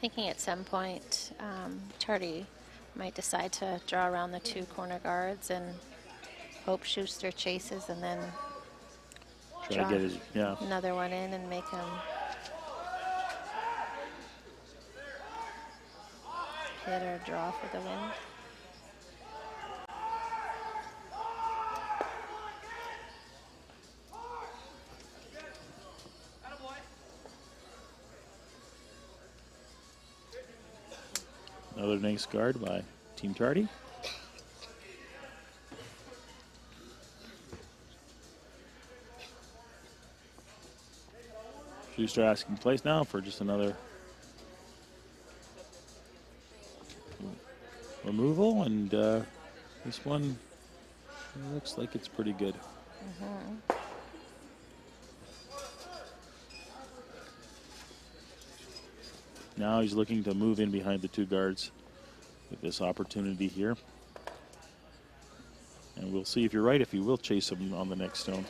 [SPEAKER 2] Thinking at some point, Tardy might decide to draw around the two corner guards and hope Schuster chases and then
[SPEAKER 1] Try to get his, yeah.
[SPEAKER 2] another one in and make him hit or draw for the win.
[SPEAKER 1] Another nice guard by Team Tardy. Schuster asking Place now for just another removal, and this one looks like it's pretty good. Now he's looking to move in behind the two guards with this opportunity here. And we'll see if you're right, if he will chase him on the next stone.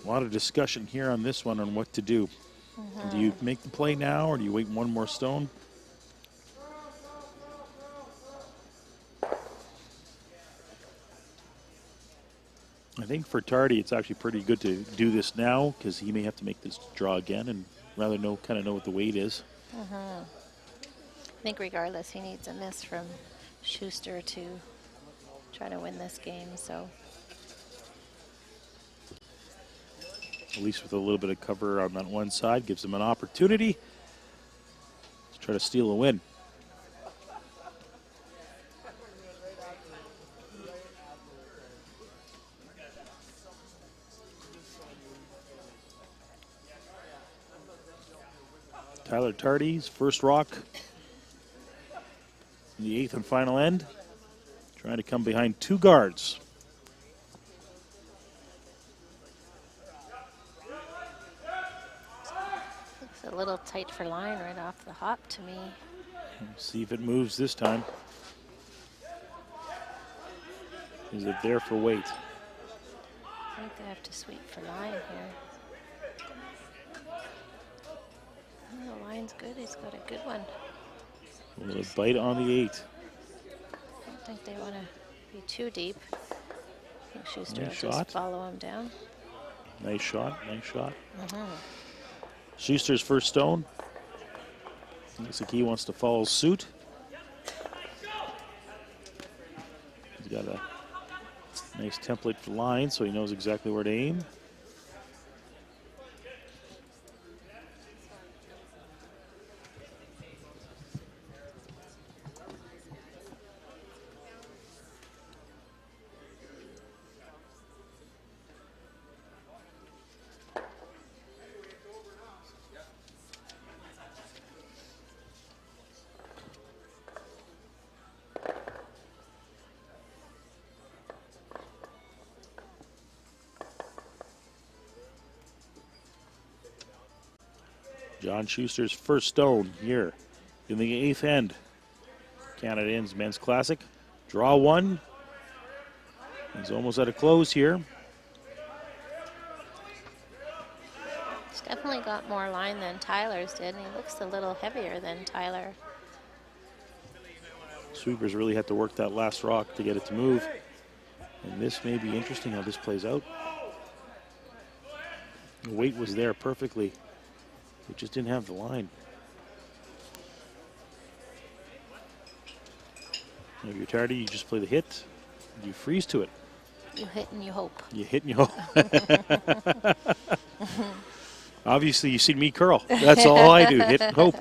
[SPEAKER 1] A lot of discussion here on this one on what to do. Do you make the play now, or do you wait one more stone? I think for Tardy, it's actually pretty good to do this now because he may have to make this draw again and rather kind of know what the weight is.
[SPEAKER 2] I think regardless, he needs a miss from Schuster to try to win this game. So.
[SPEAKER 1] At least with a little bit of cover on that one side, gives him an opportunity to try to steal a win. Tyler Tardy's first rock in the 8th and final end, trying to come behind two guards.
[SPEAKER 2] A little tight for line right off the hop to me.
[SPEAKER 1] Let's see if it moves this time. Is it there for weight?
[SPEAKER 2] I think they have to sweep for line here. Oh, the line's good. He's got a good one.
[SPEAKER 1] A little bite on the 8.
[SPEAKER 2] I don't think they want to be too deep. I think Schuster
[SPEAKER 1] Nice
[SPEAKER 2] will
[SPEAKER 1] shot.
[SPEAKER 2] just follow him down.
[SPEAKER 1] Nice shot, nice shot. Schuster's first stone. Looks like he wants to follow suit. He's got a nice template for line, so he knows exactly where to aim. John Schuster's first stone here in the 8th end. Canada ends Men's Classic. Draw one. He's almost at a close here.
[SPEAKER 2] He's definitely got more line than Tyler's did, and he looks a little heavier than Tyler.
[SPEAKER 1] Sweepers really had to work that last rock to get it to move. And this may be interesting how this plays out. The weight was there perfectly. It just didn't have the line. If you're tardy, you just play the hit. You freeze to it.
[SPEAKER 2] You hit and you hope.
[SPEAKER 1] You hit and you hope. Obviously, you see me curl. That's all I do, hit and hope.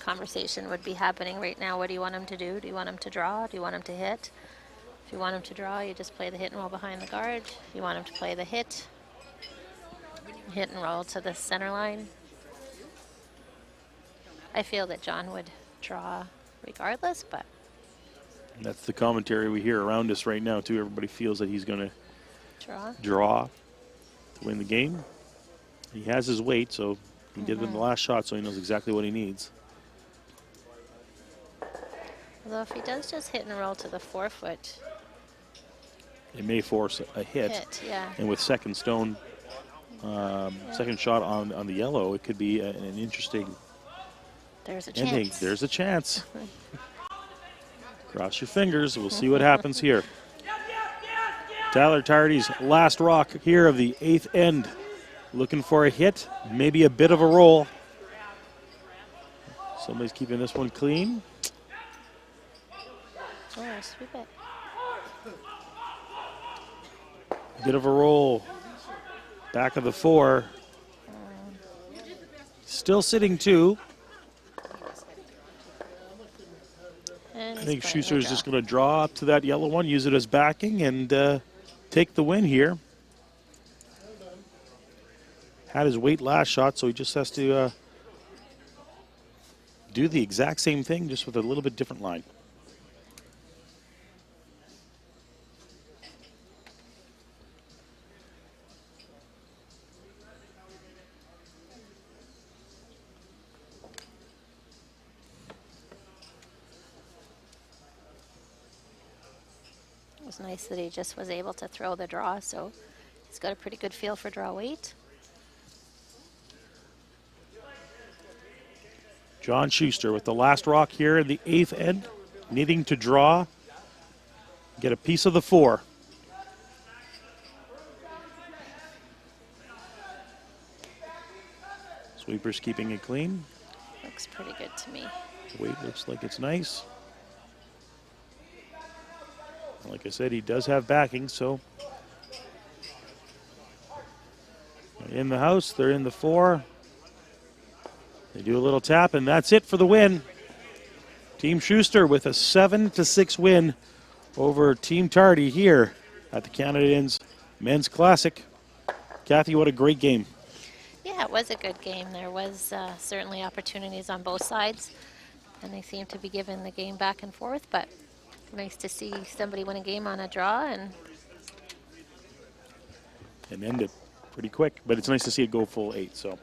[SPEAKER 2] Conversation would be happening right now. What do you want him to do? Do you want him to draw? Do you want him to hit? If you want him to draw, you just play the hit and roll behind the guard. If you want him to play the hit and roll to the center line. I feel that John would draw regardless, but
[SPEAKER 1] that's the commentary we hear around us right now too. Everybody feels that he's going to draw to win the game. He has his weight, so he did it in the last shot, so he knows exactly what he needs.
[SPEAKER 2] Although if he does just hit and roll to the 4-foot,
[SPEAKER 1] it may force a hit.
[SPEAKER 2] Yeah.
[SPEAKER 1] And with second stone, second shot on the yellow, it could be an interesting
[SPEAKER 2] there's a
[SPEAKER 1] ending.
[SPEAKER 2] chance.
[SPEAKER 1] There's a chance. Cross your fingers. We'll see what happens here. Tyler Tardy's last rock here of the 8th end. Looking for a hit, maybe a bit of a roll. Somebody's keeping this one clean.
[SPEAKER 2] Oh, sweep it.
[SPEAKER 1] Bit of a roll. Back of the 4. Still sitting 2.
[SPEAKER 2] And
[SPEAKER 1] I think Schuster is just going to draw up to that yellow one, use it as backing, and take the win here. Had his weight last shot, so he just has to do the exact same thing, just with a little bit different line.
[SPEAKER 2] It was nice that he just was able to throw the draw, so he's got a pretty good feel for draw weight.
[SPEAKER 1] John Schuster with the last rock here in the 8th end, needing to draw, get a piece of the 4. Sweepers keeping it clean.
[SPEAKER 2] Looks pretty good to me.
[SPEAKER 1] Weight looks like it's nice. Like I said, he does have backing, so in the house, they're in the 4. They do a little tap, and that's it for the win. Team Schuster with a 7-6 win over Team Tardy here at the Canadians Men's Classic. Kathy, what a great game.
[SPEAKER 2] Yeah, it was a good game. There was certainly opportunities on both sides, and they seemed to be giving the game back and forth, but nice to see somebody win a game on a draw and
[SPEAKER 1] end it pretty quick, but it's nice to see it go full 8. So,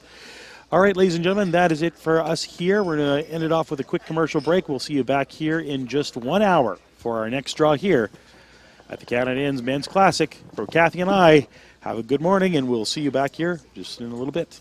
[SPEAKER 1] all right, ladies and gentlemen, that is it for us here. We're going to end it off with a quick commercial break. We'll see you back here in just 1 hour for our next draw here at the Canadians Men's Classic. For Kathy and I, have a good morning, and we'll see you back here just in a little bit.